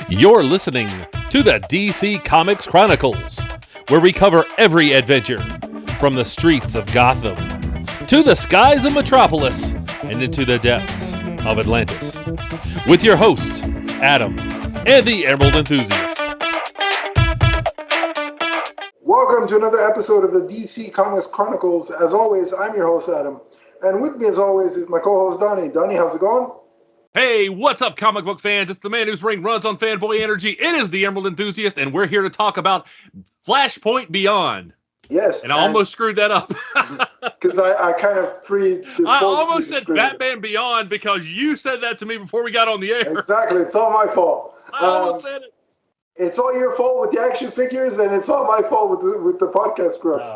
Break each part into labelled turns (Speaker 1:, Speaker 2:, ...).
Speaker 1: You're listening to the DC Comics Chronicles, where we cover every adventure from the streets of Gotham to the skies of Metropolis and into the depths of Atlantis. With your hosts, Adam and the Emerald Enthusiast.
Speaker 2: Welcome to another episode of the DC Comics Chronicles. As always, I'm your host, Adam. And with me, as always, is my co-host, Donnie. Donnie, how's it going?
Speaker 1: Hey, what's up, comic book fans? It's the man whose ring runs on fanboy energy. It is the Emerald Enthusiast, and we're here to talk about Flashpoint Beyond.
Speaker 2: Yes.
Speaker 1: And I almost screwed that up.
Speaker 2: Because I kind of
Speaker 1: I almost said Batman Beyond because you said that to me before we got on the air.
Speaker 2: Exactly. It's all my fault.
Speaker 1: I almost said it.
Speaker 2: It's all your fault with the action figures, and it's all my fault with the podcast scripts.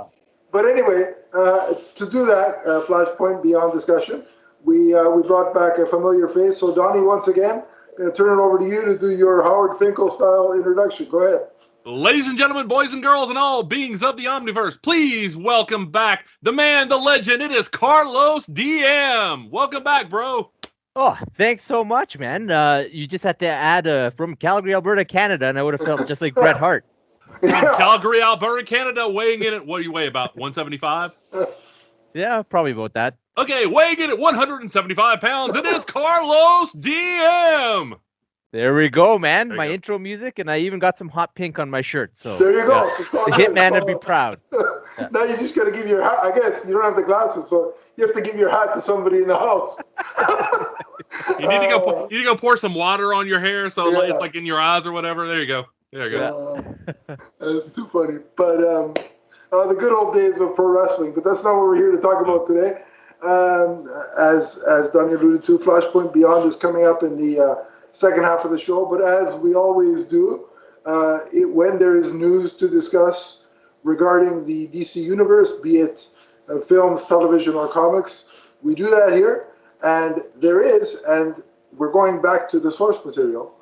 Speaker 2: But anyway, to do that Flashpoint Beyond discussion, we brought back a familiar face. So, Donnie, once again, going to turn it over to you to do your Howard Finkel-style introduction. Go ahead.
Speaker 1: Ladies and gentlemen, boys and girls, and all beings of the Omniverse, please welcome back the man, the legend. It is Carlos DM. Welcome back, bro.
Speaker 3: Oh, thanks so much, man. You just had to add from Calgary, Alberta, Canada, and I would have felt just like Bret Hart.
Speaker 2: Yeah.
Speaker 1: Calgary, Alberta, Canada, weighing in at, what do you weigh, about 175?
Speaker 3: Yeah, probably about that.
Speaker 1: Okay, weighing in at 175 pounds, it is Carlos DM.
Speaker 3: There we go, man.
Speaker 1: There you
Speaker 3: My
Speaker 1: go.
Speaker 3: intro music, and I even got some hot pink on my shirt. So
Speaker 2: There you go.
Speaker 3: yeah.
Speaker 2: So it's all
Speaker 3: The
Speaker 2: good.
Speaker 3: hitman would be proud.
Speaker 2: Now you just got to give your hat. I guess you don't have the glasses, so you have to give your hat to somebody in the house.
Speaker 1: You need to go pour some water on your hair so
Speaker 2: Yeah.
Speaker 1: it's like in your eyes or whatever. There you go. There you go.
Speaker 2: That's too funny. But the good old days of pro wrestling. But that's not what we're here to talk about today. As Donnie alluded to, Flashpoint Beyond is coming up in the second half of the show. But as we always do, when there is news to discuss regarding the DC universe, be it films, television, or comics, we do that here. And there is, and we're going back to the source material,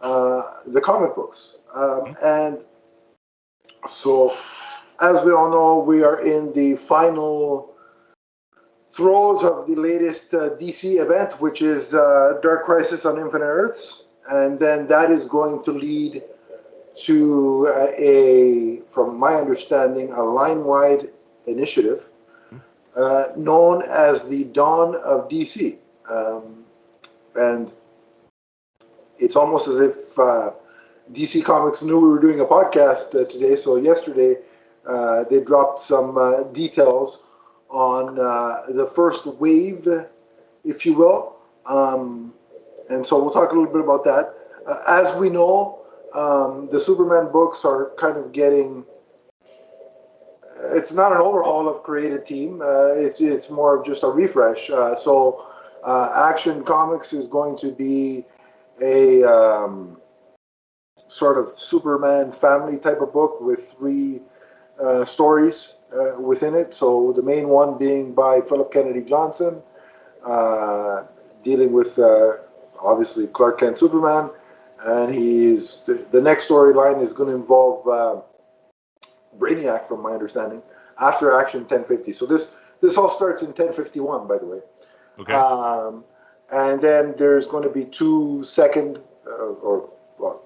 Speaker 2: the comic books. And so, as we all know, we are in the final throes of the latest DC event, which is Dark Crisis on Infinite Earths. And then that is going to lead to from my understanding, a line-wide initiative known as the Dawn of DC. And it's almost as if DC Comics knew we were doing a podcast today. So yesterday, they dropped some details on the first wave, if you will. And so we'll talk a little bit about that. As we know, the Superman books are kind of getting... It's not an overhaul of creative team. It's more of just a refresh. So Action Comics is going to be a sort of Superman family type of book with 3 stories within it. So the main one being by Philip Kennedy Johnson, dealing with obviously Clark Kent Superman. And the next storyline is going to involve Brainiac, from my understanding, after Action 1050. So this all starts in 1051, by the way.
Speaker 1: Okay.
Speaker 2: And then there's going to be 2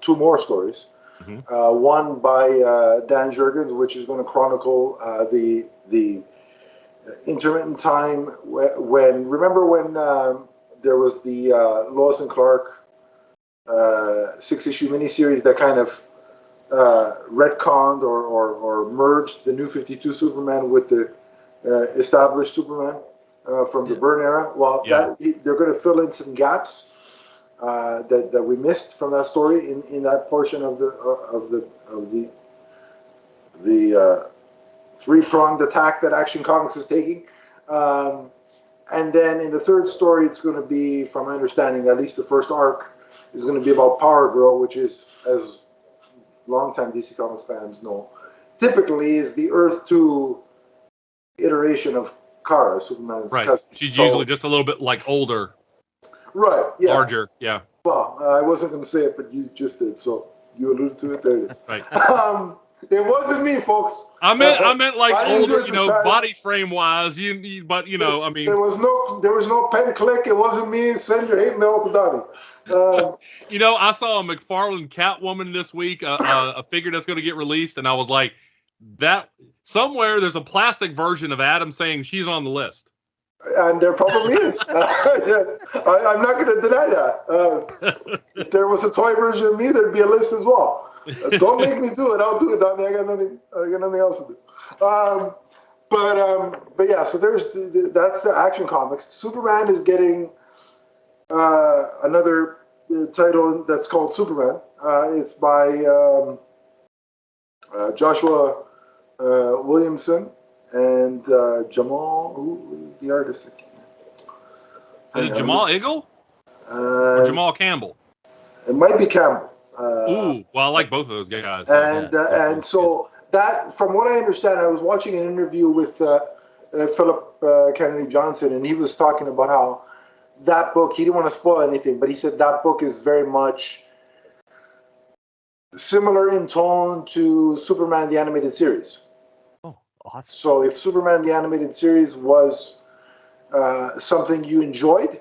Speaker 2: more stories. Mm-hmm. One by Dan Jurgens, which is going to chronicle the intermittent time when there was the Lois and Clark 6-issue miniseries that kind of retconned or merged the New 52 Superman with the established Superman from the Byrne era. Well, they're going to fill in some gaps that we missed from that story in that portion of the 3-pronged attack that Action Comics is taking. And then in the third story, it's going to be, from my understanding, at least the first arc is going to be about Power Girl, which is, as longtime DC Comics fans know, typically is the Earth 2 iteration of Kara, Superman's cousin.
Speaker 1: She's usually just a little bit like older.
Speaker 2: Right, yeah.
Speaker 1: Larger, yeah.
Speaker 2: Well, I wasn't going to say it, but you just did, so you alluded to it, there it is.
Speaker 1: Right.
Speaker 2: It wasn't me, folks.
Speaker 4: I meant like
Speaker 2: I didn't do
Speaker 4: older,
Speaker 2: it this time.
Speaker 4: body frame wise. But I mean,
Speaker 2: there was no pen click. It wasn't me. Send your hate mail to Donnie.
Speaker 4: I saw a McFarlane Catwoman this week, a figure that's going to get released, and I was like, that somewhere there's a plastic version of Adam saying she's on the list.
Speaker 2: And there probably is. I'm not going to deny that. If there was a toy version of me, there'd be a list as well. Don't make me do it. I'll do it, Donnie. I got nothing else to do. But yeah. So that's the Action Comics. Superman is getting another title that's called Superman. It's by Joshua Williamson and Jamal, who the artist?
Speaker 4: Is it Jamal Eagle or Jamal Campbell?
Speaker 2: It might be Campbell.
Speaker 4: Well, I like both of those guys.
Speaker 2: And so that, from what I understand, I was watching an interview with Philip Kennedy Johnson, and he was talking about how that book, he didn't want to spoil anything, but he said that book is very much similar in tone to Superman the Animated Series.
Speaker 3: Oh, awesome.
Speaker 2: So if Superman the Animated Series was something you enjoyed,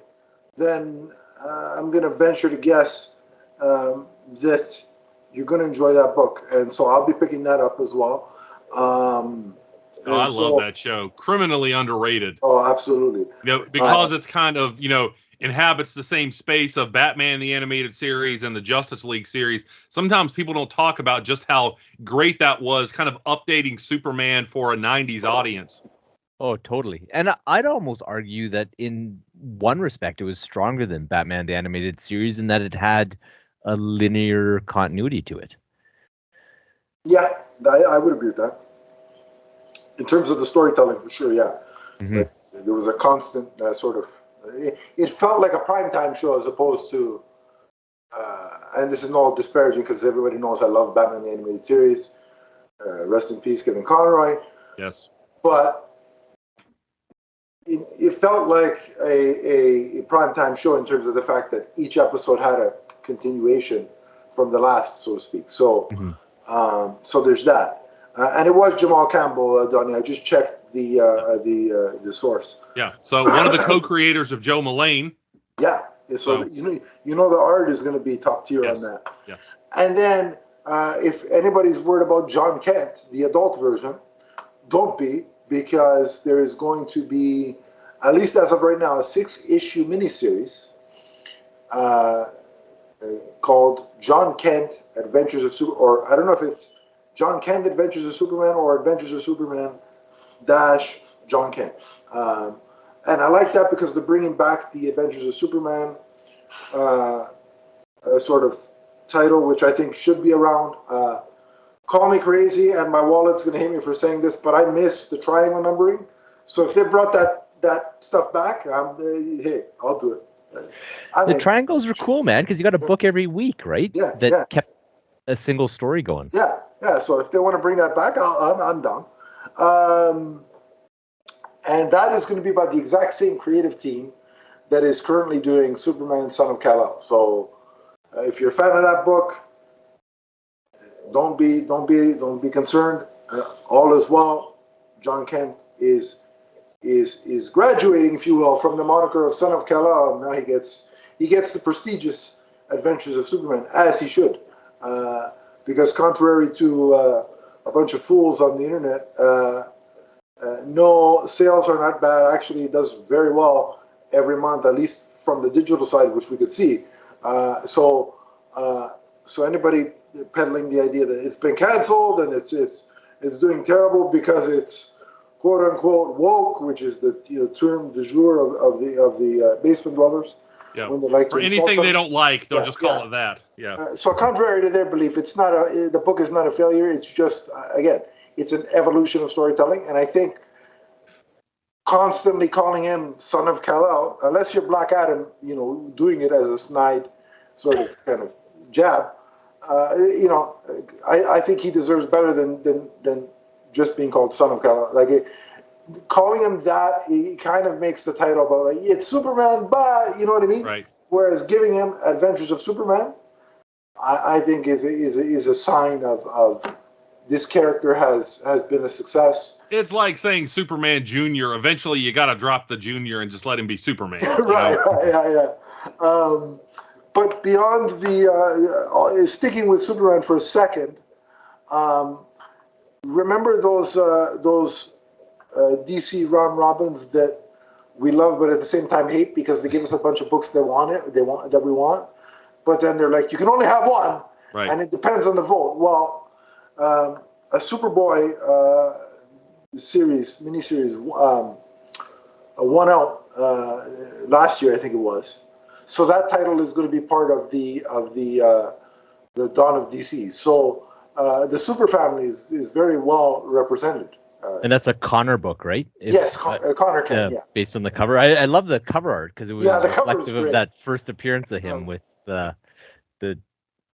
Speaker 2: then I'm going to venture to guess that you're going to enjoy that book. And so I'll be picking that up as well.
Speaker 4: I love that show. Criminally underrated.
Speaker 2: Oh, absolutely.
Speaker 4: Because it's kind of, inhabits the same space of Batman the Animated Series and the Justice League series. Sometimes people don't talk about just how great that was, kind of updating Superman for a 90s audience.
Speaker 3: Oh, totally. And I'd almost argue that in one respect, it was stronger than Batman the Animated Series in that it had a linear continuity to it.
Speaker 2: Yeah, I would agree with that. In terms of the storytelling, for sure, yeah.
Speaker 3: Mm-hmm.
Speaker 2: Like, there was a constant sort of... It felt like a primetime show as opposed to... and this is not disparaging because everybody knows I love Batman the Animated Series. Rest in peace, Kevin Conroy.
Speaker 4: Yes.
Speaker 2: But it felt like a primetime show in terms of the fact that each episode had a continuation from the last, so to speak. So, so there's that. And it was Jamal Campbell, Donnie. I just checked the source.
Speaker 4: Yeah. So one of the co-creators of Joe Mullane.
Speaker 2: Yeah. So you know the art is going to be top tier on that.
Speaker 4: Yes.
Speaker 2: And then if anybody's worried about John Kent, the adult version, don't be, because there is going to be, at least as of right now, a 6-issue miniseries called John Kent Adventures of Super, or I don't know if it's John Kent Adventures of Superman or Adventures of Superman - John Kent. And I like that because they're bringing back the Adventures of Superman sort of title, which I think should be around. Call me crazy, and my wallet's going to hate me for saying this, but I miss the triangle numbering. So if they brought that stuff back, hey, I'll do it.
Speaker 3: The triangles are cool, man, because you got a book every week, right?
Speaker 2: Yeah.
Speaker 3: That kept a single story going.
Speaker 2: Yeah. So if they want to bring that back, I'm down. And that is going to be by the exact same creative team that is currently doing Superman, Son of Kal-El. So if you're a fan of that book, don't be concerned. All is well. John Kent is graduating, if you will, from the moniker of Son of Kal-El. Now he gets the prestigious Adventures of Superman, as he should. Because contrary to a bunch of fools on the internet, no, sales are not bad. Actually, it does very well every month, at least from the digital side, which we could see. So anybody peddling the idea that it's been canceled and it's doing terrible because it's quote unquote woke, which is the term du jour of the basement dwellers.
Speaker 4: Yeah.
Speaker 2: When they like
Speaker 4: for anything they don't like, they'll just call it that. Yeah.
Speaker 2: So contrary to their belief, it's not the book is not a failure. It's just again, it's an evolution of storytelling, and I think constantly calling him Son of Kal-El, unless you're Black Adam, doing it as a snide sort of kind of jab, I think he deserves better than just being called Son of Kal-El. Like calling him that, he kind of makes the title about like it's Superman, but you know what I mean?
Speaker 4: Right.
Speaker 2: Whereas giving him Adventures of Superman, I think is a sign of this character has been a success.
Speaker 4: It's like saying Superman Junior. Eventually, you got to drop the Junior and just let him be Superman.
Speaker 2: Right, yeah. But beyond the sticking with Superman for a second, remember those DC round robins that we love, but at the same time hate because they give us a bunch of books that we want, but then they're like, you can only have one,
Speaker 4: right?
Speaker 2: And it depends on the vote. Well, a Superboy miniseries won out last year, I think it was. So that title is going to be part of the Dawn of DC. So the Super Family is very well represented.
Speaker 3: And that's a Connor book, right?
Speaker 2: Yes, Connor Kent, yeah.
Speaker 3: Based on the cover. I love the cover art because it was reflective of that first appearance of him with the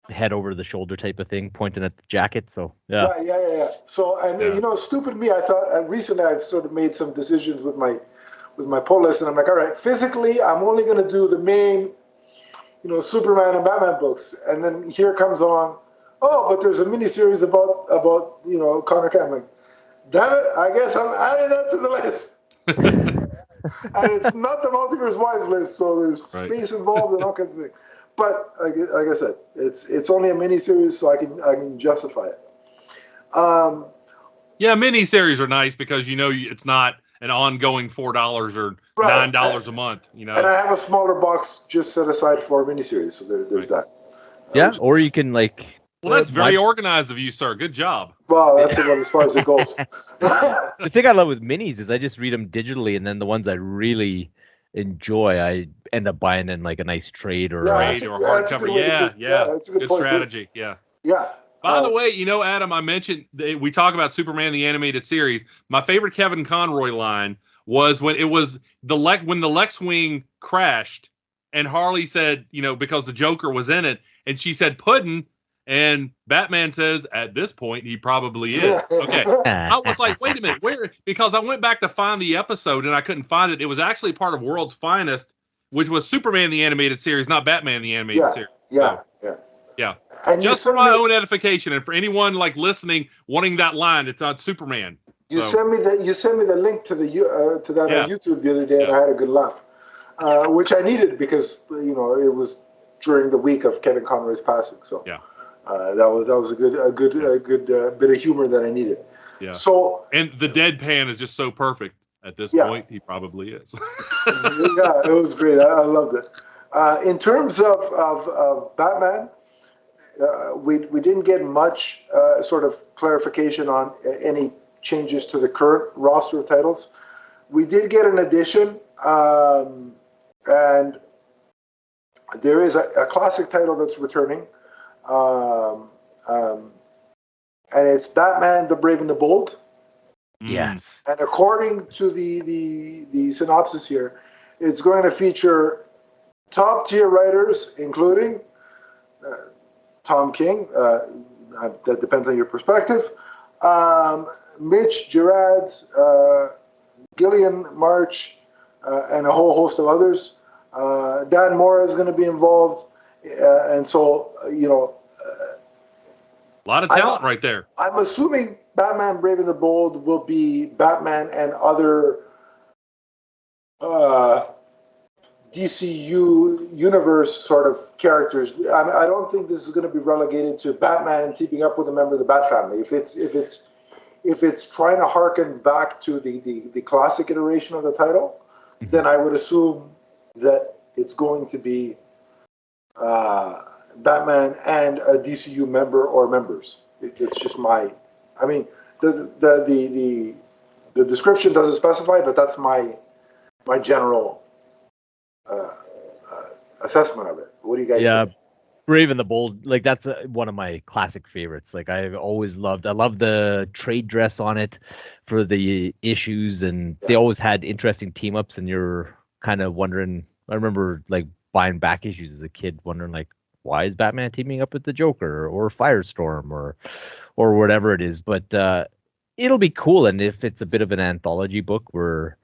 Speaker 3: head over the shoulder type of thing, pointing at the jacket. So, yeah.
Speaker 2: So, and stupid me, I thought, recently I've sort of made some decisions with my pull list, and I'm like, all right, physically, I'm only going to do the main, Superman and Batman books. And then here comes along, but there's a miniseries about Connor Kent. I'm like, damn it, I guess I'm adding that to the list. And it's not the Multiverse Wives list, so there's space involved and all kinds of things. But like I said, it's only a miniseries, so I can justify it.
Speaker 4: Yeah, miniseries are nice because it's not an ongoing $4 or $9 a month.
Speaker 2: And I have a smaller box just set aside for miniseries, so there's that.
Speaker 3: Yeah, or you can
Speaker 4: Well, that's very organized of you, sir. Good job.
Speaker 2: Well, that's about as far as it goes.
Speaker 3: The thing I love with minis is I just read them digitally, and then the ones I really enjoy, I end up buying in like a nice trade or
Speaker 4: hardcover. Yeah,
Speaker 2: that's a good
Speaker 4: strategy. Too. Yeah. By the way, Adam, I mentioned we talk about Superman the animated series. My favorite Kevin Conroy line was when it was when the Lex Wing crashed, and Harley said, because the Joker was in it, and she said pudding. And Batman says, at this point, he probably is. Okay. I was like, wait a minute, where? Because I went back to find the episode and I couldn't find it. It was actually part of World's Finest, which was Superman the animated series, not Batman the animated series.
Speaker 2: Yeah.
Speaker 4: And just for my own edification, and for anyone listening wanting that line, it's on Superman.
Speaker 2: You sent me the link to that on YouTube the other day, and I had a good laugh, which I needed because it was during the week of Kevin Conroy's passing. So that was a good bit of humor that I needed.
Speaker 4: Yeah.
Speaker 2: So
Speaker 4: and the deadpan is just so perfect at this point. He probably is.
Speaker 2: Yeah, it was great. I loved it. In terms of Batman, we didn't get much sort of clarification on any changes to the current roster of titles. We did get an addition, and there is a classic title that's returning, and it's Batman: The Brave and the Bold.
Speaker 3: Yes.
Speaker 2: And according to the synopsis here, it's going to feature top-tier writers, including Tom King. That depends on your perspective. Mitch Gerads, Gillian March, and a whole host of others. Dan Mora is going to be involved, and so
Speaker 4: a lot of talent right there.
Speaker 2: I'm assuming Batman: Brave and the Bold will be Batman and other DCU universe sort of characters. I don't think this is going to be relegated to Batman teaming up with a member of the Bat family. If it's trying to harken back to the classic iteration of the title, then I would assume that it's going to be Batman and a DCU member or members. It's just my. I mean, the description doesn't specify, but that's my general assessment of it. What do you guys think?
Speaker 3: Brave and the Bold, that's one of my classic favorites. I've always loved. I love the trade dress on it for the issues, and they always had interesting team ups. And you're kind of wondering. I remember buying back issues as a kid, wondering why is Batman teaming up with the Joker or Firestorm or whatever it is. But it'll be cool, and if it's a bit of an anthology book where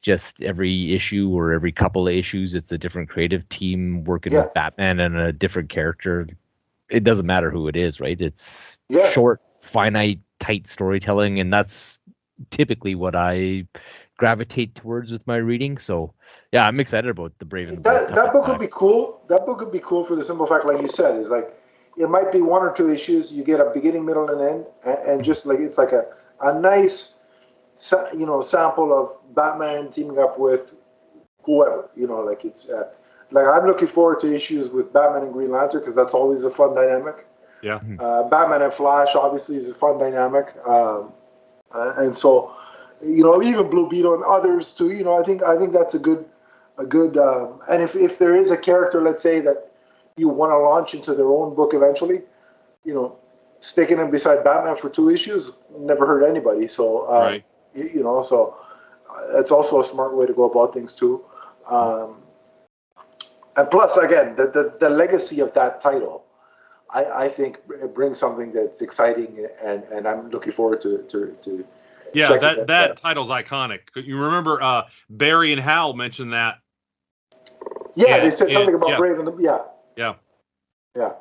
Speaker 3: just every issue or every couple of issues, it's a different creative team working with Batman and a different character. It doesn't matter who it is, right? It's short, finite, tight storytelling, and that's typically what I gravitate towards with my reading. So yeah, I'm excited about The Brave and the Bold.
Speaker 2: That book would be cool. That book would be cool for the simple fact, like you said, is like it might be one or two issues. You get a beginning, middle, and end, and just like it's like a nice, sample of Batman teaming up with whoever. Like it's like I'm looking forward to issues with Batman and Green Lantern because that's always a fun dynamic.
Speaker 4: Yeah.
Speaker 2: Batman and Flash obviously is a fun dynamic, and so even Blue Beetle and others too. I think that's a good. And if there is a character, let's say that you want to launch into their own book eventually, sticking them beside Batman for 2 issues never hurt anybody. So
Speaker 4: right.
Speaker 2: So it's also a smart way to go about things too. And plus, again, the legacy of that title, I think it brings something that's exciting, and I'm looking forward to
Speaker 4: yeah, that title's iconic. You remember Barry and Hal mentioned that.
Speaker 2: Yeah, they said something about
Speaker 4: yeah.
Speaker 2: Brave and the yeah.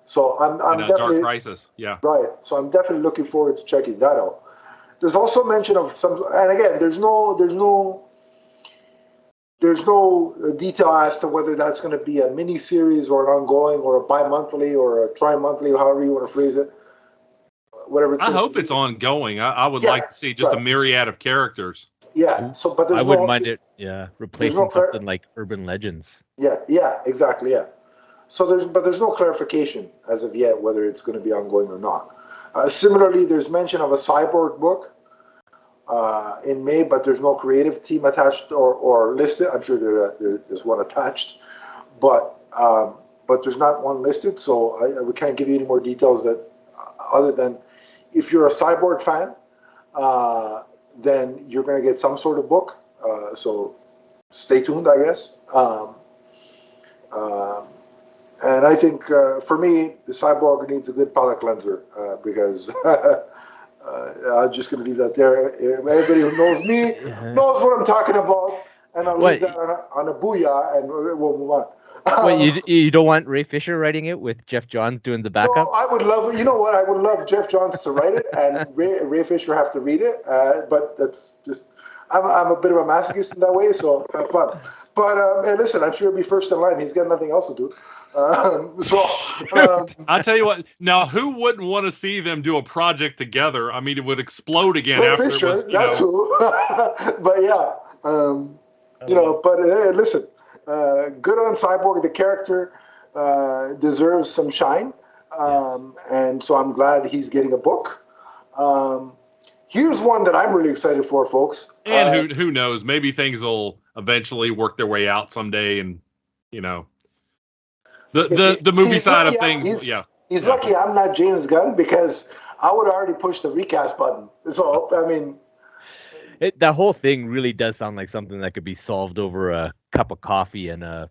Speaker 2: So I'm definitely
Speaker 4: Dark Crisis. Yeah,
Speaker 2: right. So I'm definitely looking forward to checking that out. There's also mention of some, and again, there's no detail as to whether that's going to be a mini series or an ongoing or a bi-monthly or a tri-monthly, however you want to phrase it. Whatever.
Speaker 4: I hope it's ongoing. I would like to see just a myriad of characters.
Speaker 2: Yeah. So, but I
Speaker 3: wouldn't mind it. Yeah, replacing something like Urban Legends.
Speaker 2: Yeah, exactly. Yeah. So there's no clarification as of yet whether it's going to be ongoing or not. Similarly, there's mention of a Cyborg book in May, but there's no creative team attached or listed. I'm sure there's one attached, but there's not one listed. So we can't give you any more details that other than if you're a Cyborg fan, then you're going to get some sort of book. So stay tuned, I guess. And I think for me, the Cyborg needs a good palate cleanser because I'm just going to leave that there. Everybody who knows me knows what I'm talking about. And I'll leave that on a booyah and we'll move on.
Speaker 3: Wait, you don't want Ray Fisher writing it with Jeff Johns doing the backup?
Speaker 2: No, I would love, I would love Jeff Johns to write it and Ray Fisher have to read it. But that's just, I'm a bit of a masochist in that way, so have fun. But hey, listen, I'm sure he'll be first in line. He's got nothing else to do.
Speaker 4: I'll tell you what. Now, who wouldn't want to see them do a project together? I mean, it would explode again after
Speaker 2: Fisher,
Speaker 4: it was.
Speaker 2: That's who. But yeah, But listen, good on Cyborg. The character deserves some shine, and so I'm glad he's getting a book. Here's one that I'm really excited for, folks.
Speaker 4: And who knows? Maybe things will eventually work their way out someday, and the movie side of things.
Speaker 2: He's lucky I'm not James Gunn because I would have already pushed the recast button. So I mean,
Speaker 3: that whole thing really does sound like something that could be solved over a cup of coffee and a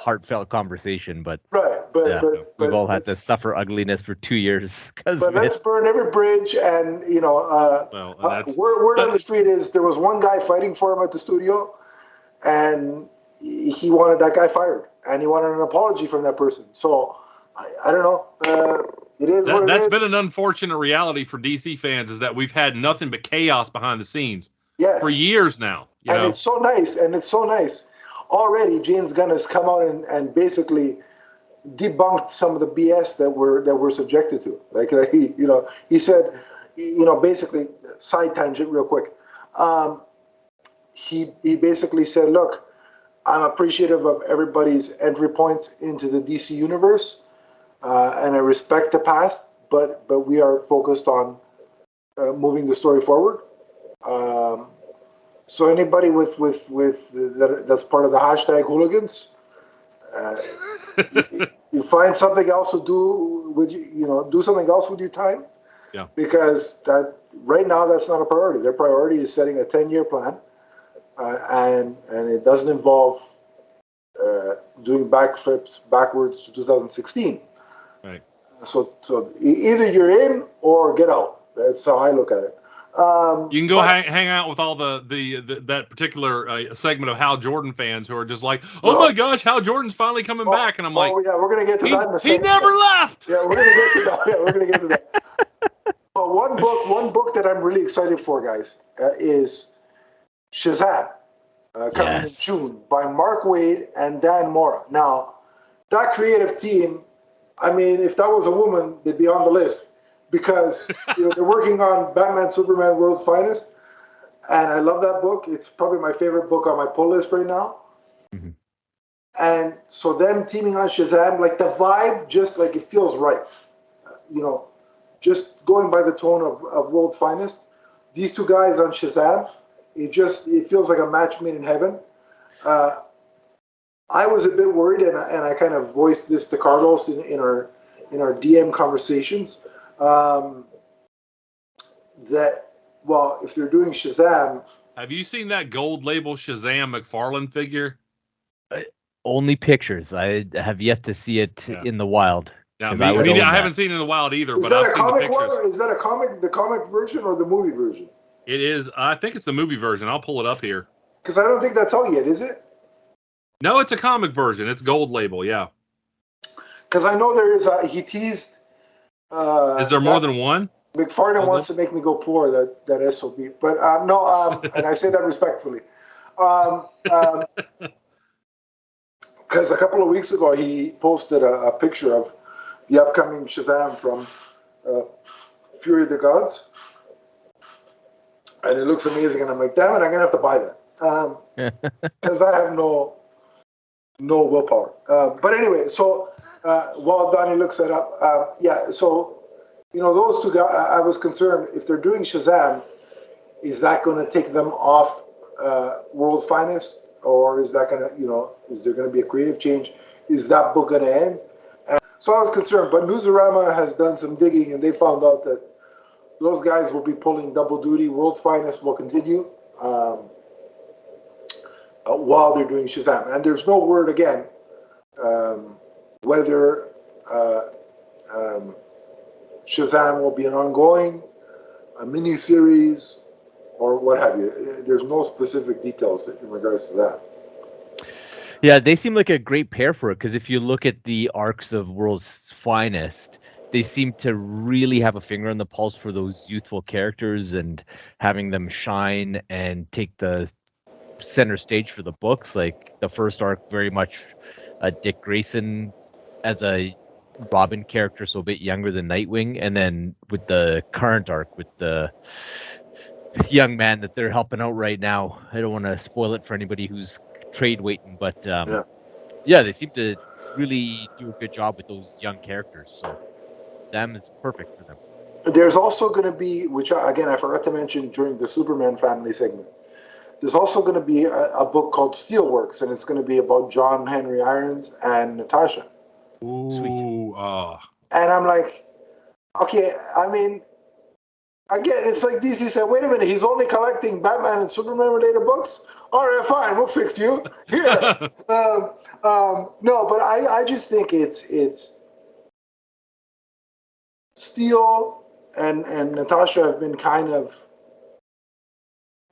Speaker 3: heartfelt conversation. But we've all had to suffer ugliness for 2 years.
Speaker 2: But let's burn every bridge, and word on the street is there was one guy fighting for him at the studio, and he wanted that guy fired, and he wanted an apology from that person. So I don't know. It is what it is.
Speaker 4: That's been an unfortunate reality for DC fans, is that we've had nothing but chaos behind the scenes for years now.
Speaker 2: It's so nice. Already, James Gunn has come out and basically debunked some of the BS that we're subjected to. Like he said, basically, side tangent real quick. He basically said, look, I'm appreciative of everybody's entry points into the DC universe, and I respect the past, but we are focused on moving the story forward. So anybody with that's part of the hashtag hooligans, you find something else to do with do something else with your time.
Speaker 4: Yeah.
Speaker 2: Because that right now that's not a priority. Their priority is setting a 10-year plan, and it doesn't involve doing backflips backwards to 2016.
Speaker 4: Right.
Speaker 2: So either you're in or get out. That's how I look at it.
Speaker 4: You can go hang out with all that particular segment of Hal Jordan fans who are just like, oh my gosh, Hal Jordan's finally coming back, and I'm like,
Speaker 2: yeah, we're gonna get to that in a second.
Speaker 4: He never left.
Speaker 2: Yeah, we're gonna get to that. excited for, guys, is Shazam, coming in June by Mark Waid and Dan Mora. Now, that creative team, I mean, if that was a woman, they'd be on the list because they're working on Batman, Superman, World's Finest, and I love that book. It's probably my favorite book on my pull list right now.
Speaker 3: Mm-hmm.
Speaker 2: And so them teaming on Shazam, like the vibe, just like it feels right. Just going by the tone of World's Finest, these two guys on Shazam, it feels like a match made in heaven. I was a bit worried, and I kind of voiced this to Carlos in our DM conversations, that, well, if they're doing Shazam...
Speaker 4: Have you seen that gold label Shazam McFarlane figure?
Speaker 3: Only pictures. I have yet to see it in the wild.
Speaker 4: Yeah, I haven't seen it in the wild either, but I've seen the pictures.
Speaker 2: Is that a comic, the comic version or the movie version?
Speaker 4: It is. I think it's the movie version. I'll pull it up here.
Speaker 2: Because I don't think that's out yet, is it?
Speaker 4: No, it's a comic version. It's gold label, yeah.
Speaker 2: Because I know there is he teased...
Speaker 4: is there more than one?
Speaker 2: McFarlane wants to make me go poor, that SOB. But no, and I say that respectfully. Because a couple of weeks ago, he posted a picture of the upcoming Shazam from Fury of the Gods. And it looks amazing. And I'm like, damn it, I'm going to have to buy that. Because I have no willpower. But anyway, so while Donnie looks that up, so, those two guys, I was concerned if they're doing Shazam, is that going to take them off World's Finest? Or is that going to, is there going to be a creative change? Is that book going to end? So I was concerned, but Newsarama has done some digging and they found out that those guys will be pulling double duty. World's Finest will continue while they're doing Shazam. And there's no word again whether Shazam will be an ongoing, a mini-series, or what have you. There's no specific details in regards to that.
Speaker 3: Yeah, they seem like a great pair for it, because if you look at the arcs of World's Finest, they seem to really have a finger on the pulse for those youthful characters and having them shine and take the center stage for the books. Like the first arc, very much Dick Grayson as a Robin character, so a bit younger than Nightwing, and then with the current arc with the young man that they're helping out right now. I don't want to spoil it for anybody who's trade waiting, but they seem to really do a good job with those young characters. So them is perfect for them.
Speaker 2: There's also going to be, which again I forgot to mention during the Superman family segment, there's also going to be a book called Steelworks, and it's going to be about John Henry Irons and Natasha.
Speaker 4: Ooh,
Speaker 3: sweet.
Speaker 2: And I'm like, okay, I mean, again, it's like DC said, wait a minute, he's only collecting Batman and Superman related books? All right, fine, we'll fix you. Here. No, but I just think it's Steel and Natasha have been kind of,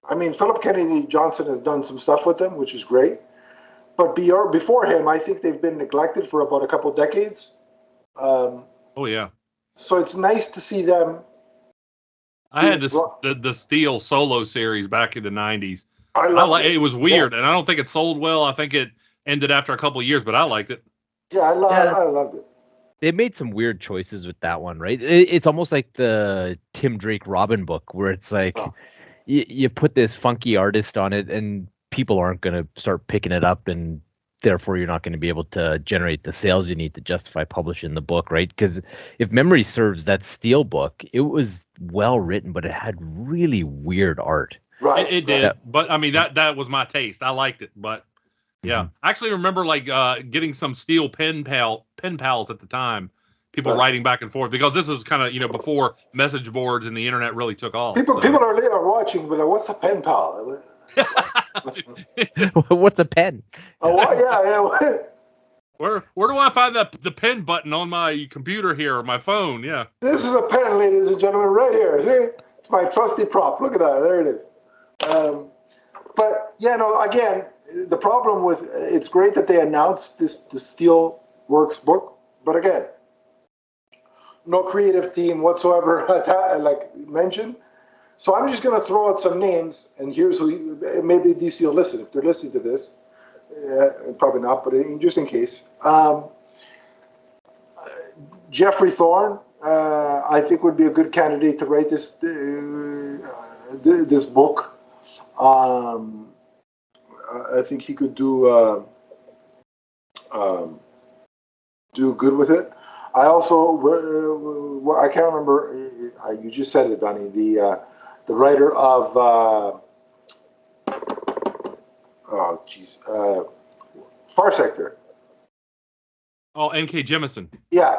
Speaker 2: I mean, Philip Kennedy Johnson has done some stuff with them, which is great. But before him, I think they've been neglected for about a couple of decades.
Speaker 4: Oh, yeah.
Speaker 2: So it's nice to see them.
Speaker 4: I had the Steel solo series back in the 90s.
Speaker 2: I loved
Speaker 4: it. It was weird, and I don't think it sold well. I think it ended after a couple of years, but I liked it.
Speaker 2: Yeah, I loved it.
Speaker 3: They made some weird choices with that one, right? It's almost like the Tim Drake Robin book, where it's like you put this funky artist on it, and people aren't going to start picking it up, and therefore you're not going to be able to generate the sales you need to justify publishing the book, right? Because if memory serves, that Steel book, it was well written, but it had really weird art.
Speaker 2: Right.
Speaker 4: It did, but I mean that was my taste. I liked it, but yeah, I actually remember like getting some Steel pen pals at the time. People writing back and forth, because this is kind of before message boards and the internet really took off.
Speaker 2: People are watching, but what's a pen pal?
Speaker 3: What's a pen?
Speaker 2: Oh, yeah.
Speaker 4: Where do I find the pen button on my computer here or my phone? Yeah.
Speaker 2: This is a pen, ladies and gentlemen, right here. See, it's my trusty prop. Look at that. There it is. But yeah, no. Again, the problem with it's great that they announced the Steel Works book, but again, no creative team whatsoever, like mentioned. So I'm just going to throw out some names, and here's who. Maybe DC will listen if they're listening to this. Probably not, but just in case. Jeffrey Thorne, I think, would be a good candidate to write this book. I think he could do good with it. I also, I can't remember. You just said it, Donnie. The writer of Far Sector.
Speaker 4: Oh, N.K. Jemisin.
Speaker 2: Yeah,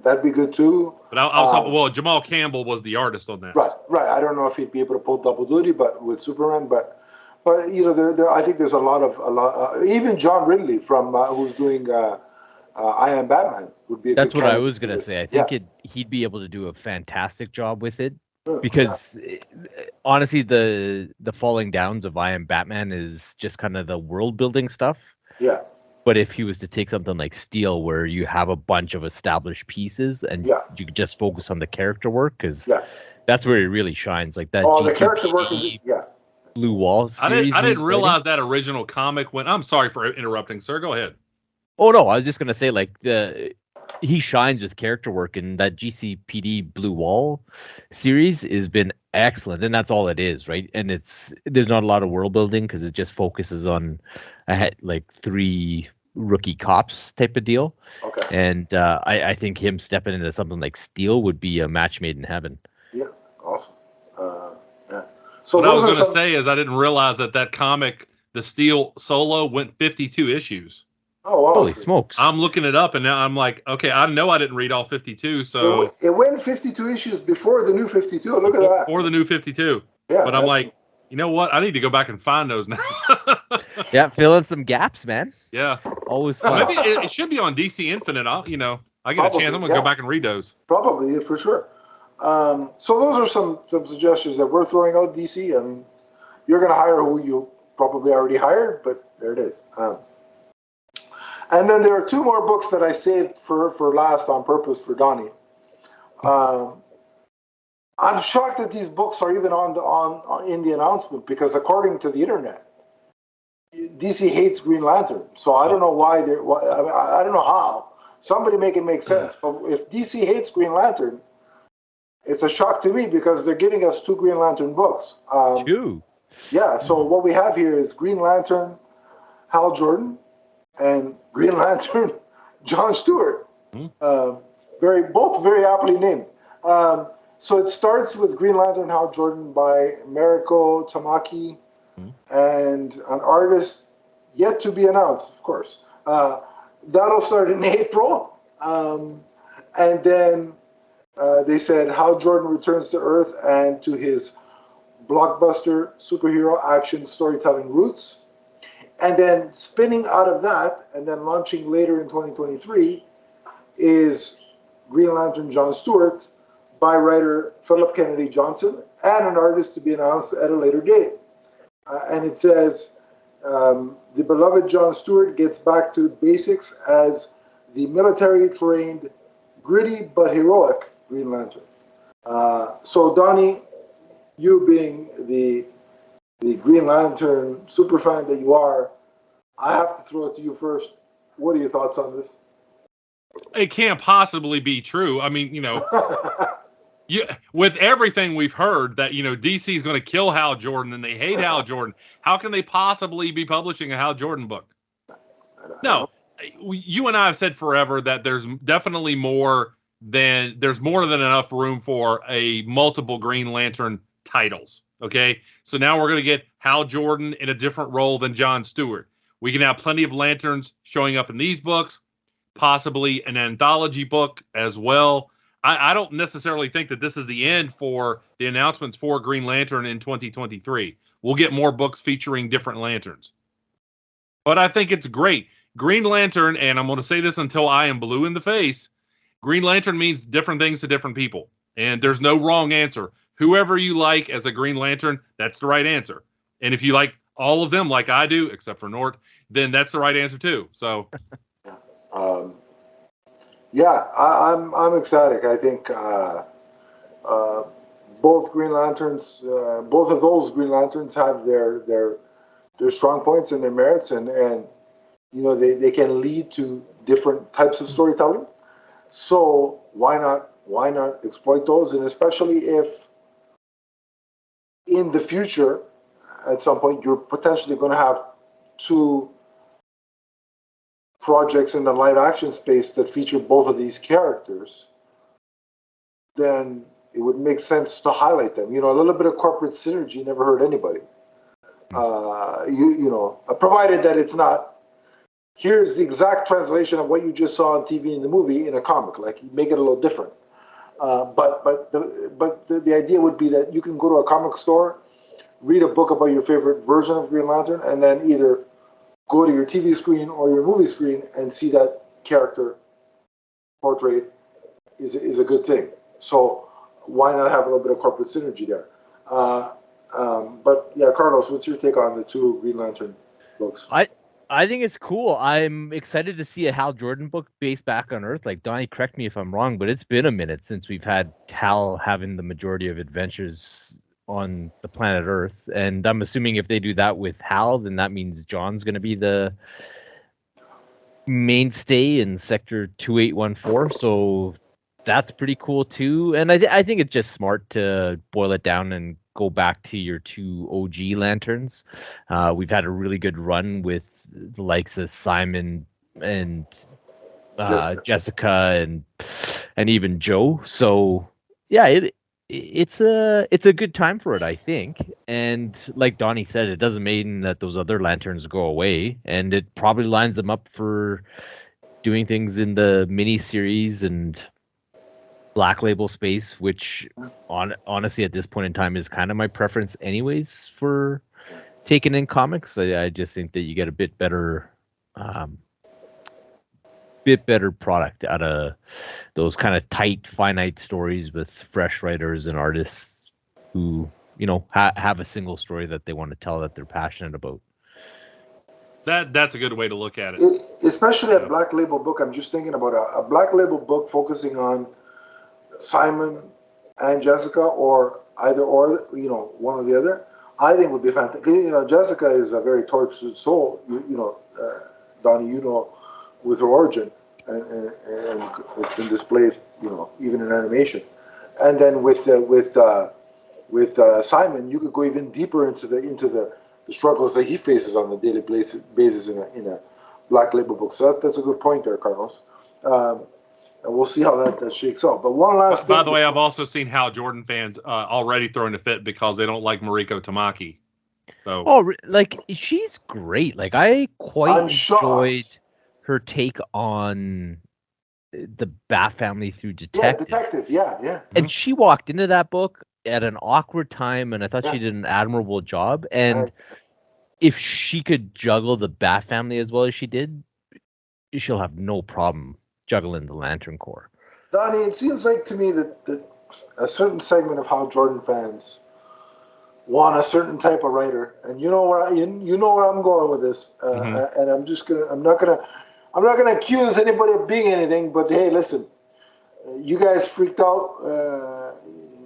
Speaker 2: that'd be good too.
Speaker 4: But I was talking. Well, Jamal Campbell was the artist on that.
Speaker 2: Right. I don't know if he'd be able to pull double duty, but with Superman, but there I think there's a lot. Even John Ridley from who's doing I Am Batman would be.
Speaker 3: That's what I was gonna say. I think he'd be able to do a fantastic job with it, because honestly, the falling downs of I Am Batman is just kind of the world building stuff.
Speaker 2: Yeah.
Speaker 3: But if he was to take something like Steel, where you have a bunch of established pieces and you could just focus on the character work, because that's where he really shines. Like that.
Speaker 2: Oh, the character work is
Speaker 3: Blue Wall series.
Speaker 4: I didn't realize that original comic when. I'm sorry for interrupting, sir. Go ahead.
Speaker 3: Oh no, I was just gonna say, like, he shines with character work, and that GCPD Blue Wall series has been excellent, and that's all it is, right? And there's not a lot of world building because it just focuses on like 3 rookie cops type of deal.
Speaker 2: Okay.
Speaker 3: And I think him stepping into something like Steel would be a match made in heaven.
Speaker 2: Yeah, awesome. So
Speaker 4: what I was going to say is I didn't realize that comic, the Steel solo, went 52 issues.
Speaker 2: Oh, wow.
Speaker 3: Holy smokes.
Speaker 4: I'm looking it up, and now I'm like, okay, I know I didn't read all 52, so...
Speaker 2: It went 52 issues before the new 52. Look at that.
Speaker 4: Before the new 52.
Speaker 2: Yeah.
Speaker 4: But I'm like, you know what? I need to go back and find those now.
Speaker 3: Yeah, fill in some gaps, man.
Speaker 4: Yeah.
Speaker 3: Always fun.
Speaker 4: Maybe it should be on DC Infinite. I get a chance. I'm going to go back and read those.
Speaker 2: Probably, for sure. So those are some suggestions that we're throwing out, DC. I mean, you're going to hire who you probably already hired, but there it is. And then there are 2 more books that I saved for last on purpose for Donnie. I'm shocked that these books are even in the announcement, because according to the internet, DC hates Green Lantern. So I don't know why I don't know how. Somebody make it make sense. But if DC hates Green Lantern, it's a shock to me, because they're giving us 2 Green Lantern books.
Speaker 3: 2?
Speaker 2: Yeah. So what we have here is Green Lantern, Hal Jordan, and Green Lantern, John Stewart. Both very aptly named. So it starts with Green Lantern, Hal Jordan by Mariko Tamaki, and an artist yet to be announced, of course. That'll start in April. And then they said Hal Jordan returns to Earth and to his blockbuster superhero action storytelling roots. And then spinning out of that, and then launching later in 2023, is Green Lantern John Stewart by writer Philip Kennedy Johnson, and an artist to be announced at a later date. And it says, the beloved John Stewart gets back to basics as the military-trained, gritty but heroic Green Lantern. So Donnie, you being the Green Lantern superfan that you are, I have to throw it to you first. What are your thoughts on this?
Speaker 4: It can't possibly be true. I mean, with everything we've heard that, DC is going to kill Hal Jordan and they hate Hal Jordan, how can they possibly be publishing a Hal Jordan book? No, you and I have said forever that there's definitely more than enough room for a multiple Green Lantern titles. Okay, so now we're going to get Hal Jordan in a different role than John Stewart. We can have plenty of Lanterns showing up in these books, possibly an anthology book as well. I don't necessarily think that this is the end for the announcements for Green Lantern in 2023. We'll get more books featuring different Lanterns. But I think it's great. Green Lantern, and I'm going to say this until I am blue in the face, Green Lantern means different things to different people. And there's no wrong answer. Whoever you like as a Green Lantern, that's the right answer. And if you like all of them like I do, except for Nort, then that's the right answer too. So,
Speaker 2: I'm ecstatic. I think both Green Lanterns, both of those Green Lanterns have their strong points and their merits, and they can lead to different types of storytelling. So why not exploit those? And especially if in the future, at some point, you're potentially going to have two projects in the live action space that feature both of these characters, then it would make sense to highlight them. A little bit of corporate synergy never hurt anybody. Provided that it's not, here's the exact translation of what you just saw on TV in the movie in a comic. Like, make it a little different. But the idea would be that you can go to a comic store, read a book about your favorite version of Green Lantern, and then either go to your TV screen or your movie screen and see that character portrayed is a good thing. So why not have a little bit of corporate synergy there? But yeah, Carlos, what's your take on the two Green Lantern books?
Speaker 3: I think it's cool. I'm excited to see a Hal Jordan book based back on Earth. Like, Donnie, correct me if I'm wrong, but it's been a minute since we've had Hal having the majority of adventures on the planet Earth. And I'm assuming if they do that with Hal, then that means John's going to be the mainstay in Sector 2814. So that's pretty cool too. And I think it's just smart to boil it down and go back to your two OG Lanterns. We've had a really good run with the likes of Simon and Jessica and even Joe. So yeah, it's a good time for it, I think. And like Donnie said, it doesn't mean that those other Lanterns go away, and it probably lines them up for doing things in the mini series and Black Label space, which honestly at this point in time is kind of my preference anyways for taking in comics. I just think that you get a bit better product out of those kind of tight, finite stories with fresh writers and artists who, have a single story that they want to tell that they're passionate about.
Speaker 4: That's a good way to look at it.
Speaker 2: Especially a Black Label book. I'm just thinking about a Black Label book focusing on Simon and Jessica, or either or, one or the other. I think would be fantastic. Jessica is a very tortured soul. Donnie, with her origin, and it's been displayed, even in animation. And then with Simon, you could go even deeper into the struggles that he faces on a daily basis in a Black Label book. So that's a good point there, Carlos. And we'll see how that shakes out. But one last thing.
Speaker 4: By the way, I've also seen Hal Jordan fans already throwing a fit because they don't like Mariko Tamaki. So,
Speaker 3: she's great. Like, I quite enjoyed her take on the Bat family through Detective.
Speaker 2: Yeah, Detective. Yeah.
Speaker 3: And she walked into that book at an awkward time, and I thought she did an admirable job. And if she could juggle the Bat family as well as she did, she'll have no problem juggling the Lantern Corps.
Speaker 2: Donnie, it seems like to me that a certain segment of Hal Jordan fans want a certain type of writer, and you know where I'm going with this. And I'm not gonna accuse anybody of being anything, but hey, listen, you guys freaked out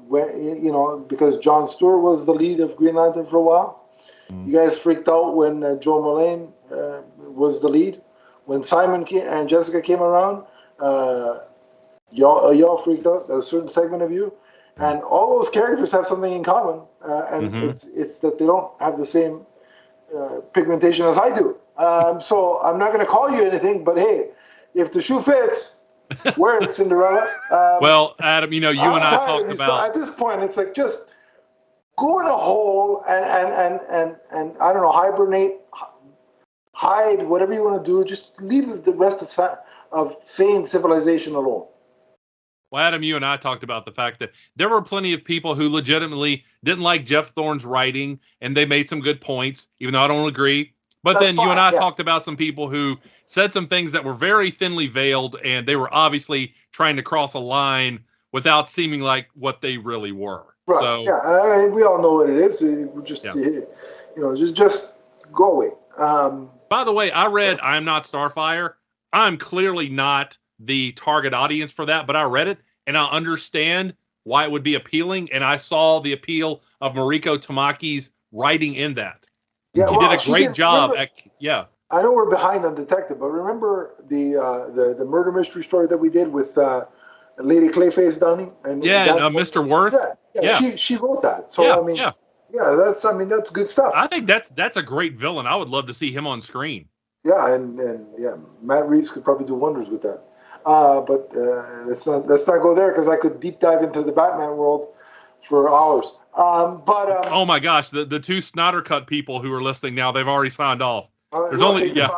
Speaker 2: when because John Stewart was the lead of Green Lantern for a while. You guys freaked out when Joe Mullane was the lead. When Simon and Jessica came around, y'all freaked out. There's a certain segment of you, and all those characters have something in common, and it's that they don't have the same pigmentation as I do. So I'm not going to call you anything, but hey, if the shoe fits, wear it, Cinderella.
Speaker 4: Well, Adam, you and I talked about
Speaker 2: at this point. It's like just go in a hole and I don't know, hibernate. Hide, whatever you want to do. Just leave the rest of sane civilization alone.
Speaker 4: Well, Adam, you and I talked about the fact that there were plenty of people who legitimately didn't like Jeff Thorne's writing, and they made some good points, even though I don't agree. But then you and I talked about some people who said some things that were very thinly veiled, and they were obviously trying to cross a line without seeming like what they really were.
Speaker 2: Right.
Speaker 4: So,
Speaker 2: yeah, we all know what it is. Just go away.
Speaker 4: By the way, I read I Am Not Starfire. I'm clearly not the target audience for that, but I read it and I understand why it would be appealing, and I saw the appeal of Mariko Tamaki's writing in that.
Speaker 2: Yeah,
Speaker 4: She did a great job.
Speaker 2: I know we're behind on Detective, but remember the murder mystery story that we did with Lady Clayface Donnie and
Speaker 4: Mr. Worth.
Speaker 2: Yeah. She wrote that. So that's good stuff.
Speaker 4: I think that's a great villain. I would love to see him on screen.
Speaker 2: Yeah, and Matt Reeves could probably do wonders with that. But let's not go there because I could deep dive into the Batman world for hours.
Speaker 4: Oh my gosh, the two Snyder Cut people who are listening now, they've already signed off. There's only
Speaker 2: See ya.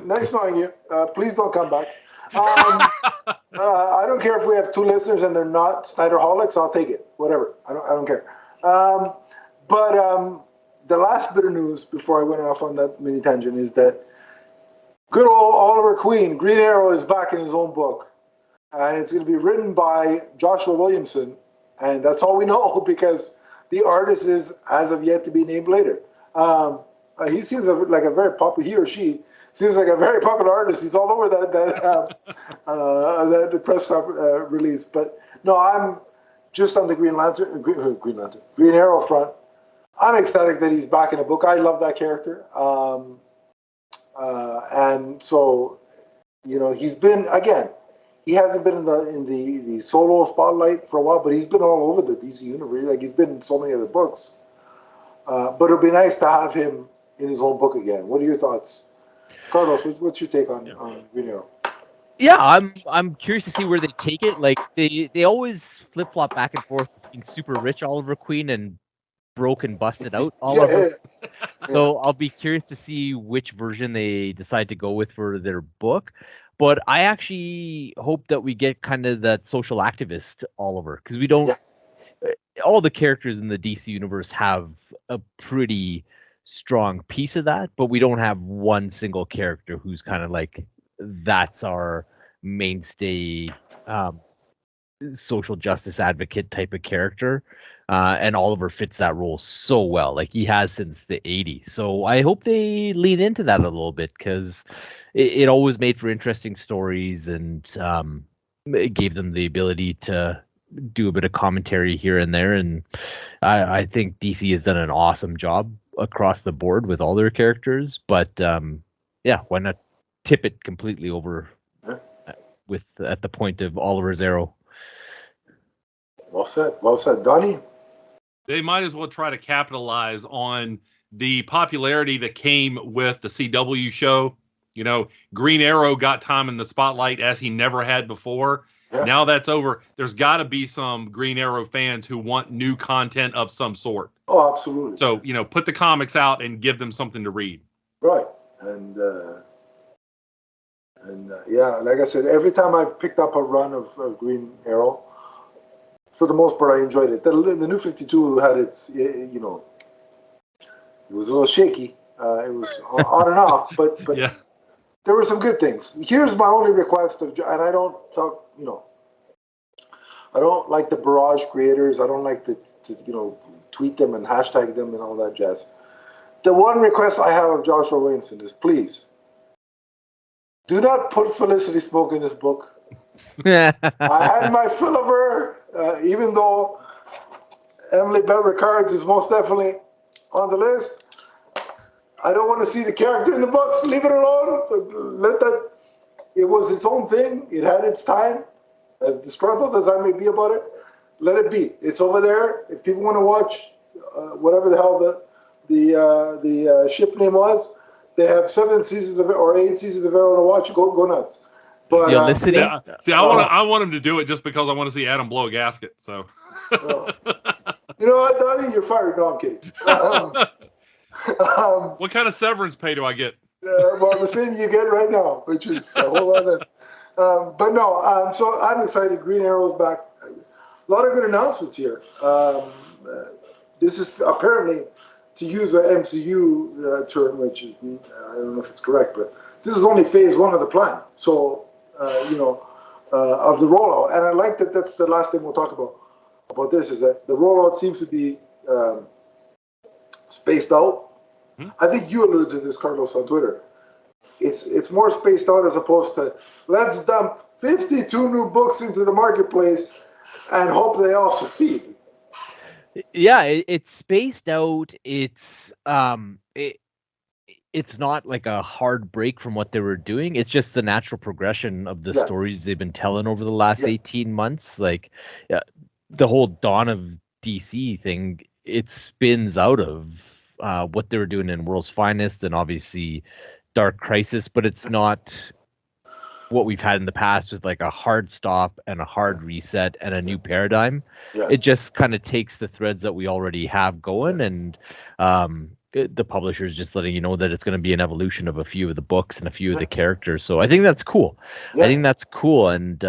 Speaker 2: Nice knowing you. Please don't come back. I don't care if we have 2 listeners and they're not Snyderholics. I'll take it. Whatever. I don't care. The last bit of news before I went off on that mini tangent is that good old Oliver Queen, Green Arrow, is back in his own book, and it's going to be written by Joshua Williamson, and that's all we know because the artist is as of yet to be named later. He seems like a very popular. He or she seems like a very popular artist. He's all over that press release. But no, I'm just on the Green Arrow front. I'm ecstatic that he's back in a book. I love that character, and so he's been again. He hasn't been in the solo spotlight for a while, but he's been all over the DC universe. Like he's been in so many other books. But it'll be nice to have him in his own book again. What are your thoughts, Carlos? What's your take on Green Arrow?
Speaker 3: Yeah, I'm curious to see where they take it. Like they always flip flop back and forth between super rich Oliver Queen and broke and busted out Oliver. So I'll be curious to see which version they decide to go with for their book. But I actually hope that we get kind of that social activist Oliver, because we don't. All the characters in the DC universe have a pretty strong piece of that, but we don't have one single character who's kind of like that's our mainstay social justice advocate type of character. And Oliver fits that role so well, like he has since the 80s. So I hope they lean into that a little bit because it always made for interesting stories and it gave them the ability to do a bit of commentary here and there. And I think DC has done an awesome job across the board with all their characters. But why not tip it completely over at the point of Oliver's Arrow?
Speaker 2: Well said. Donnie?
Speaker 4: They might as well try to capitalize on the popularity that came with the CW show. Green Arrow got time in the spotlight as he never had before. Yeah. Now that's over. There's got to be some Green Arrow fans who want new content of some sort.
Speaker 2: Oh, absolutely.
Speaker 4: So, put the comics out and give them something to read.
Speaker 2: Right. And like I said, every time I've picked up a run of Green Arrow, for the most part, I enjoyed it. The New 52 had its, it was a little shaky. It was on and off, but
Speaker 4: yeah.
Speaker 2: There were some good things. Here's my only request and I don't talk, I don't like the barrage creators. I don't like to tweet them and hashtag them and all that jazz. The one request I have of Joshua Williamson is please do not put Felicity Smoke in this book. I had my fill of her, even though Emily Bell Ricards is most definitely on the list. I don't want to see the character in the books. Leave it alone. Let that. It was its own thing. It had its time. As disgruntled as I may be about it, let it be. It's over there. If people want to watch whatever the hell the ship name was, they have 7 seasons of it or 8 seasons of Arrow to watch. Go nuts. But
Speaker 4: I want him to do it just because I want to see Adam blow a gasket. So.
Speaker 2: You know what, Donnie? You're fired. No, I'm kidding.
Speaker 4: What kind of severance pay do I get?
Speaker 2: Well, the same you get right now, which is a whole lot of. But no, so I'm excited. Green Arrow's back. A lot of good announcements here. This is apparently, to use an MCU term, which is I don't know if it's correct, but this is only phase 1 of the plan. So of the rollout, and I like that. That's the last thing we'll talk about this is that the rollout seems to be spaced out. I think you alluded to this, Carlos, on Twitter. It's more spaced out as opposed to let's dump 52 new books into the marketplace and hope they all succeed.
Speaker 3: Yeah, it's spaced out. It's not like a hard break from what they were doing. It's just the natural progression of the stories they've been telling over the last 18 months. Like the whole Dawn of DC thing, it spins out of what they were doing in World's Finest and obviously Dark Crisis, but it's not what we've had in the past with like a hard stop and a hard reset and a new paradigm. It just kind of takes the threads that we already have going and the publisher's just letting you know that it's going to be an evolution of a few of the books and a few of the characters. So I think that's cool. I think that's cool. And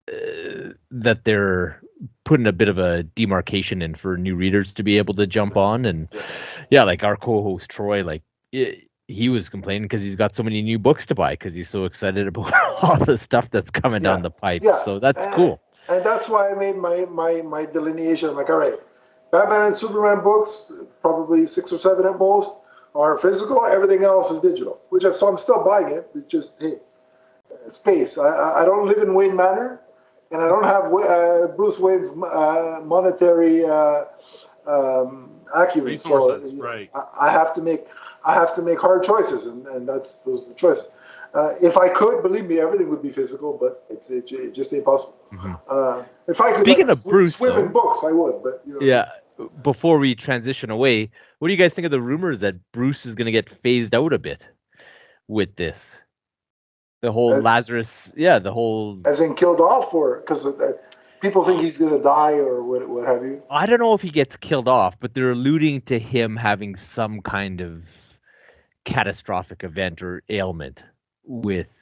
Speaker 3: that they're putting a bit of a demarcation in for new readers to be able to jump on. And like our co-host Troy, like he was complaining because he's got so many new books to buy because he's so excited about all the stuff that's coming down the pipe. So that's cool.
Speaker 2: And that's why I made my delineation. I'm like, all right, Batman and Superman books, probably 6 or 7 at most, are physical. Everything else is digital. So I'm still buying it. It's just, hey, space. I don't live in Wayne Manor, and I don't have Bruce Wayne's monetary acumen.
Speaker 4: Resources,
Speaker 2: so
Speaker 4: right?
Speaker 2: I have to make hard choices, and those are the choices. If I could, believe me, everything would be physical, but it's just impossible. If I could,
Speaker 3: speaking of Bruce,
Speaker 2: swim in books, I would. But
Speaker 3: before we transition away, what do you guys think of the rumors that Bruce is going to get phased out a bit with this? The whole Lazarus, the whole
Speaker 2: as in killed off, or because people think he's going to die or what have you.
Speaker 3: I don't know if he gets killed off, but they're alluding to him having some kind of catastrophic event or ailment with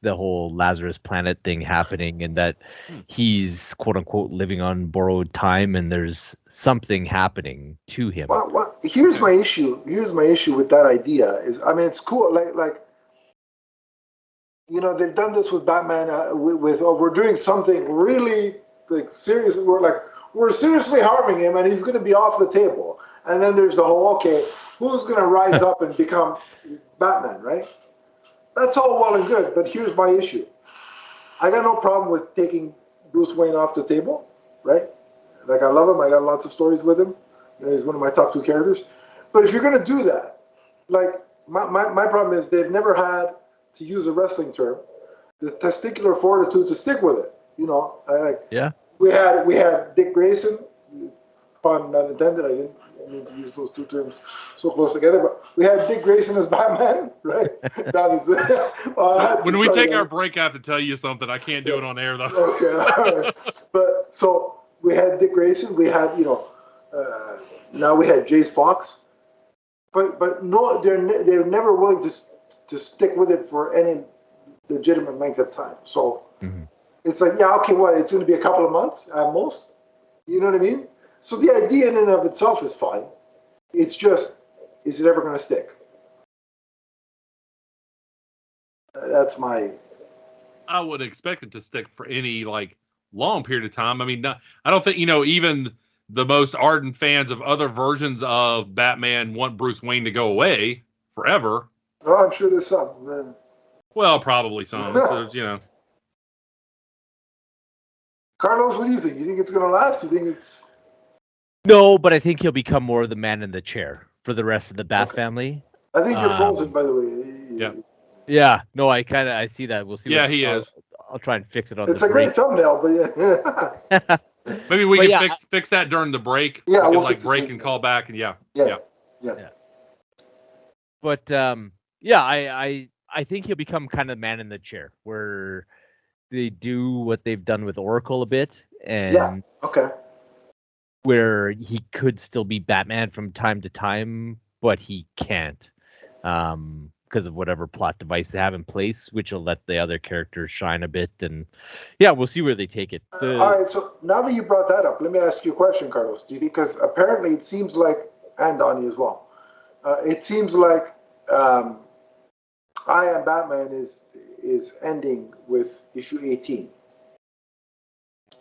Speaker 3: the whole Lazarus Planet thing happening, and that he's quote unquote living on borrowed time, and there's something happening to him.
Speaker 2: Well, here's my issue. Here's my issue with that idea. It's cool. Like they've done this with Batman. We're doing something really like serious. We're seriously harming him, and he's going to be off the table. And then there's the whole who's going to rise up and become Batman, right? That's all well and good, but here's my issue. I got no problem with taking Bruce Wayne off the table, right? Like, I love him. I got lots of stories with him. He's one of my top 2 characters. But if you're going to do that, like, my problem is they've never had, to use a wrestling term, the testicular fortitude to stick with it. We had Dick Grayson, pun not intended. I didn't mean to use those 2 terms so close together, but we had Dick Grayson as Batman, right?
Speaker 4: When we take our break, I have to tell you something. I can't do it on air, though.
Speaker 2: Okay, all right. But so we had Dick Grayson. We had, now we had Jace Fox. But no, they're never willing to stick with it for any legitimate length of time. So it's like, it's going to be a couple of months at most. You know what I mean? So the idea in and of itself is fine. It's just, is it ever going to stick? That's my...
Speaker 4: I would expect it to stick for any long period of time. I mean, I don't think, even the most ardent fans of other versions of Batman want Bruce Wayne to go away forever.
Speaker 2: Oh, I'm sure there's some.
Speaker 4: Well, probably some. So,
Speaker 2: Carlos, what do you think? You think it's going to last? You think it's...
Speaker 3: No, but I think he'll become more of the man in the chair for the rest of the Bat family.
Speaker 2: I think you're frozen, by the way.
Speaker 3: Yeah. No, I see that. We'll see.
Speaker 4: Yeah, he is.
Speaker 3: I'll try and fix it on.
Speaker 2: It's a great thumbnail, but yeah.
Speaker 4: Maybe we can fix that during the break.
Speaker 2: Yeah,
Speaker 4: we'll break and call back, and yeah.
Speaker 3: But I think he'll become kind of man in the chair, where they do what they've done with Oracle a bit, and where he could still be Batman from time to time, but he can't because of whatever plot device they have in place, which will let the other characters shine a bit. And we'll see where they take it.
Speaker 2: All right, so now that you brought that up, let me ask you a question, Carlos. Do you think, because apparently it seems like, and Donnie as well, it seems like I Am Batman is ending with issue 18.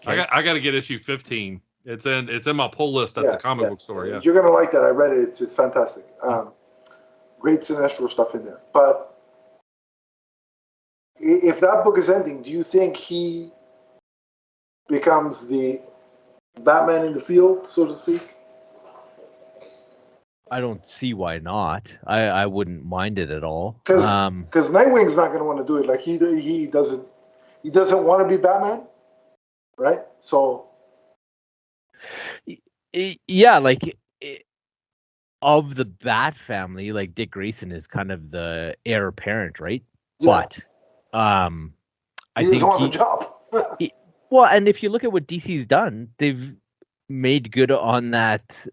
Speaker 4: Okay. I got to get issue 15. It's in my pull list at the comic book store. Yeah,
Speaker 2: you're gonna like that. I read it. It's fantastic. Great Sinestro stuff in there. But if that book is ending, do you think he becomes the Batman in the field, so to speak?
Speaker 3: I don't see why not. I wouldn't mind it at all.
Speaker 2: Because Nightwing's not going to want to do it. Like he doesn't want to be Batman, right? So
Speaker 3: yeah, like of the Bat family, like Dick Grayson is kind of the heir apparent, right?
Speaker 2: Yeah.
Speaker 3: But I
Speaker 2: he
Speaker 3: think
Speaker 2: doesn't want the job.
Speaker 3: well, and if you look at what DC's done, they've made good on that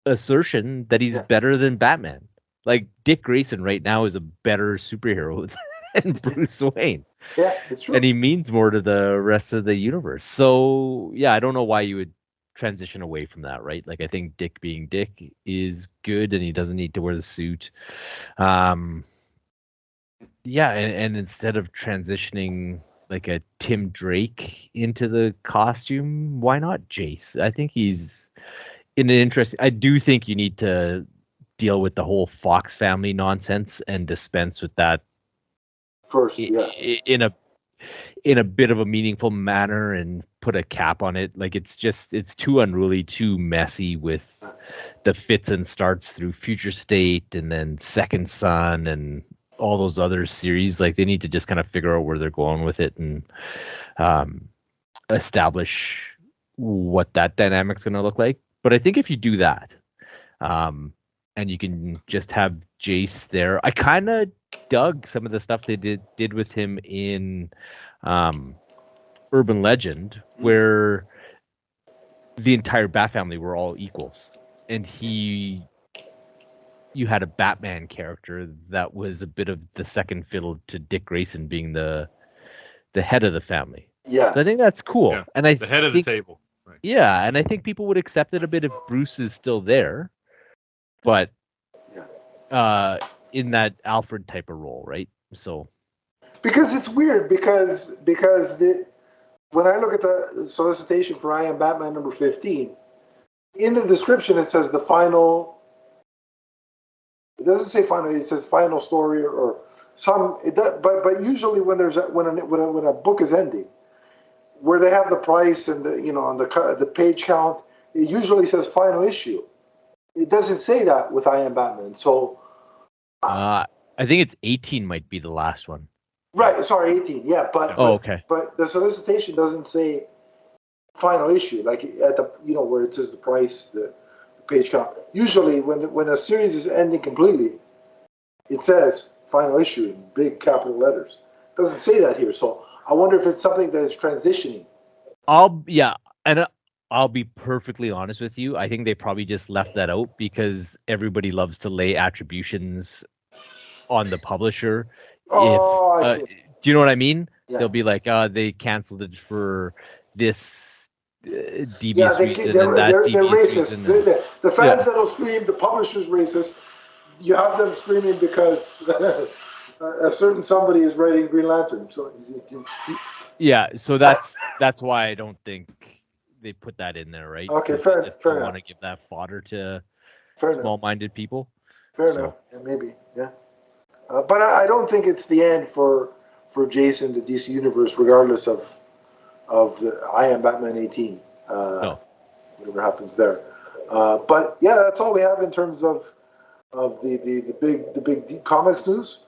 Speaker 3: assertion that he's better than Batman. Like Dick Grayson right now is a better superhero than Bruce Wayne.
Speaker 2: Yeah, it's true.
Speaker 3: And he means more to the rest of the universe. So yeah, I don't know why you would transition away from that, right? Like I think Dick being Dick is good and he doesn't need to wear the suit. Yeah, and instead of transitioning like a Tim Drake into the costume, why not Jace? I think he's in an interesting. I do think you need to deal with the whole Fox family nonsense and dispense with that
Speaker 2: first,
Speaker 3: in a bit of a meaningful manner and put a cap on it. Like it's too unruly, too messy with the fits and starts through Future State and then Second Son and all those other series. Like they need to just kind of figure out where they're going with it and establish what that dynamic's going to look like. But I think if you do that, and you can just have Jace there, I kind of dug some of the stuff they did with him in Urban Legend, where the entire Bat family were all equals, and you had a Batman character that was a bit of the second fiddle to Dick Grayson being the head of the family.
Speaker 2: Yeah,
Speaker 3: so I think that's cool,
Speaker 4: Yeah,
Speaker 3: and I
Speaker 4: the head of the table. Right.
Speaker 3: Yeah, and I think people would accept it a bit if Bruce is still there, but in that Alfred type of role, right? So
Speaker 2: because it's weird because when I look at the solicitation for I Am Batman number 15, in the description it says the final. It doesn't say final. It says final story or some. It does, but usually when when a book is ending, where they have the price and on the page count, it usually says final issue. It doesn't say that with I Am Batman. So
Speaker 3: I think it's 18 might be the last one.
Speaker 2: Right, sorry, 18. Yeah, but
Speaker 3: okay.
Speaker 2: But the solicitation doesn't say final issue, like at the where it says the price, the page count. Usually, when a series is ending completely, it says final issue in big capital letters. It doesn't say that here, so I wonder if it's something that is transitioning.
Speaker 3: I'll be perfectly honest with you. I think they probably just left that out because everybody loves to lay attributions on the publisher.
Speaker 2: I see.
Speaker 3: Do you know what I mean?
Speaker 2: Yeah.
Speaker 3: They'll be like, they canceled it for this devious reason.
Speaker 2: They're
Speaker 3: racist.
Speaker 2: Reason. The fans that'll scream, the publisher's racist, you have them screaming because a certain somebody is writing Green Lantern. So
Speaker 3: yeah, so that's why I don't think they put that in there, right?
Speaker 2: Okay, fair enough.
Speaker 3: They want to give that fodder to small-minded people.
Speaker 2: Fair enough. Yeah, maybe. Yeah. But I don't think it's the end for Jason, the DC Universe, regardless of the I Am Batman 18.
Speaker 3: No.
Speaker 2: Whatever happens there. But yeah, that's all we have in terms of the big comics news.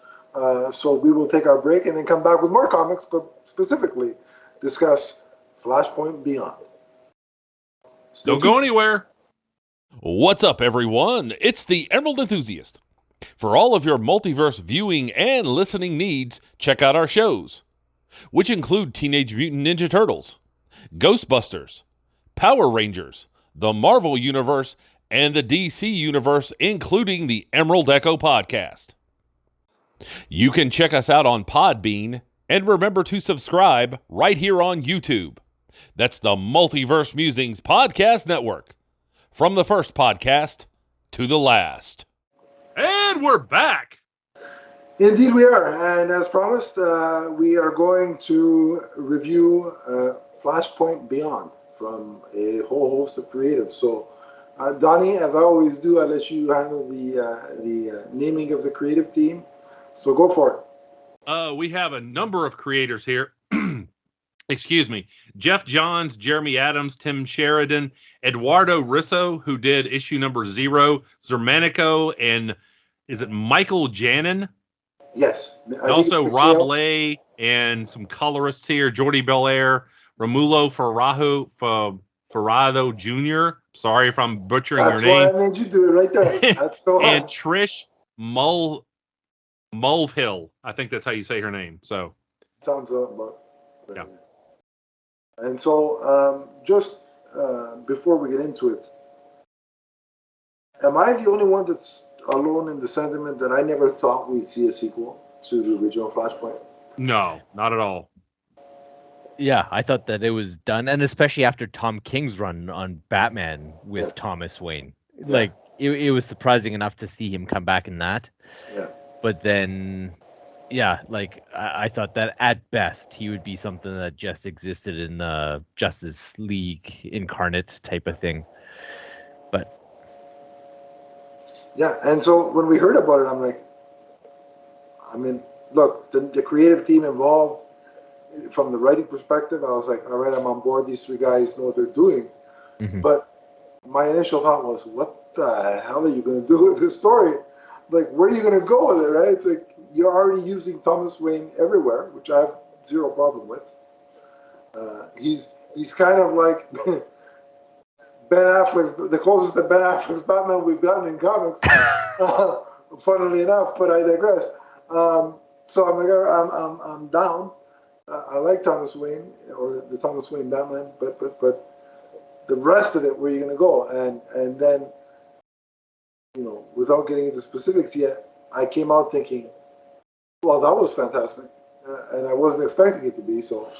Speaker 2: So we will take our break and then come back with more comics, but specifically discuss Flashpoint Beyond.
Speaker 4: Don't go anywhere.
Speaker 1: What's up, everyone? It's the Emerald Enthusiast. For all of your multiverse viewing and listening needs, check out our shows, which include Teenage Mutant Ninja Turtles, Ghostbusters, Power Rangers, the Marvel Universe, and the DC Universe, including the Emerald Echo podcast. You can check us out on Podbean, and remember to subscribe right here on YouTube. That's the Multiverse Musings Podcast Network. From the first podcast to the last.
Speaker 4: And we're back.
Speaker 2: Indeed we are. And as promised, we are going to review Flashpoint Beyond from a whole host of creatives. So, Donnie, as I always do, I let you handle the naming of the creative team. So go for it.
Speaker 4: We have a number of creators here. Excuse me. Jeff Johns, Jeremy Adams, Tim Sheridan, Eduardo Risso, who did issue number 0, Zermanico, and is it Michael Janin?
Speaker 2: Yes.
Speaker 4: And also Rob Lay and some colorists here, Jordi Belair, Romulo Ferrado Jr. Sorry if I'm butchering your name.
Speaker 2: That's why I made you do it right there. That's the one.
Speaker 4: And Trish Mulvihill. I think that's how you say her name. So
Speaker 2: sounds about
Speaker 4: yeah.
Speaker 2: And so, just before we get into it, am I the only one that's alone in the sentiment that I never thought we'd see a sequel to the original Flashpoint?
Speaker 4: No, not at all.
Speaker 3: Yeah, I thought that it was done, and especially after Tom King's run on Batman with Thomas Wayne. Yeah. Like, it was surprising enough to see him come back in that.
Speaker 2: Yeah.
Speaker 3: But then, yeah, like, I thought that at best he would be something that just existed in the Justice League Incarnate type of thing. But
Speaker 2: yeah, and so when we heard about it, I'm like, I mean, look, the creative team involved, from the writing perspective, I was like, all right, I'm on board. These 3 guys know what they're doing. Mm-hmm. But my initial thought was, what the hell are you going to do with this story? Like, where are you going to go with it, right? It's like, you're already using Thomas Wayne everywhere, which I have 0 problem with. He's kind of like Ben Affleck's, the closest to Ben Affleck's Batman we've gotten in comics, funnily enough, but I digress. So I'm like, I'm down. I like Thomas Wayne, or the Thomas Wayne Batman, but the rest of it, where are you going to go? And then, without getting into specifics yet, I came out thinking, well, that was fantastic, and I wasn't expecting it to be, so.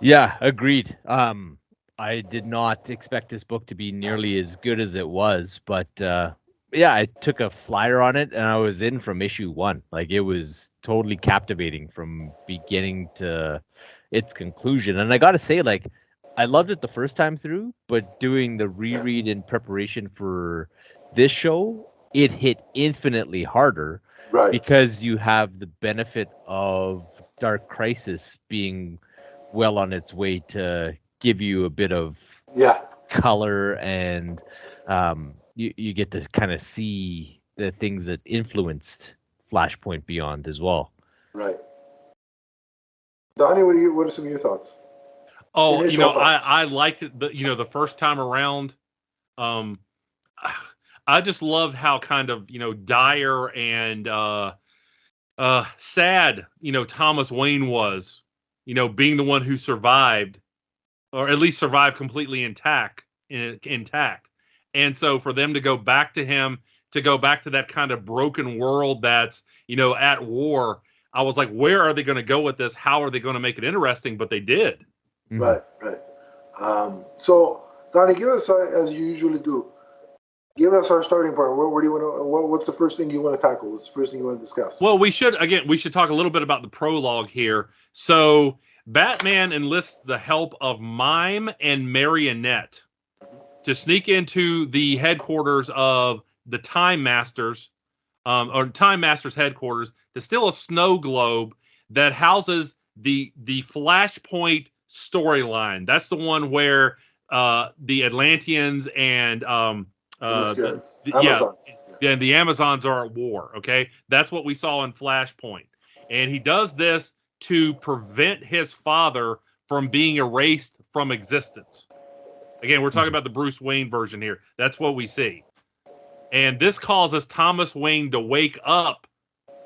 Speaker 3: Yeah, agreed. I did not expect this book to be nearly as good as it was, but yeah, I took a flyer on it, and I was in from issue 1. Like, it was totally captivating from beginning to its conclusion. And I got to say, like, I loved it the first time through, but doing the reread in preparation for this show, it hit infinitely harder.
Speaker 2: Right.
Speaker 3: Because you have the benefit of Dark Crisis being well on its way to give you a bit of color, and you get to kind of see the things that influenced Flashpoint Beyond as well.
Speaker 2: Right. Donnie, what are some of your thoughts?
Speaker 4: Oh, I liked it, the first time around. I just loved how kind of, dire and sad, Thomas Wayne was, being the one who survived, or at least survived completely intact. And so for them to go back to him, to go back to that kind of broken world that's, at war, I was like, where are they going to go with this? How are they going to make it interesting? But they did.
Speaker 2: Right. So, Donnie, give us, as you usually do, give us our starting point. Where do you want to? What's the first thing you want to tackle? What's the first thing you want to discuss?
Speaker 4: Well, we should talk a little bit about the prologue here. So, Batman enlists the help of Mime and Marionette to sneak into the headquarters of the Time Masters, or Time Masters headquarters, to steal a snow globe that houses the Flashpoint storyline. That's the one where the Atlanteans and the Amazons are at war. Okay, that's what we saw in Flashpoint, and he does this to prevent his father from being erased from existence. Again, we're talking about the Bruce Wayne version here. That's what we see. And this causes Thomas Wayne to wake up,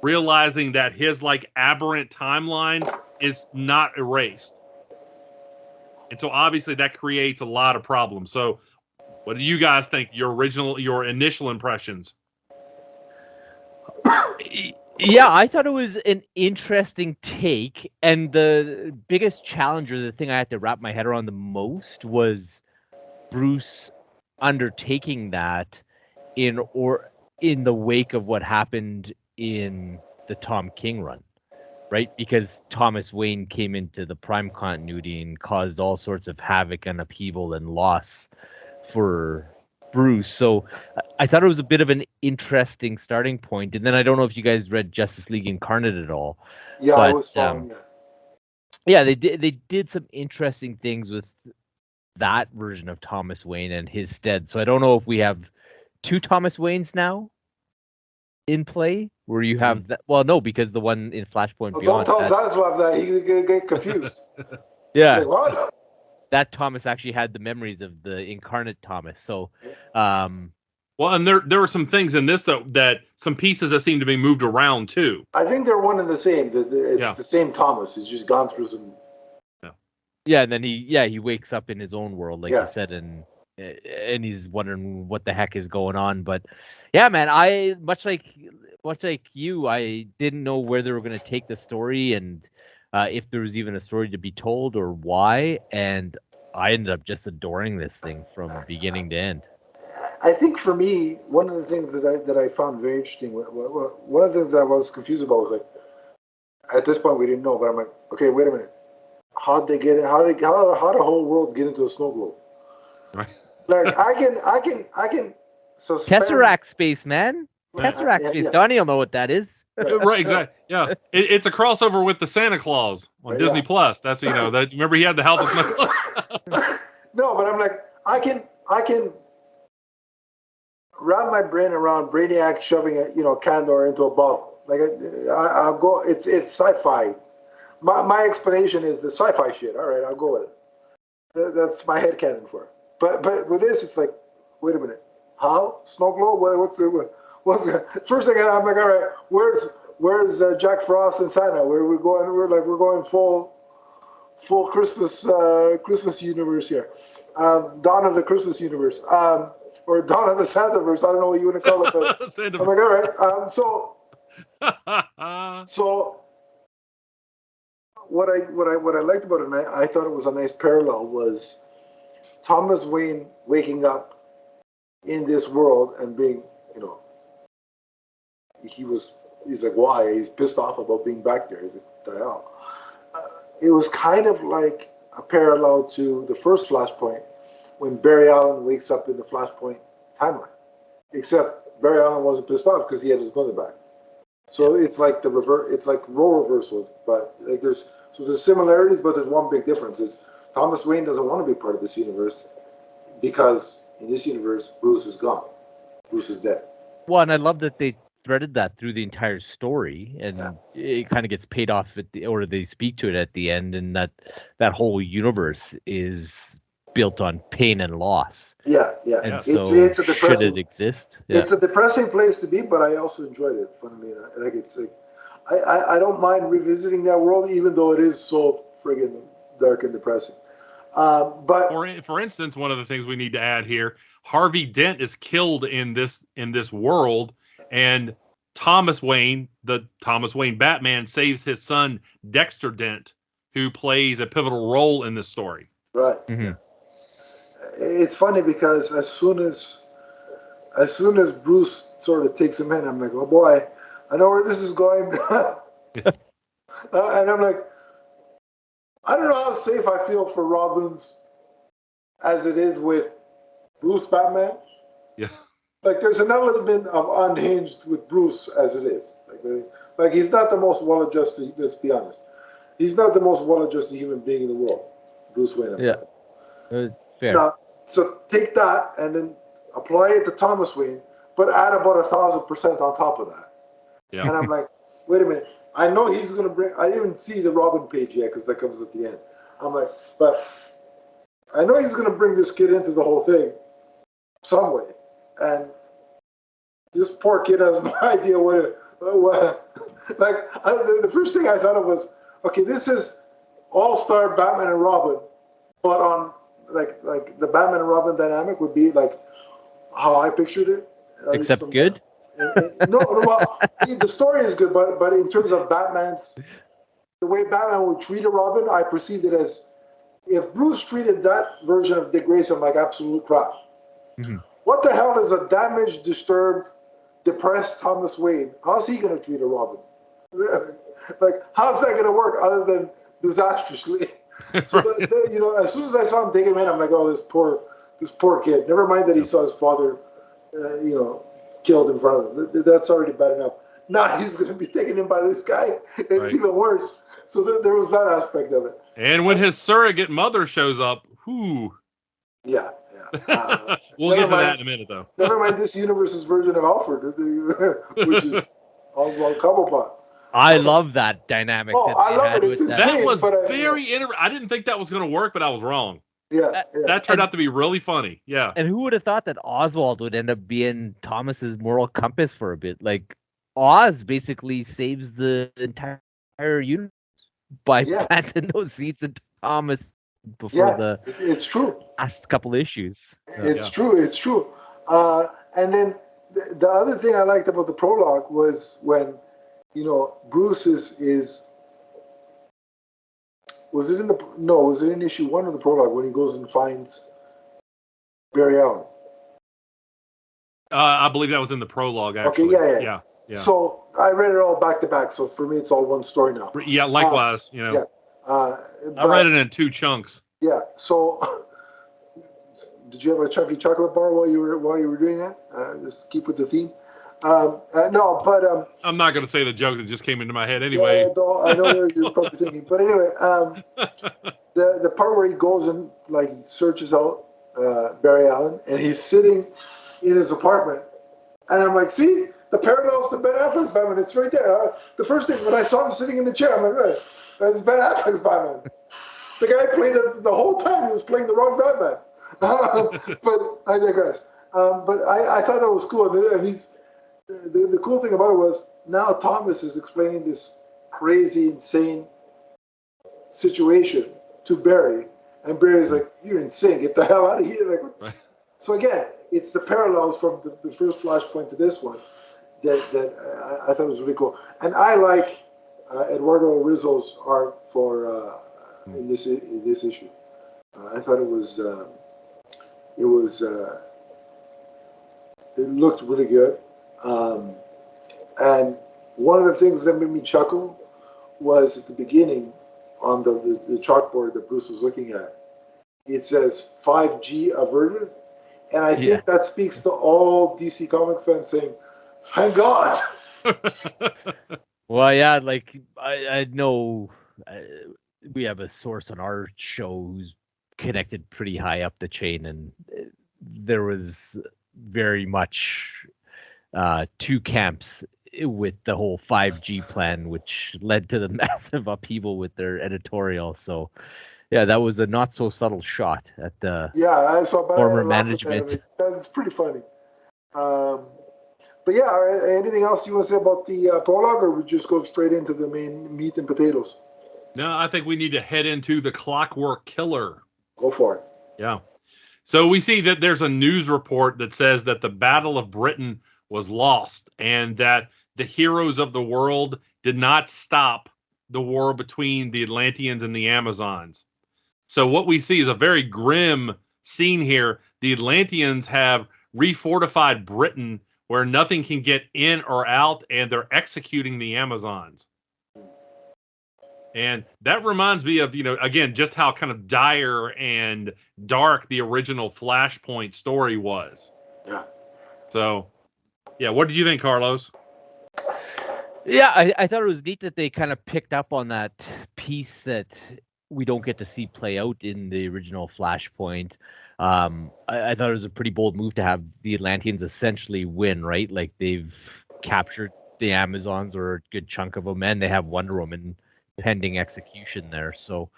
Speaker 4: realizing that his aberrant timeline is not erased. And so obviously that creates a lot of problems. So what do you guys think? Your initial impressions?
Speaker 3: Yeah, I thought it was an interesting take. And the biggest challenge, or the thing I had to wrap my head around the most, was Bruce undertaking that in the wake of what happened in the Tom King run, right? Because Thomas Wayne came into the Prime continuity and caused all sorts of havoc and upheaval and loss for Bruce. So I thought it was a bit of an interesting starting point. And then I don't know if you guys read Justice League Incarnate at all.
Speaker 2: Yeah, I
Speaker 3: But,
Speaker 2: was following.
Speaker 3: Yeah, they did some interesting things with that version of Thomas Wayne and his stead. So I don't know if we have two Thomas Waynes now in play, where you have that. Well, no, because the one in Flashpoint
Speaker 2: Well,
Speaker 3: Beyond.
Speaker 2: don't tell Zaslav that he could get confused.
Speaker 3: Yeah,
Speaker 2: Like, what?
Speaker 3: that Thomas actually had the memories of the incarnate Thomas. So,
Speaker 4: Well, and there were some things in this that some pieces that seem to be moved around too.
Speaker 2: I think they're one and the same. It's the same Thomas. He's just gone through some.
Speaker 3: Yeah, and then he wakes up in his own world, like
Speaker 2: Yeah.
Speaker 3: you said, and he's wondering what the heck is going on. But yeah, man, I much like you, I didn't know where they were going to take the story and if there was even a story to be told or why. And I ended up just adoring this thing from beginning to end.
Speaker 2: I think for me, one of the things that I found very interesting, one of the things that I was confused about was like, at this point we didn't know, but I'm like, okay, wait a minute, how'd they get it? How the whole world get into a snow globe?
Speaker 4: Right.
Speaker 2: Like I can suspend.
Speaker 3: Tesseract space, man. Tesseract space.
Speaker 2: Yeah.
Speaker 3: Donnie will know what that is.
Speaker 4: Right, exactly. Yeah, it's a crossover with the Santa Claus on Disney Plus. That's that. Remember he had the House of Snow.
Speaker 2: No, but I'm like, I can wrap my brain around Brainiac shoving a Candor into a bottle. Like I'll go. It's sci-fi. My explanation is the sci-fi shit. All right, I'll go with it. That's my headcanon for it. But with this, it's like, wait a minute, how snow globe? What's the first thing? I'm like, all right, where's Jack Frost and Santa? We're going full Christmas universe here. Dawn of the Christmas universe. Or Dawn of the Santaverse. I don't know what you want to call it, but I'm like, all right. So what I liked about it, and I thought it was a nice parallel, was Thomas Wayne waking up in this world and being, he's like, why? He's pissed off about being back there. He's like, what the hell? It was kind of like a parallel to the first Flashpoint, when Barry Allen wakes up in the Flashpoint timeline. Except Barry Allen wasn't pissed off because he had his mother back. So it's like it's like role reversals, but like there's similarities, but there's one big difference: is Thomas Wayne doesn't want to be part of this universe because in this universe Bruce is gone, Bruce is dead.
Speaker 3: Well, and I love that they threaded that through the entire story, and it kind of gets paid off or they speak to it at the end, and that whole universe is built on pain and loss.
Speaker 2: Yeah.
Speaker 3: And
Speaker 2: so it's a depressing.
Speaker 3: Should it exist? Yeah.
Speaker 2: It's a depressing place to be, but I also enjoyed it. Funnily enough, like it's like I don't mind revisiting that world, even though it is so friggin' dark and depressing. But
Speaker 4: for instance, one of the things we need to add here: Harvey Dent is killed in this world, and Thomas Wayne, the Thomas Wayne Batman, saves his son Dexter Dent, who plays a pivotal role in this story.
Speaker 2: Right.
Speaker 3: Mm-hmm.
Speaker 2: It's funny because as soon as Bruce sort of takes him in, I'm like, oh boy, I know where this is going. And I'm like, I don't know how safe I feel for Robins as it is with Bruce Batman.
Speaker 4: Yeah.
Speaker 2: Like there's an element of unhinged with Bruce as it is. Like he's not the most well-adjusted, let's be honest. He's not the most well-adjusted human being in the world, Bruce Wayne.
Speaker 3: Yeah. Fair.
Speaker 2: Now, so take that and then apply it to Thomas Wayne, but add about 1,000% on top of that.
Speaker 4: Yeah.
Speaker 2: And I'm like, wait a minute. I know he's going to bring. I didn't even see the Robin page yet because that comes at the end. I'm like, but I know he's going to bring this kid into the whole thing some way, and this poor kid has no idea what. Like the first thing I thought of was, okay, this is all-star Batman and Robin, but on like the Batman and Robin dynamic would be like how I pictured it.
Speaker 3: Except good.
Speaker 2: No, well, the story is good, but in terms of the way Batman would treat a Robin, I perceived it as if Bruce treated that version of Dick Grayson like absolute crap.
Speaker 3: Mm-hmm.
Speaker 2: What the hell is a damaged, disturbed, depressed Thomas Wayne? How's he going to treat a Robin? Like, how's that going to work other than disastrously? So, as soon as I saw him take him in, I'm like, oh, this poor this poor kid. Never mind that he saw his father, killed in front of him. That's already bad enough. Now he's going to be taken in by this guy. It's even worse. So there was that aspect of it.
Speaker 4: And when his surrogate mother shows up, whoo.
Speaker 2: Yeah.
Speaker 4: We'll get to that in a minute, though.
Speaker 2: Never mind this universe's version of Alfred, which is Oswald Cobblepot.
Speaker 3: I love that dynamic.
Speaker 2: I love it. It's insane.
Speaker 4: That was very interesting. I didn't think that was going to work, but I was wrong.
Speaker 2: Yeah.
Speaker 4: That turned out to be really funny. Yeah.
Speaker 3: And who would have thought that Oswald would end up being Thomas's moral compass for a bit? Like, Oz basically saves the entire universe by planting those seeds in Thomas before
Speaker 2: it's true.
Speaker 3: Last couple issues.
Speaker 2: It's true. And then the other thing I liked about the prologue was when, Bruce is was it in issue 1 of the prologue when he goes and finds Barry Allen?
Speaker 4: I believe that was in the prologue, actually.
Speaker 2: Okay, yeah. So I read it all back to back. So for me, it's all one story now.
Speaker 4: Yeah, likewise. I read it in 2 chunks.
Speaker 2: Yeah. So, did you have a chunky chocolate bar while you were doing that? Just keep with the theme. No, but
Speaker 4: I'm not going to say the joke that just came into my head anyway.
Speaker 2: I know what you're probably thinking, but anyway, the part where he goes and he searches out Barry Allen, and he's sitting in his apartment, and I'm like, see the parallels to Ben Affleck's Batman. It's right there. The first thing when I saw him sitting in the chair, I'm like, that's Ben Affleck's Batman. The guy played the whole time. He was playing the wrong Batman. But I digress. But I thought that was cool. And the cool thing about it was now Thomas is explaining this crazy, insane situation to Barry, and Barry's like, "You're insane. Get the hell out of here!" Like, what? So again, it's the parallels from the first Flashpoint to this one that I thought was really cool. And I like Eduardo Rizzo's art for in this issue. I thought it looked really good. And one of the things that made me chuckle was at the beginning on the chalkboard that Bruce was looking at. It says 5G averted. And I think that speaks to all DC Comics fans saying, thank God.
Speaker 3: Well, yeah, I know we have a source on our show who's connected pretty high up the chain, and there was very much 2 camps with the whole 5G plan, which led to the massive upheaval with their editorial. So, yeah, that was a not so subtle shot at the
Speaker 2: I saw
Speaker 3: former management.
Speaker 2: That's pretty funny. But yeah, anything else you want to say about the prologue, or we just go straight into the main meat and potatoes?
Speaker 4: No, I think we need to head into the Clockwork Killer.
Speaker 2: Go for it.
Speaker 4: Yeah. So we see that there's a news report that says that the Battle of Britain was lost and that the heroes of the world did not stop the war between the Atlanteans and the Amazons. So what we see is a very grim scene here. The Atlanteans have refortified Britain where nothing can get in or out, and they're executing the Amazons. And that reminds me of, again, just how kind of dire and dark the original Flashpoint story was.
Speaker 2: Yeah.
Speaker 4: So, yeah, what did you think, Carlos?
Speaker 3: Yeah, I thought it was neat that they kind of picked up on that piece that we don't get to see play out in the original Flashpoint. I thought it was a pretty bold move to have the Atlanteans essentially win, right? Like, they've captured the Amazons, or a good chunk of them, and they have Wonder Woman pending execution there. So,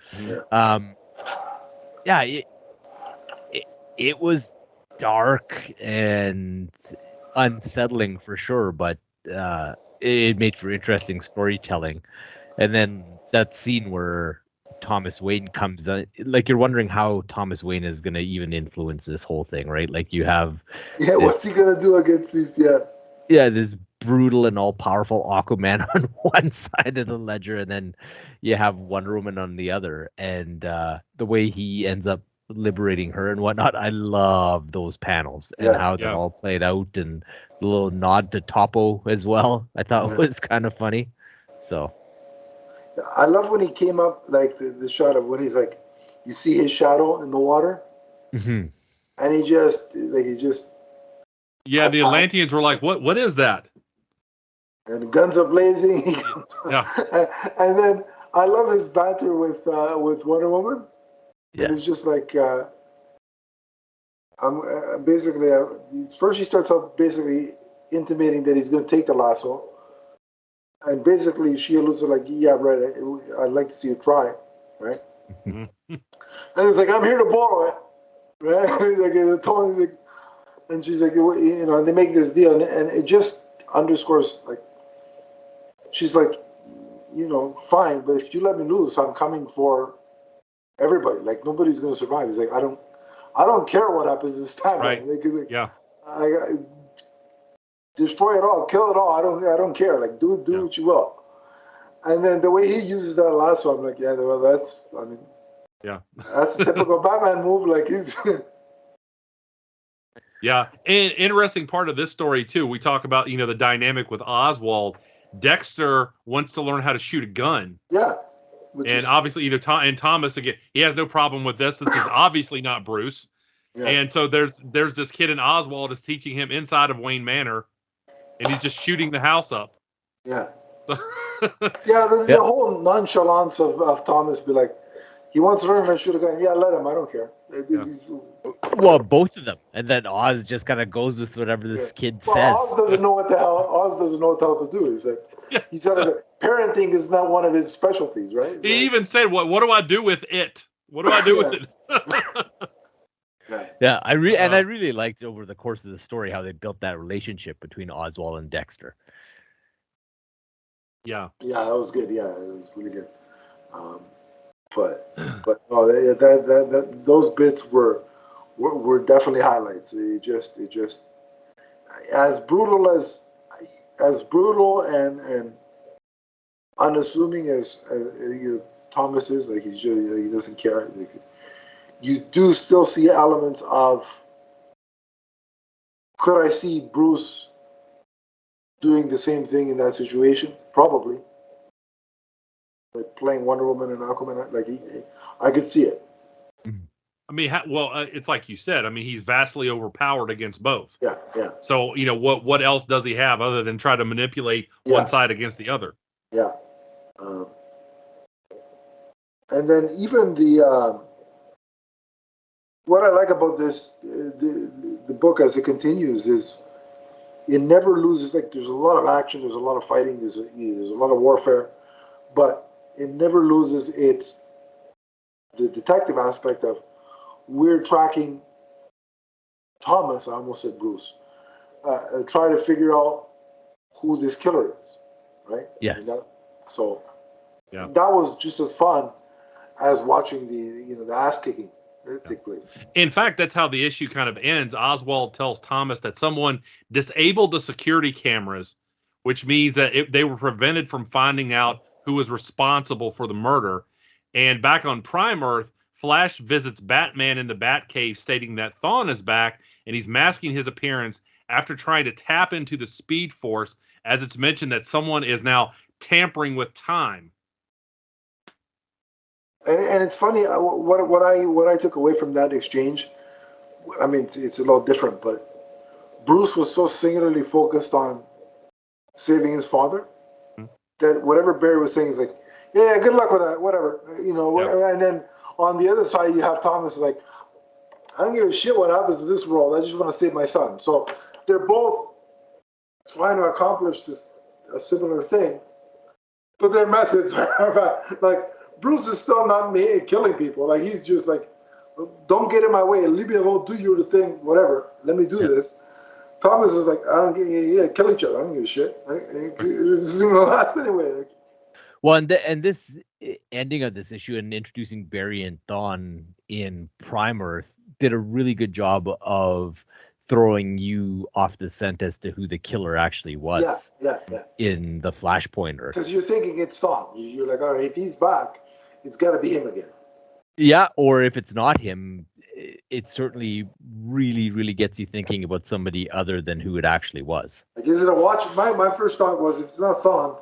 Speaker 3: it was dark and unsettling for sure, but it made for interesting storytelling. And then that scene where Thomas Wayne comes in, like, you're wondering how Thomas Wayne is going to even influence this whole thing, right? Like, you have
Speaker 2: what's he going to do against these
Speaker 3: this brutal and all-powerful Aquaman on one side of the ledger, and then you have Wonder Woman on the other, and the way he ends up liberating her and whatnot. I love those panels and how that all played out, and the little nod to Topo as well. I thought was kind of funny. So
Speaker 2: I love when he came up, like the shot of when he's like, you see his shadow in the water.
Speaker 3: Mm-hmm.
Speaker 2: And he just
Speaker 4: Yeah, the Atlanteans were like, what is that?
Speaker 2: And guns are blazing.
Speaker 4: Yeah.
Speaker 2: And then I love his banter with Wonder Woman.
Speaker 3: Yeah.
Speaker 2: And it's just like, basically, first he starts out basically intimating that he's going to take the lasso. And basically, she alludes to like, yeah, right, I'd like to see you try, right?
Speaker 4: Mm-hmm.
Speaker 2: And it's like, I'm here to borrow it, right? Like, Tony, like, and she's like, you know, and they make this deal, and it just underscores, like, she's like, you know, fine, but if you let me lose, I'm coming for everybody. Like, nobody's going to survive. He's like, I don't care what happens this time.
Speaker 4: Right.
Speaker 2: Like,
Speaker 4: Yeah.
Speaker 2: I destroy it all, kill it all. I don't care. Like, do what you will. And then the way he uses that lasso, I'm like, yeah, well, that's a typical Batman move. Like, he's
Speaker 4: Yeah. And interesting part of this story too, we talk about, you know, the dynamic with Oswald. Dexter wants to learn how to shoot a gun.
Speaker 2: Yeah.
Speaker 4: And obviously, you know, Thomas, again, he has no problem with this. This is obviously not Bruce. Yeah. And so there's this kid in Oswald is teaching him inside of Wayne Manor, and he's just shooting the house up.
Speaker 2: Yeah. The whole nonchalance of Thomas be like, he wants to learn how to shoot a gun. Yeah, let him. I don't care. Yeah.
Speaker 3: Well, both of them. And then Oz just kind of goes with whatever this kid says.
Speaker 2: Oz doesn't know what the hell to do. He's like, he's sort of, parenting is not one of his specialties, right?
Speaker 4: He even said, what do I do with it? What do I do with it?
Speaker 3: Yeah, I really liked over the course of the story how they built that relationship between Oswald and Dexter.
Speaker 4: Yeah.
Speaker 2: Yeah, that was good. Yeah, it was really good. But those bits were definitely highlights. It just as brutal and unassuming as Thomas is. Like, he doesn't care. Like, you do still see elements of, could I see Bruce doing the same thing in that situation? Probably. Like playing Wonder Woman and Aquaman, like I could see it.
Speaker 4: I mean, it's like you said. I mean, he's vastly overpowered against both.
Speaker 2: Yeah.
Speaker 4: So, you know, what else does he have other than try to manipulate one side against the other?
Speaker 2: Yeah. And then even the what I like about this the book as it continues is it never loses. Like, there's a lot of action, there's a lot of fighting, there's a lot of warfare, but it never loses the detective aspect of, we're tracking Thomas, I almost said Bruce, try to figure out who this killer is, right?
Speaker 3: Yes.
Speaker 2: That was just as fun as watching the ass kicking take place.
Speaker 4: In fact, that's how the issue kind of ends. Oswald tells Thomas that someone disabled the security cameras, which means that they were prevented from finding out who was responsible for the murder. And back on Prime Earth, Flash visits Batman in the Batcave, stating that Thawne is back, and he's masking his appearance after trying to tap into the Speed Force, as it's mentioned that someone is now tampering with time.
Speaker 2: And it's funny, what I took away from that exchange, I mean, it's a little different, but Bruce was so singularly focused on saving his father that whatever Barry was saying is like, yeah, good luck with that, whatever, and then on the other side, you have Thomas like, I don't give a shit what happens to this world, I just want to save my son. So they're both trying to accomplish a similar thing, but their methods are like, Bruce is still not killing people. Like, he's just like, don't get in my way, leave me alone, do your thing, whatever, let me do this. Thomas is like, I don't get, kill each other, I don't give a shit. This isn't gonna last anyway.
Speaker 3: Well, and this ending of this issue and introducing Barry and Thawne in Prime Earth did a really good job of throwing you off the scent as to who the killer actually was.
Speaker 2: Yeah.
Speaker 3: In the Flashpoint Earth.
Speaker 2: Because you're thinking it's Thawne. You're like, all right, if he's back, it's got to be him again.
Speaker 3: Yeah, or if it's not him, it certainly really, really gets you thinking about somebody other than who it actually was.
Speaker 2: Like, is it a watch? My first thought was, if it's not Thawne,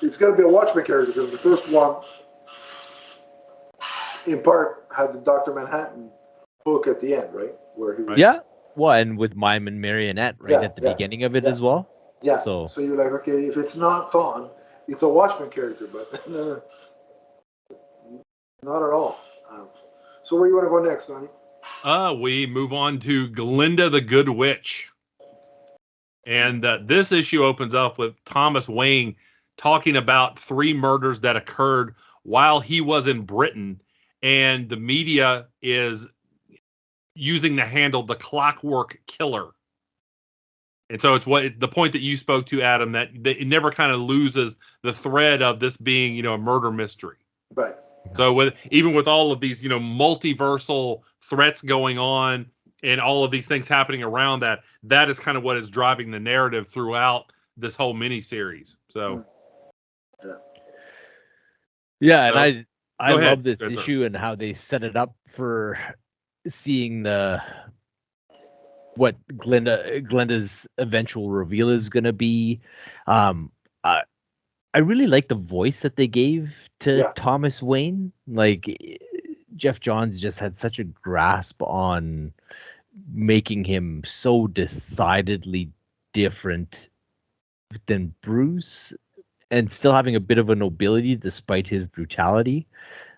Speaker 2: it's got to be a Watchmen character, because the first one, in part, had the Dr. Manhattan book at the end, right? Where he was,
Speaker 3: Yeah. Well, and with Mime and Marionette right at the beginning of it as well.
Speaker 2: Yeah.
Speaker 3: So
Speaker 2: you're like, okay, if it's not Thawne, it's a Watchmen character, but no, not at all. So where you want to go next, Donnie?
Speaker 4: We move on to Glinda the Good Witch. And this issue opens up with Thomas Wayne talking about 3 murders that occurred while he was in Britain. And the media is using the handle the Clockwork Killer. And so it's the point that you spoke to, Adam, that it never kind of loses the thread of this being, a murder mystery.
Speaker 2: Right.
Speaker 4: So even with all of these, multiversal threats going on and all of these things happening around that is kind of what is driving the narrative throughout this whole miniseries. So,
Speaker 3: yeah,
Speaker 4: so,
Speaker 3: and I love this
Speaker 4: Good
Speaker 3: issue and how they set it up for seeing what Glenda's eventual reveal is going to be. I really like the voice that they gave to Thomas Wayne. Like Jeff Johns just had such a grasp on making him so decidedly different than Bruce and still having a bit of a nobility despite his brutality.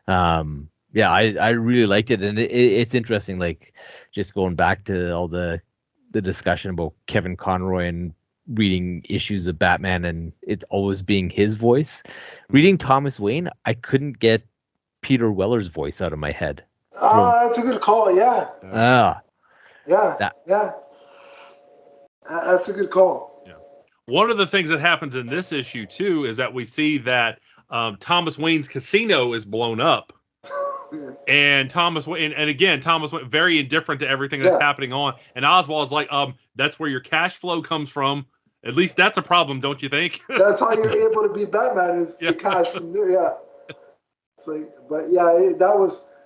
Speaker 3: I really liked it. And it's interesting, like just going back to all the discussion about Kevin Conroy and reading issues of Batman and it's always being his voice. Reading Thomas Wayne, I couldn't get Peter Weller's voice out of my head.
Speaker 2: That's a good call. Yeah. That's a good call.
Speaker 4: Yeah. One of the things that happens in this issue too is that we see that Thomas Wayne's casino is blown up. And Thomas Wayne, and again, Thomas Wayne very indifferent to everything that's happening on. And Oswald's like, that's where your cash flow comes from. At least that's a problem, don't you think?
Speaker 2: That's how you're able to beat Batman is the cash from there. Yeah. It's like, but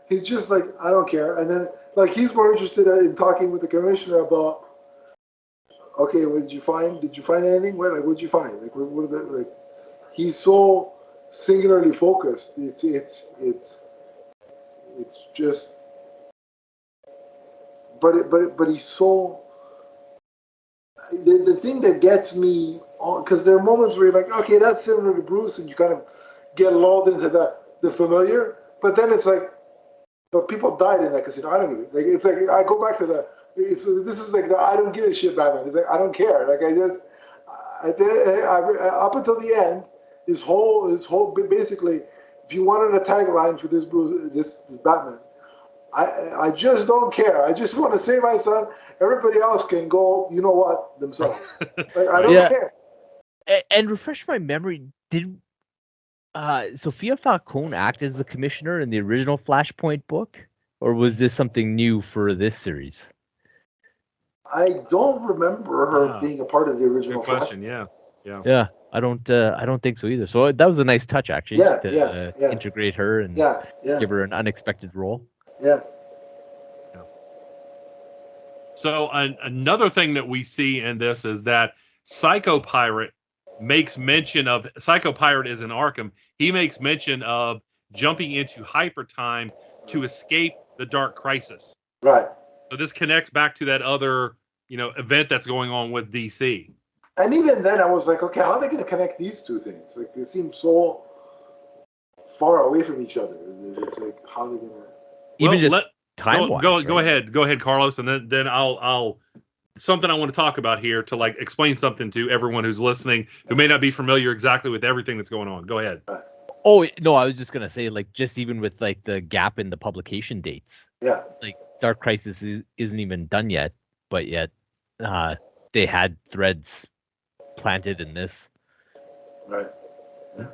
Speaker 2: he's just like, I don't care. And then like, he's more interested in talking with the commissioner about, okay, what did you find? Did you find anything? What'd you find? Like, what are the, like, he's so singularly focused. It's just, but he's so, the thing that gets me on, because there are moments where you're like, okay, that's similar to Bruce, and you kind of get lulled into the familiar, but then it's like, but people died in that casino. I don't give it. Like, it's like, I go back to this is like the I don't give a shit Batman. It's like, I don't care. Like, up until the end, his whole basically, if you wanted a tagline for this Bruce, this Batman, I just don't care. I just want to save my son. Everybody else can go, you know what, themselves. Like, I don't care.
Speaker 3: And refresh my memory, did Sophia Falcone act as the commissioner in the original Flashpoint book? Or was this something new for this series?
Speaker 2: I don't remember her being a part of the original
Speaker 4: Good question,
Speaker 2: Flashpoint.
Speaker 3: Yeah, I don't think so either. So that was a nice touch, actually, to integrate her and give her an unexpected role.
Speaker 2: Yeah.
Speaker 4: So another thing that we see in this is that Psycho Pirate makes mention of, Psycho Pirate is in Arkham, he makes mention of jumping into hyper time to escape the Dark Crisis.
Speaker 2: Right.
Speaker 4: So this connects back to that other, event that's going on with DC.
Speaker 2: And even then I was like, okay, how are they going to connect these two things? Like, they seem so far away from each other. It's like, how are they going to...
Speaker 3: Even just time-wise.
Speaker 4: Go ahead, Carlos, and then I'll something I want to talk about here to like explain something to everyone who's listening who may not be familiar exactly with everything that's going on. Go ahead.
Speaker 3: Oh no, I was just gonna say, like, just even with like the gap in the publication dates.
Speaker 2: Yeah.
Speaker 3: Like, Dark Crisis isn't even done yet, but yet they had threads planted in this.
Speaker 2: Right.
Speaker 4: Yeah.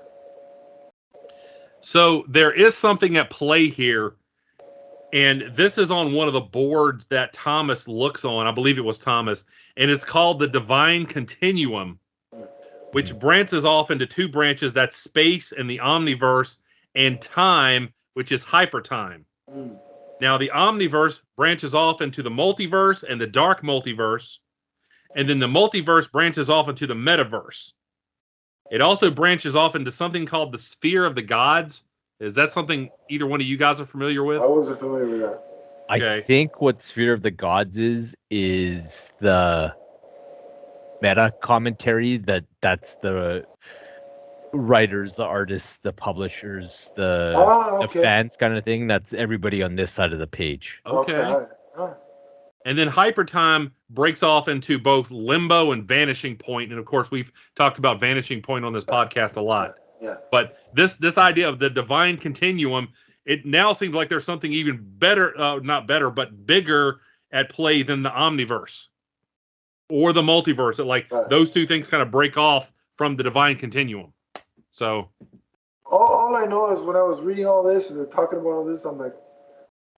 Speaker 4: So there is something at play here. And this is on one of the boards that Thomas looks on. I believe it was Thomas. And it's called the Divine Continuum, which branches off into 2 branches. That's space and the omniverse, and time, which is hypertime. Now, the omniverse branches off into the multiverse and the dark multiverse. And then the multiverse branches off into the metaverse. It also branches off into something called the Sphere of the Gods. Is that something either one of you guys are familiar with?
Speaker 2: I wasn't familiar with that.
Speaker 3: I think what Sphere of the Gods is the meta commentary that's the writers, the artists, the publishers, the fans kind of thing. That's everybody on this side of the page.
Speaker 4: Okay.
Speaker 2: All right.
Speaker 4: And then Hypertime breaks off into both Limbo and Vanishing Point. And of course, we've talked about Vanishing Point on this podcast a lot.
Speaker 2: Yeah.
Speaker 4: But this idea of the divine continuum, it now seems like there's something even better, not better, but bigger at play than the Omniverse or the multiverse. Those two things kind of break off from the divine continuum. So
Speaker 2: all I know is when I was reading all this and they're talking about all this, I'm like,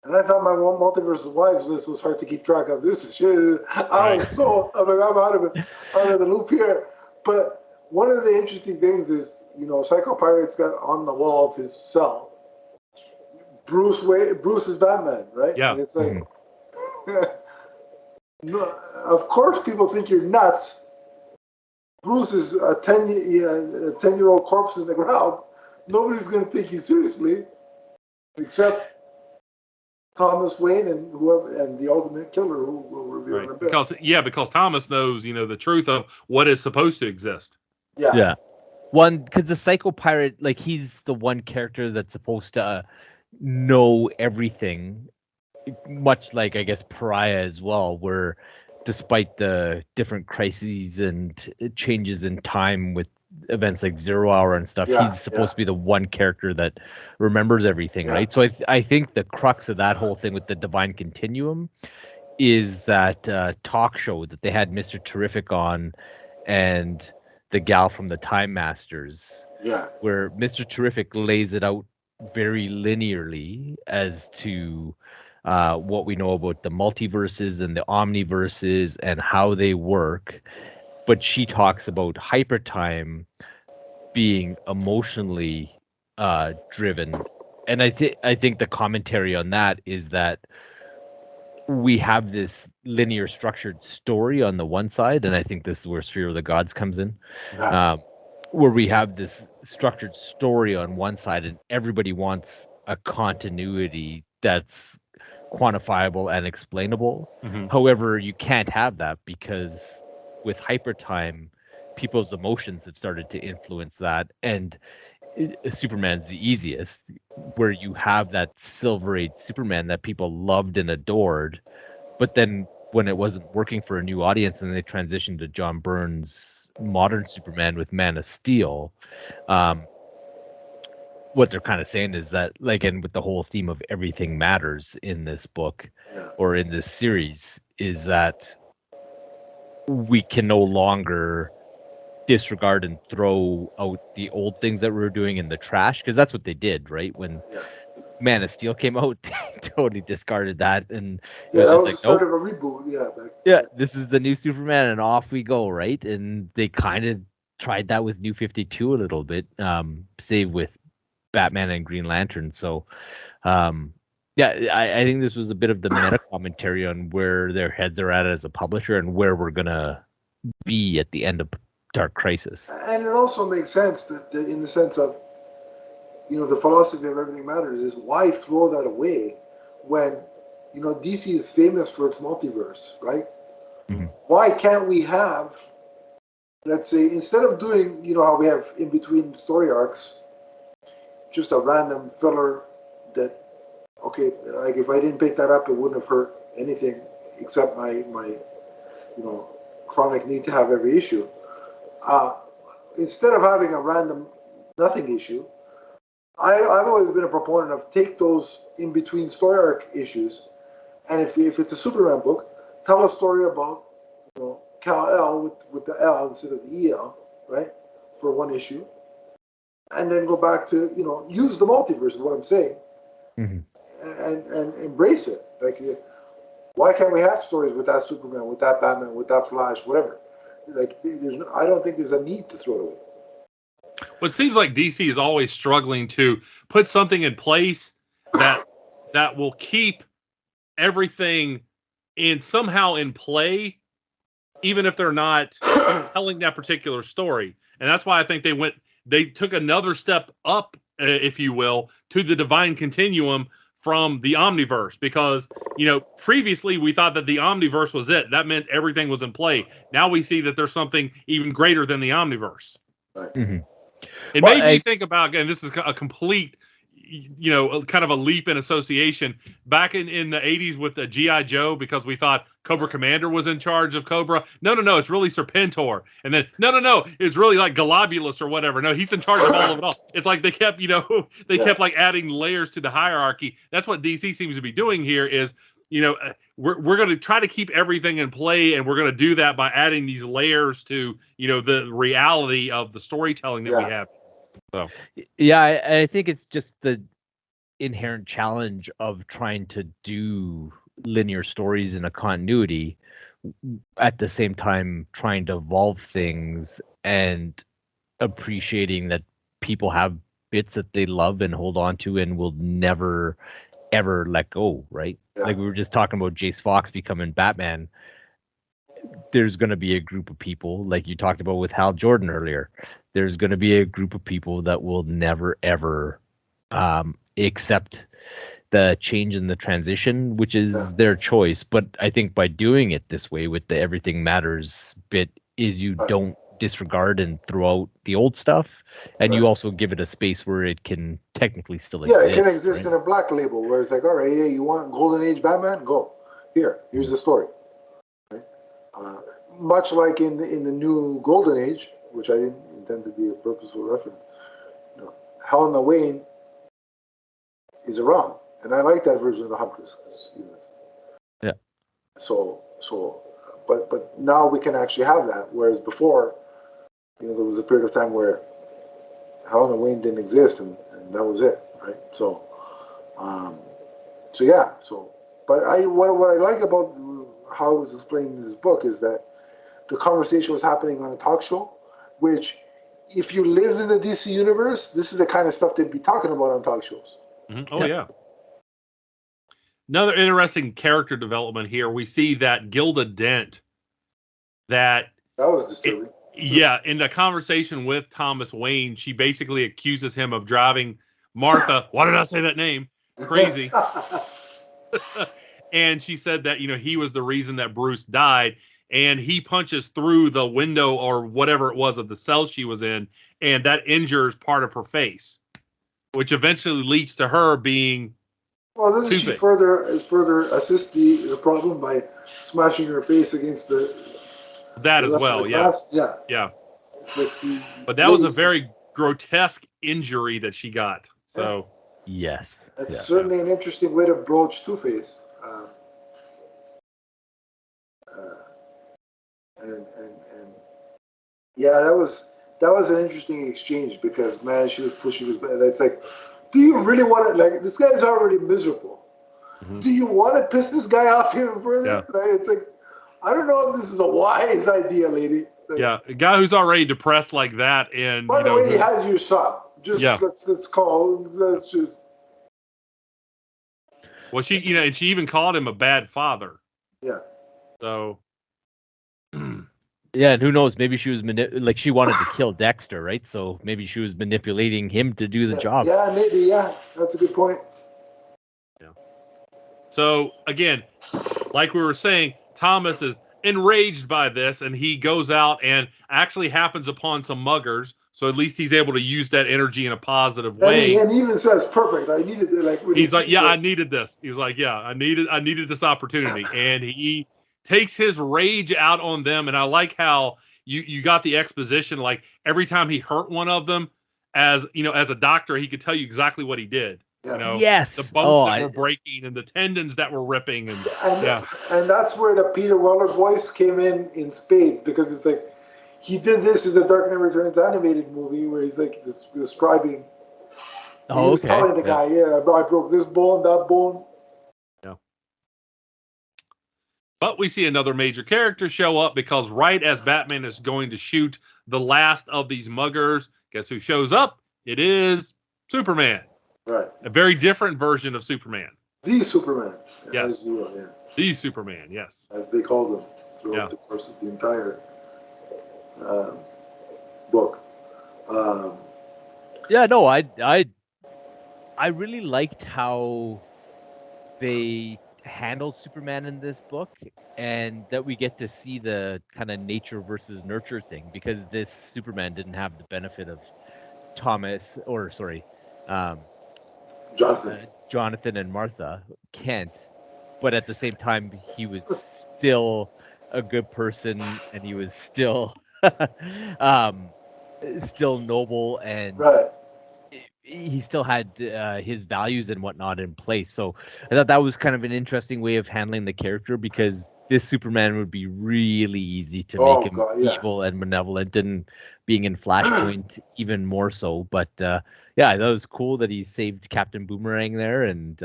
Speaker 2: and I thought my Multiverse of Wives list was hard to keep track of. This is shit. I'm like, I'm out of it, out of the loop here. But one of the interesting things is, Psycho Pirate's got on the wall of his cell Bruce is Batman, right?
Speaker 4: Yeah.
Speaker 2: And it's like, no, of course people think you're nuts. Bruce is a 10-year-old corpse in the ground. Nobody's going to take you seriously, except Thomas Wayne and whoever, and the Ultimate Killer, who will reveal in a bit.
Speaker 4: Because Thomas knows, the truth of what is supposed to exist.
Speaker 3: Yeah. One, because the Psycho Pirate, he's the one character that's supposed to know everything, much like, I guess, Pariah as well, where despite the different crises and changes in time with events like 0 Hour and stuff, he's supposed to be the one character that remembers everything, right? So I think the crux of that whole thing with the Divine Continuum is that talk show that they had Mr. Terrific on and the gal from the Time Masters, where Mr. Terrific lays it out very linearly as to what we know about the multiverses and the omniverses and how they work. But she talks about Hypertime being emotionally driven. And I think the commentary on that is that we have this linear structured story on the one side, and I think this is where Sphere of the Gods comes in, where we have this structured story on one side and everybody wants a continuity that's quantifiable and explainable.
Speaker 4: Mm-hmm.
Speaker 3: However, you can't have that because with Hypertime, people's emotions have started to influence that, and Superman's the easiest, where you have that Silver Age Superman that people loved and adored, but then when it wasn't working for a new audience and they transitioned to John Byrne's modern Superman with Man of Steel, what they're kind of saying is that, and with the whole theme of everything matters in this book or in this series, is that we can no longer disregard and throw out the old things that we were doing in the trash, because that's what they did, right? When Man of Steel came out, they totally discarded that, and
Speaker 2: that was the start of a reboot.
Speaker 3: This is the new Superman, and off we go, right? And they kind of tried that with New 52 a little bit, save with Batman and Green Lantern. So, I think this was a bit of the meta commentary on where their heads are at as a publisher and where we're gonna be at the end of Dark Crisis.
Speaker 2: And it also makes sense that in the sense of, the philosophy of everything matters is why throw that away when, DC is famous for its multiverse, right?
Speaker 3: Mm-hmm.
Speaker 2: Why can't we have, let's say, instead of doing, how we have in between story arcs, just a random filler that, if I didn't pick that up, it wouldn't have hurt anything except my chronic need to have every issue. Instead of having a random nothing issue, I've always been a proponent of take those in between story arc issues, and if it's a Superman book, tell a story about Kal-El with the L instead of the EL, right, for one issue, and then go back to use the multiverse is what I'm saying, and embrace it. Why can't we have stories with that Superman, with that Batman, with that Flash, whatever? I don't think there's a need to throw it away.
Speaker 4: Well, it seems like DC is always struggling to put something in place that will keep everything somehow in play, even if they're not telling that particular story. And that's why I think they took another step up, if you will, to the Divine Continuum from the Omniverse, because previously we thought that the Omniverse was it. That meant everything was in play. Now we see that there's something even greater than the Omniverse.
Speaker 2: Right.
Speaker 3: Mm-hmm.
Speaker 4: It made me think about, and this is a complete, kind of a leap in association. Back in the 80s with the G.I. Joe, because we thought Cobra Commander was in charge of Cobra. No, it's really Serpentor. And then, no, it's really like Globulus or whatever. No, he's in charge of all of it all. It's like they kept, kept like adding layers to the hierarchy. That's what DC seems to be doing here is, we're going to try to keep everything in play, and we're going to do that by adding these layers to, the reality of the storytelling that we have. So,
Speaker 3: yeah, I think it's just the inherent challenge of trying to do linear stories in a continuity, at the same time trying to evolve things and appreciating that people have bits that they love and hold on to and will never ever let go, right?
Speaker 2: Yeah.
Speaker 3: Like we were just talking about Jace Fox becoming Batman. There's going to be a group of people, like you talked about with Hal Jordan earlier. There's going to be a group of people that will never ever accept the change in the transition, which is their choice. But I think by doing it this way with the everything matters bit is you don't disregard and throw out the old stuff, and you also give it a space where it can technically still exist.
Speaker 2: Yeah, it can exist in a black label where it's like, all right, you want Golden Age Batman? Go. Here's the story. Right? Much like in the new Golden Age, which I didn't intend to be a purposeful reference, Helena Wayne is around, and I like that version of the Huntress.
Speaker 3: Yeah.
Speaker 2: So, but now we can actually have that, whereas before, there was a period of time where Helena Wayne didn't exist, and that was it, right? So, but what I like about how it was explained in this book is that the conversation was happening on a talk show, which, if you lived in the DC universe, this is the kind of stuff they'd be talking about on talk shows.
Speaker 4: Mm-hmm. Oh, yeah. Another interesting character development here. We see that Gilda Dent, that
Speaker 2: was disturbing.
Speaker 4: In the conversation with Thomas Wayne, she basically accuses him of driving Martha. Why did I say that name? Crazy. And she said that, he was the reason that Bruce died. And he punches through the window or whatever it was of the cell she was in, and that injures part of her face, which eventually leads to her being.
Speaker 2: Well, doesn't she further assist the problem by smashing her face against the
Speaker 4: as well? Yeah.
Speaker 2: It's like
Speaker 4: but that was a very grotesque injury that she got. So
Speaker 3: yes,
Speaker 2: that's certainly an interesting way to broach Two-Face. And that was an interesting exchange, because man, she was pushing his back. It's like, do you really want to, like, this guy's already miserable. Mm-hmm. Do you want to piss this guy off even further?
Speaker 4: Yeah.
Speaker 2: Like, it's like, I don't know if this is a wise idea, lady. Like,
Speaker 4: a guy who's already depressed like that, and
Speaker 2: by the way, he has your son. Just let's just.
Speaker 4: Well, she and she even called him a bad father.
Speaker 2: Yeah.
Speaker 4: So.
Speaker 3: Yeah, and who knows? Maybe she was she wanted to kill Dexter, right? So maybe she was manipulating him to do the job.
Speaker 2: Yeah, maybe. Yeah, that's a good point.
Speaker 4: Yeah. So again, like we were saying, Thomas is enraged by this, and he goes out and actually happens upon some muggers. So at least he's able to use that energy in a positive way.
Speaker 2: And he even says, "Perfect. I needed it." Like
Speaker 4: he's like, "Yeah, I needed this." He was like, "Yeah, I needed this opportunity," and he takes his rage out on them. And I like how you got the exposition. Like every time he hurt one of them, as a doctor, he could tell you exactly what he did.
Speaker 2: Yeah.
Speaker 3: Yes.
Speaker 4: The bones that were breaking and the tendons that were ripping, and
Speaker 2: that's where the Peter Weller voice came in spades, because it's like he did this in the Dark Knight Returns animated movie where he's like describing. He was telling the guy, I broke this bone, that bone.
Speaker 4: But we see another major character show up, because right as Batman is going to shoot the last of these muggers, guess who shows up? It is Superman.
Speaker 2: Right.
Speaker 4: A very different version of Superman.
Speaker 2: The Superman.
Speaker 4: Yes. The Superman, yes.
Speaker 2: As they called him throughout the course of the entire book.
Speaker 3: I really liked how they handle Superman in this book, and that we get to see the kind of nature versus nurture thing, because this Superman didn't have the benefit of Jonathan and Martha Kent, but at the same time he was still a good person, and he was still still noble, and
Speaker 2: Right.
Speaker 3: he still had his values and whatnot in place. So I thought that was kind of an interesting way of handling the character, because this Superman would be really easy to make him evil and malevolent, and being in Flashpoint even more so. But yeah, that was cool that he saved Captain Boomerang there, and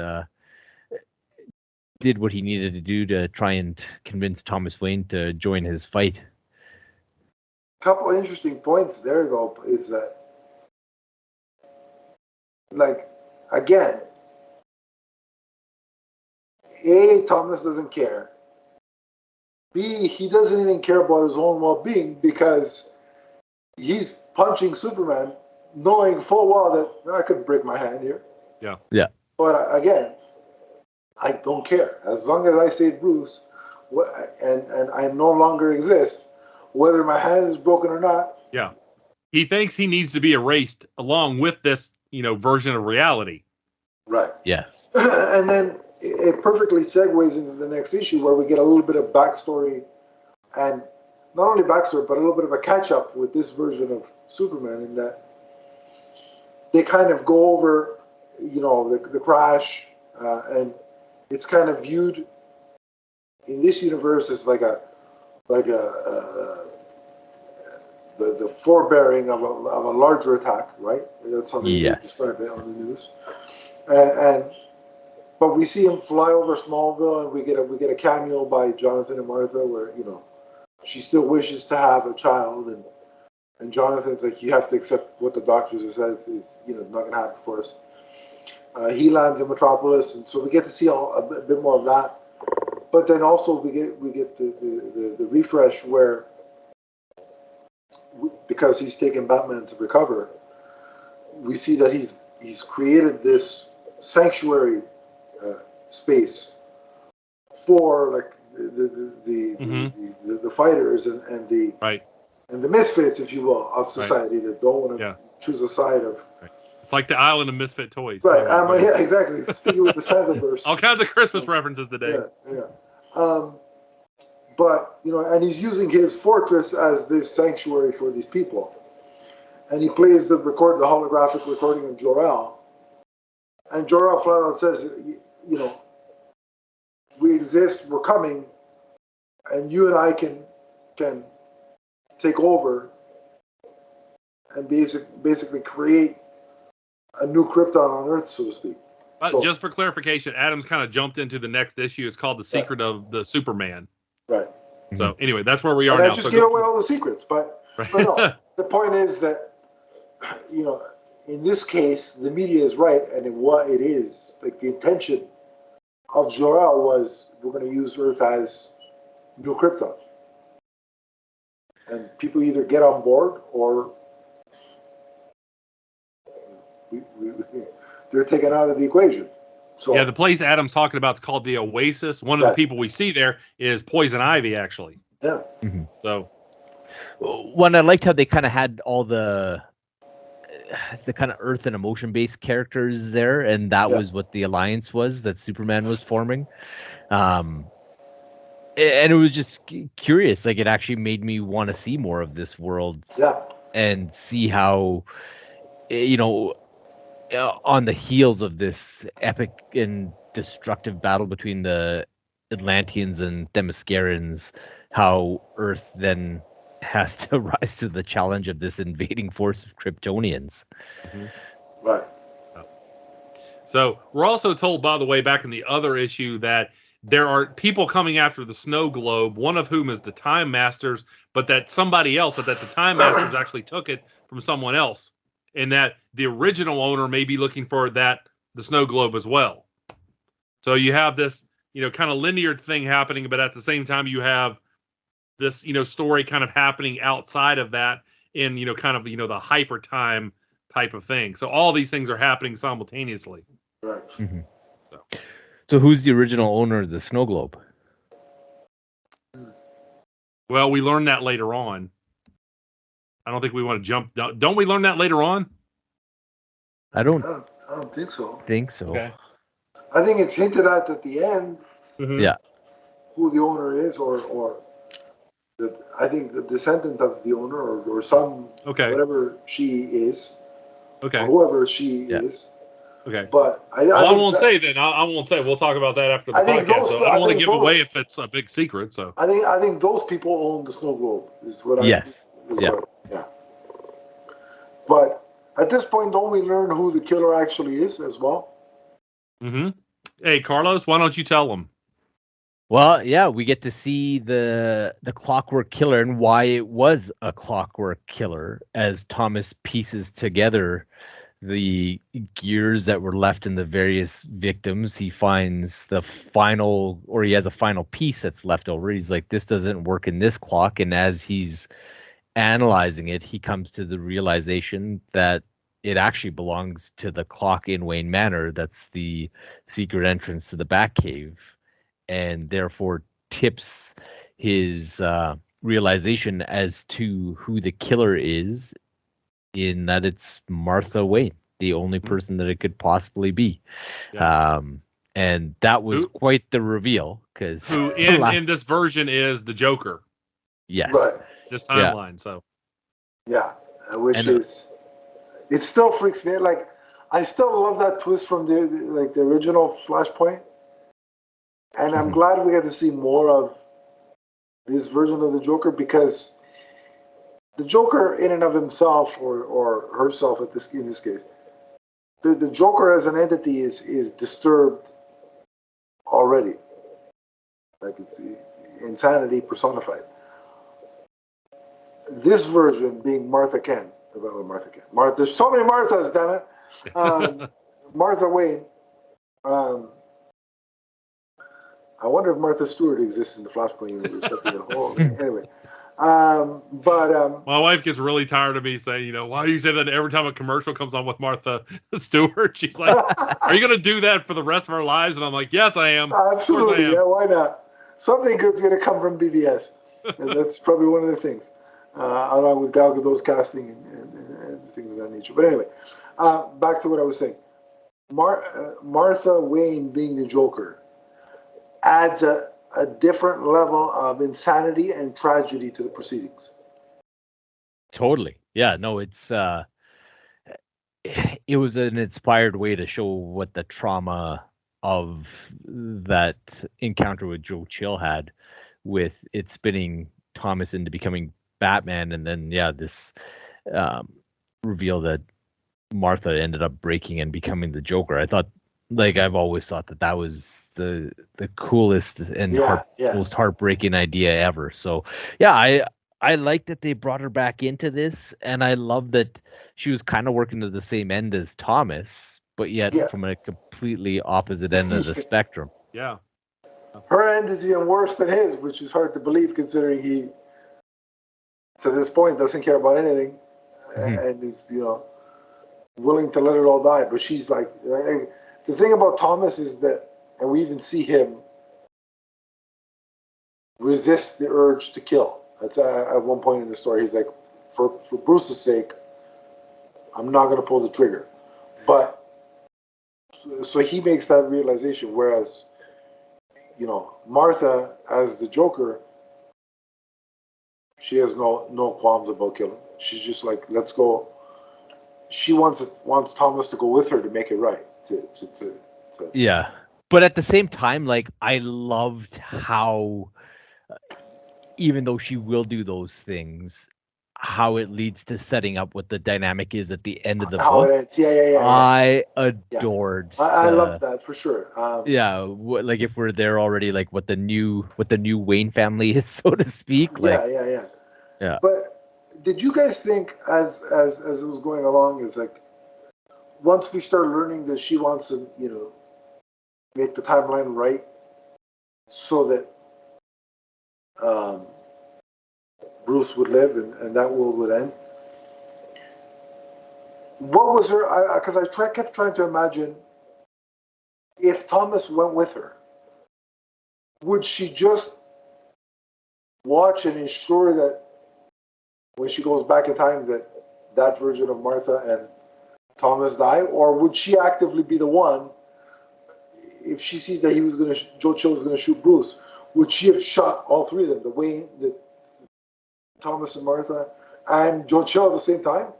Speaker 3: did what he needed to do to try and convince Thomas Wayne to join his fight.
Speaker 2: Couple of interesting points there, though, is that, like, again, A, Thomas doesn't care. B, he doesn't even care about his own well-being, because he's punching Superman knowing full well that I could break my hand here.
Speaker 3: Yeah.
Speaker 2: But again, I don't care. As long as I save Bruce, and I no longer exist, whether my hand is broken or not.
Speaker 4: Yeah. He thinks he needs to be erased along with this, version of reality.
Speaker 2: Right.
Speaker 3: Yes.
Speaker 2: And then it perfectly segues into the next issue, where we get a little bit of backstory, and not only backstory, but a little bit of a catch-up with this version of Superman, in that they kind of go over, the crash, and it's kind of viewed in this universe as like the forebearing of a larger attack, right? That's how they describe it on the news. But we see him fly over Smallville, and we get a cameo by Jonathan and Martha, where she still wishes to have a child, and Jonathan's like, you have to accept what the doctors have said. It's not going to happen for us. He lands in Metropolis, and so we get to see a bit more of that. But then also we get the refresh where, because he's taken Batman to recover, we see that he's created this sanctuary space for, like, the fighters and the
Speaker 4: right.
Speaker 2: and the misfits, if you will, of society, that don't want to choose a side of.
Speaker 4: Right. It's like the island of misfit toys.
Speaker 2: Right. Yeah, exactly. Sticking with the Sandverse.
Speaker 4: All kinds of Christmas references today.
Speaker 2: Yeah. But and he's using his fortress as this sanctuary for these people, and he plays the holographic recording of Jor-El, and Jor-El flat out says, we exist, we're coming, and you and I can take over and basically create a new Krypton on Earth, so to speak.
Speaker 4: Just for clarification, Adam's kind of jumped into the next issue. It's called The Secret of the Superman.
Speaker 2: Right.
Speaker 4: So anyway, that's where we are
Speaker 2: now.
Speaker 4: I
Speaker 2: just gave away all the secrets, but no. The point is that, in this case, the media is right, and what it is, like, the intention of Jor-El was, we're going to use Earth as new Krypton. And people either get on board, or they're taken out of the equation. So,
Speaker 4: the place Adam's talking about is called the Oasis. One of the people we see there is Poison Ivy, actually.
Speaker 2: Yeah.
Speaker 3: Mm-hmm.
Speaker 4: So,
Speaker 3: I liked how they kind of had all the kind of Earth and emotion-based characters there, and that was what the alliance was that Superman was forming. And it was just curious. Like, it actually made me want to see more of this world.
Speaker 2: Yeah.
Speaker 3: And see how, on the heels of this epic and destructive battle between the Atlanteans and Themyscirans, how Earth then has to rise to the challenge of this invading force of Kryptonians.
Speaker 4: Mm-hmm.
Speaker 2: Right.
Speaker 4: So we're also told, by the way, back in the other issue, that there are people coming after the Snow Globe, one of whom is the Time Masters, but that somebody else, that the Time Masters actually took it from someone else, and that the original owner may be looking for the Snow Globe as well. So you have this, kind of linear thing happening, but at the same time you have this, story kind of happening outside of that in, kind of, the hyper time type of thing. So all these things are happening simultaneously.
Speaker 2: Right.
Speaker 3: Mm-hmm. So who's the original owner of the snow globe?
Speaker 4: Well, we learned that later on. I don't think we want to jump. Don't we learn that later on?
Speaker 3: I don't
Speaker 2: I don't think so.
Speaker 3: think so.
Speaker 4: Okay.
Speaker 2: I think it's hinted at the end
Speaker 4: Mhm.
Speaker 3: Yeah.
Speaker 2: who the owner is, or that I think the descendant of the owner, or some
Speaker 4: Okay.
Speaker 2: whatever she is, or
Speaker 4: Okay.
Speaker 2: whoever she
Speaker 3: Yeah.
Speaker 2: is.
Speaker 4: Okay.
Speaker 2: But I
Speaker 4: Well, I
Speaker 2: think
Speaker 4: won't
Speaker 2: that,
Speaker 4: say then. I won't say. We'll talk about that after the
Speaker 2: I think
Speaker 4: podcast.
Speaker 2: those-
Speaker 4: So I
Speaker 2: I
Speaker 4: don't want to
Speaker 2: think
Speaker 4: give
Speaker 2: those-
Speaker 4: away if it's a big secret. So
Speaker 2: I think those people own the snow globe. Is what
Speaker 3: Yes.
Speaker 2: I is
Speaker 3: Yeah.
Speaker 2: what, yeah. But at this point, don't we learn who the killer actually is as well?
Speaker 4: hmm Hey, Carlos, why don't you tell them?
Speaker 3: Well, yeah, we get to see the Clockwork Killer and why it was a Clockwork Killer as Thomas pieces together the gears that were left in the various victims. He finds the final, or he has a final piece that's left over. He's like, this doesn't work in this clock. And as he's analyzing it, he comes to the realization that it actually belongs to the clock in Wayne Manor. That's the secret entrance to the Batcave, and therefore tips his realization as to who the killer is, in that it's Martha Wayne, the only person that it could possibly be.
Speaker 4: Yeah.
Speaker 3: And that was
Speaker 4: Who-
Speaker 3: quite the reveal, because
Speaker 4: Who in this version is the Joker?
Speaker 3: yes,
Speaker 2: Right.
Speaker 4: This
Speaker 3: Yeah.
Speaker 4: timeline. So
Speaker 2: Yeah. Which
Speaker 3: And,
Speaker 2: is, it still freaks me out. Like, I still love that twist from the original Flashpoint, and I'm
Speaker 3: Mhm.
Speaker 2: glad we get to see more of this version of the Joker, because the Joker in and of himself, or herself in this case, the Joker as an entity is disturbed already. Like, it's insanity personified. This version being Martha Kent. There's so many Marthas, damn it. Martha Wayne. I wonder if Martha Stewart exists in the Flashpoint universe. Anyway.
Speaker 4: my wife gets really tired of me saying, why do you say that every time a commercial comes on with Martha Stewart? She's like, are you going to do that for the rest of our lives? And I'm like, yes, I am.
Speaker 2: Absolutely,
Speaker 4: Of course I am.
Speaker 2: yeah, why not? Something good's going to come from BBS. And that's probably one of the things, along with Gal Gadot's casting and things of that nature. But anyway, back to what I was saying. Martha Wayne being the Joker adds a different level of insanity and tragedy to the proceedings.
Speaker 3: Totally. Yeah, no, it's it was an inspired way to show what the trauma of that encounter with Joe Chill had, with it spinning Thomas into becoming Batman, and then this reveal that Martha ended up breaking and becoming the Joker. I thought, like, I've always thought that was the coolest and most heartbreaking idea ever. So I like that they brought her back into this, and I love that she was kind of working to the same end as Thomas, but yet from a completely opposite end of the spectrum.
Speaker 4: Yeah.
Speaker 2: Her end is even worse than his, which is hard to believe considering he, to this point, doesn't care about anything, and is, willing to let it all die. But she's like, the thing about Thomas is that, and we even see him resist the urge to kill. That's at one point in the story, he's like, for Bruce's sake, I'm not going to pull the trigger. But so he makes that realization, whereas, Martha as the Joker, she has no qualms about killing. She's just like, let's go. She wants Thomas to go with her to make it right.
Speaker 3: Yeah, but at the same time, like, I loved how, even though she will do those things, how it leads to setting up what the dynamic is at the end of the book.
Speaker 2: It ends. Yeah.
Speaker 3: I adored.
Speaker 2: I love that for sure.
Speaker 3: Like, if we're there already, like what the new Wayne family is, so to speak. Like,
Speaker 2: yeah. But did you guys think, as it was going along, is like, once we start learning that she wants to, make the timeline right, so that Bruce would live and that world would end? What was her? Because I kept trying to imagine if Thomas went with her, would she just watch and ensure that when she goes back in time that version of Martha and Thomas die, or would she actively be the one if she sees that Joe Chill was going to shoot Bruce? Would she have shot all three of them, the Thomas and Martha and Joe Chill at the same time?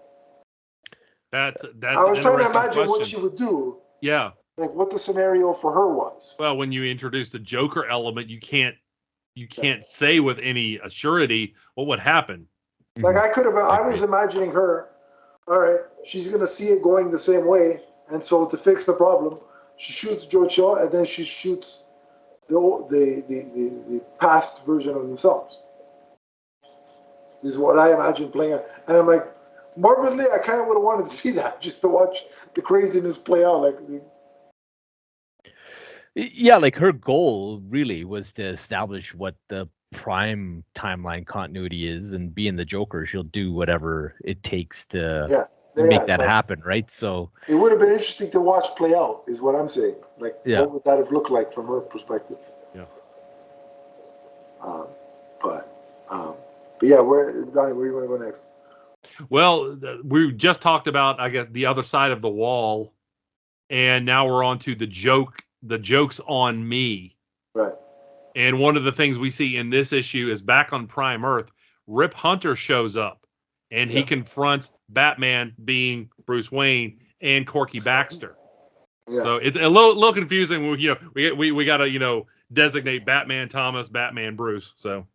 Speaker 4: That's
Speaker 2: I was trying to imagine
Speaker 4: question.
Speaker 2: what she would do.
Speaker 4: Yeah.
Speaker 2: Like what the scenario for her was.
Speaker 4: Well, when you introduce the Joker element, you can't say with any assurity what would happen.
Speaker 2: Like I was imagining her, all right, she's going to see it going the same way, and so to fix the problem, she shoots Joe Chill, and then she shoots the past version of themselves. Is what I imagine playing out. And I'm like, morbidly, I kind of would have wanted to see that, just to watch the craziness play out. Like,
Speaker 3: yeah, like her goal really was to establish what the prime timeline continuity is, and being the Joker, she'll do whatever it takes to make that happen, right? So
Speaker 2: it would have been interesting to watch play out, is what I'm saying. Like, what would that have looked like from her perspective?
Speaker 4: Yeah.
Speaker 2: But yeah, Donnie, where you want to go next?
Speaker 4: Well, we just talked about, I guess, the other side of the wall, and now we're on to the joke's on me.
Speaker 2: Right.
Speaker 4: And one of the things we see in this issue is back on Prime Earth, Rip Hunter shows up, and he confronts Batman being Bruce Wayne and Corky Baxter. Yeah. So it's a little confusing. We got to designate Batman Thomas, Batman Bruce. So.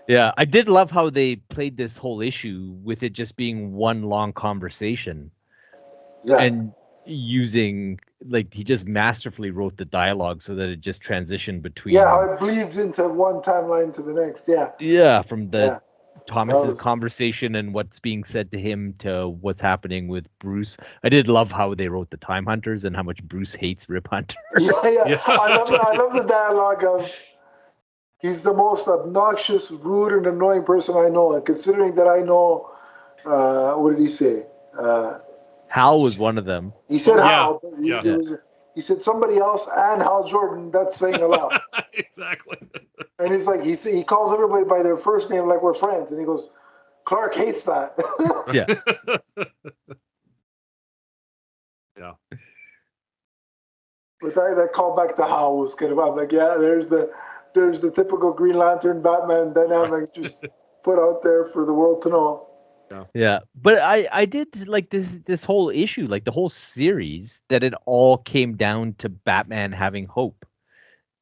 Speaker 3: Yeah, I did love how they played this whole issue with it just being one long conversation. Yeah. And using, like, he just masterfully wrote the dialogue so that it just transitioned between.
Speaker 2: Yeah, how it bleeds into one timeline to the next. Yeah.
Speaker 3: Yeah, from the Thomas's conversation and what's being said to him to what's happening with Bruce. I did love how they wrote the Time Hunters and how much Bruce hates Rip Hunter.
Speaker 2: Yeah. I love the dialogue of, he's the most obnoxious, rude, and annoying person I know. And considering that I know, what did he say?
Speaker 3: Hal was one of them.
Speaker 2: He said Hal, but he said somebody else and Hal Jordan. That's saying a lot.
Speaker 4: Exactly.
Speaker 2: And he's like, he calls everybody by their first name like we're friends. And he goes, Clark hates that.
Speaker 3: Yeah.
Speaker 4: Yeah.
Speaker 2: But that call back to Hal was kind of, I'm like, yeah, there's the typical Green Lantern Batman dynamic just put out there for the world to know.
Speaker 3: Yeah, but I did like this whole issue, like the whole series, that it all came down to Batman having hope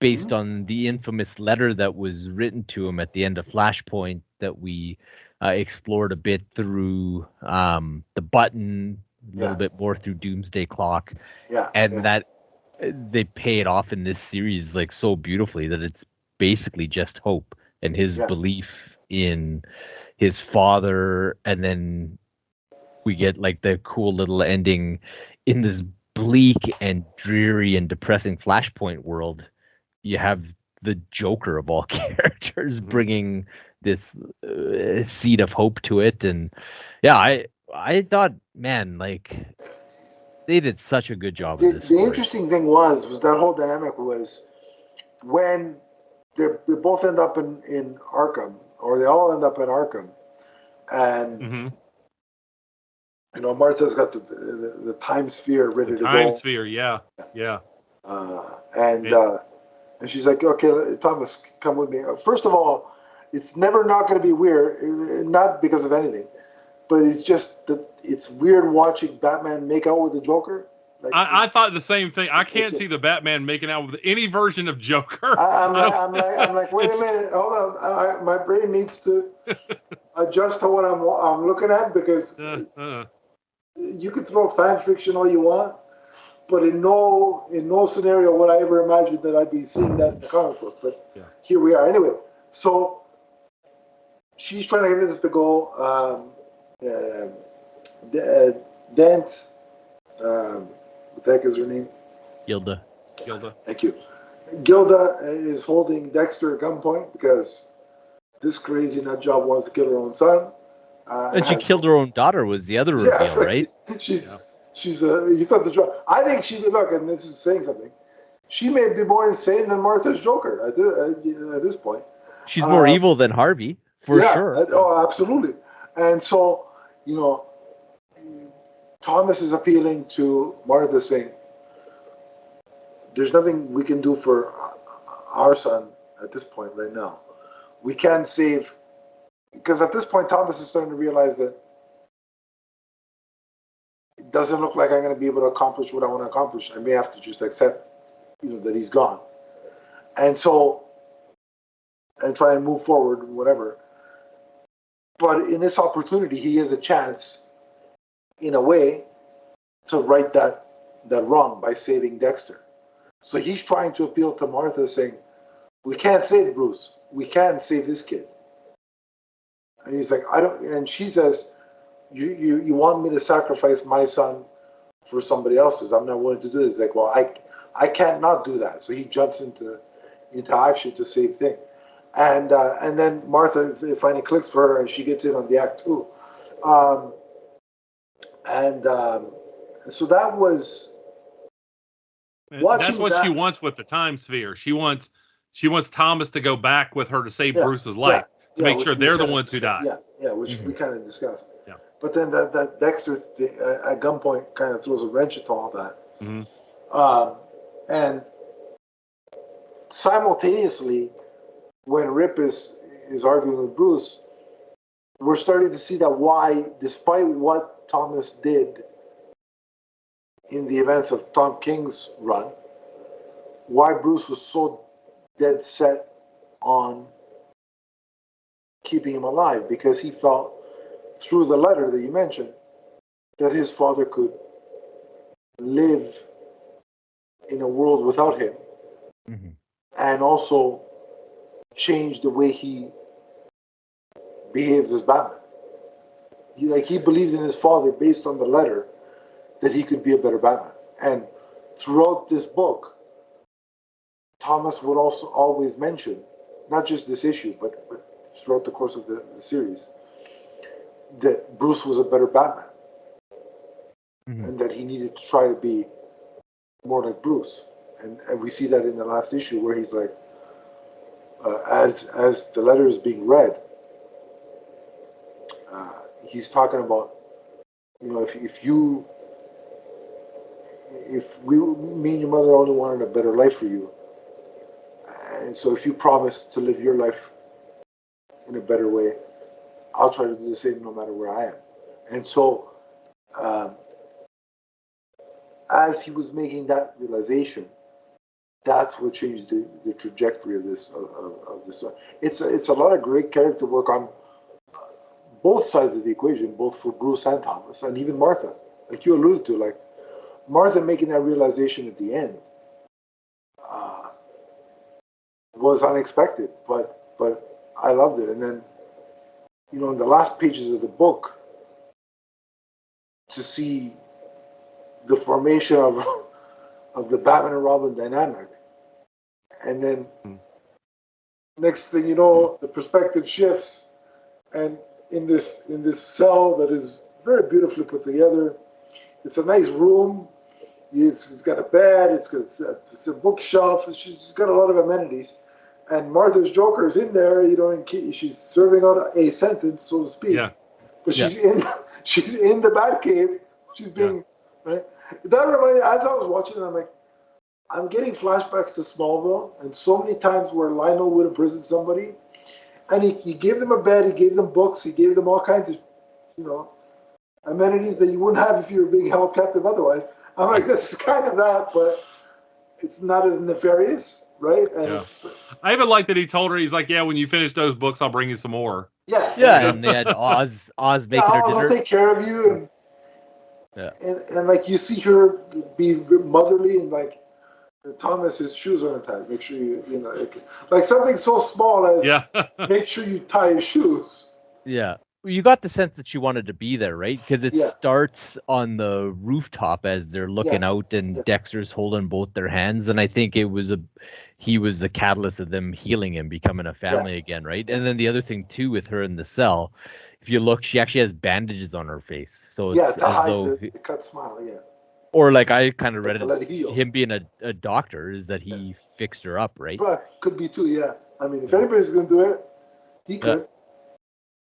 Speaker 3: based on the infamous letter that was written to him at the end of Flashpoint that we explored a bit through the Button, a little bit more through Doomsday Clock. That they pay it off in this series like so beautifully that it's basically just hope and his belief in his father, and then we get like the cool little ending in this bleak and dreary and depressing Flashpoint world. You have the Joker of all characters bringing this seed of hope to it, and I thought, man, like they did such a good job.
Speaker 2: The interesting thing was that whole dynamic was when they both end up in Arkham. Or they all end up in Arkham, and Martha's got the time sphere ready to go.
Speaker 4: Time sphere, yeah.
Speaker 2: And she's like, okay, Thomas, come with me. First of all, it's never not going to be weird, not because of anything, but it's just that it's weird watching Batman make out with the Joker.
Speaker 4: Like, I thought the same thing. I can't see the Batman making out with any version of Joker.
Speaker 2: I'm like, wait a minute, hold on. My brain needs to adjust to what I'm looking at, because you can throw fan fiction all you want, but in no scenario would I ever imagine that I'd be seeing that in the comic book. But here we are. Anyway, so she's trying to get this to go. Dent. What the heck is her name?
Speaker 3: Gilda.
Speaker 2: Thank you. Gilda is holding Dexter at gunpoint because this crazy nut job wants to kill her own son.
Speaker 3: And she killed her own daughter was the other reveal, right?
Speaker 2: She's you thought the job. I think she look, and this is saying something. she may be more insane than Martha's Joker at this point.
Speaker 3: She's more evil than Harvey, for sure.
Speaker 2: Oh, absolutely. And so, Thomas is appealing to Martha, saying, there's nothing we can do for our son at this point right now. We can't save, because at this point Thomas is starting to realize that it doesn't look like I'm going to be able to accomplish what I want to accomplish. I may have to just accept, that he's gone. And so, and try and move forward, whatever. But in this opportunity, he has a chance, in a way, to right that wrong by saving Dexter. So he's trying to appeal to Martha, saying, we can't save Bruce. We can't save this kid. And he's like, I don't. And she says, you want me to sacrifice my son for somebody else's? I'm not willing to do this. Like, well, I can't not do that. So he jumps into action to save things. And then Martha, it finally clicks for her, and she gets in on the act too. So that was.
Speaker 4: That's what she wants with the time sphere. She wants Thomas to go back with her to save Bruce's life, to make sure they're the ones who die.
Speaker 2: Which we kind of discussed.
Speaker 4: Yeah.
Speaker 2: But then that Dexter at gunpoint kind of throws a wrench into all that.
Speaker 4: Mm-hmm.
Speaker 2: And simultaneously, when Rip is arguing with Bruce, we're starting to see that why, despite what Thomas did in the events of Tom King's run, why Bruce was so dead set on keeping him alive, because he felt through the letter that you mentioned that his father could live in a world without him, and also change the way he behaves as Batman. He believed in his father based on the letter that he could be a better Batman. And throughout this book, Thomas would also always mention, not just this issue, but throughout the course of the series, that Bruce was a better Batman, and that he needed to try to be more like Bruce. And we see that in the last issue, where he's like, as the letter is being read, he's talking about, if me and your mother only wanted a better life for you, and so if you promise to live your life in a better way, I'll try to do the same no matter where I am. And so, as he was making that realization, that's what changed the trajectory of this story. It's a lot of great character work on both sides of the equation, both for Bruce and Thomas, and even Martha, like you alluded to, like Martha making that realization at the end was unexpected, but I loved it. And then, in the last pages of the book, to see the formation of the Batman and Robin dynamic, and then next thing you know, the perspective shifts, and in this cell that is very beautifully put together, it's a nice room. It's got a bed. It's a bookshelf. She's got a lot of amenities, and Martha's Joker is in there, and she's serving out a sentence, so to speak. Yeah. But she's in the Batcave. She's being right. That reminded, as I was watching it, I'm like, I'm getting flashbacks to Smallville, and so many times where Lionel would imprison somebody, and he gave them a bed, he gave them books, he gave them all kinds of, amenities that you wouldn't have if you were being held captive otherwise. I'm like, this is kind of that, but it's not as nefarious, right? And
Speaker 4: I even like that he told her, he's like, when you finish those books, I'll bring you some more.
Speaker 3: Yeah, and they had Oz making her dinner.
Speaker 2: I'll take care of you, and like you see her be motherly, and like Thomas, his shoes are untied. Make sure like something so small as make sure you tie his shoes.
Speaker 3: Yeah. You got the sense that she wanted to be there, right? Because it starts on the rooftop as they're looking out, and Dexter's holding both their hands, and I think he was the catalyst of them healing and becoming a family again, right? And then the other thing too with her in the cell, if you look, she actually has bandages on her face, so it's
Speaker 2: to hide the cut smile,
Speaker 3: Or like I kind of read
Speaker 2: to let it heal.
Speaker 3: him being a doctor is that he fixed her up, right?
Speaker 2: But could be too, yeah. I mean, if anybody's going to do it, he could.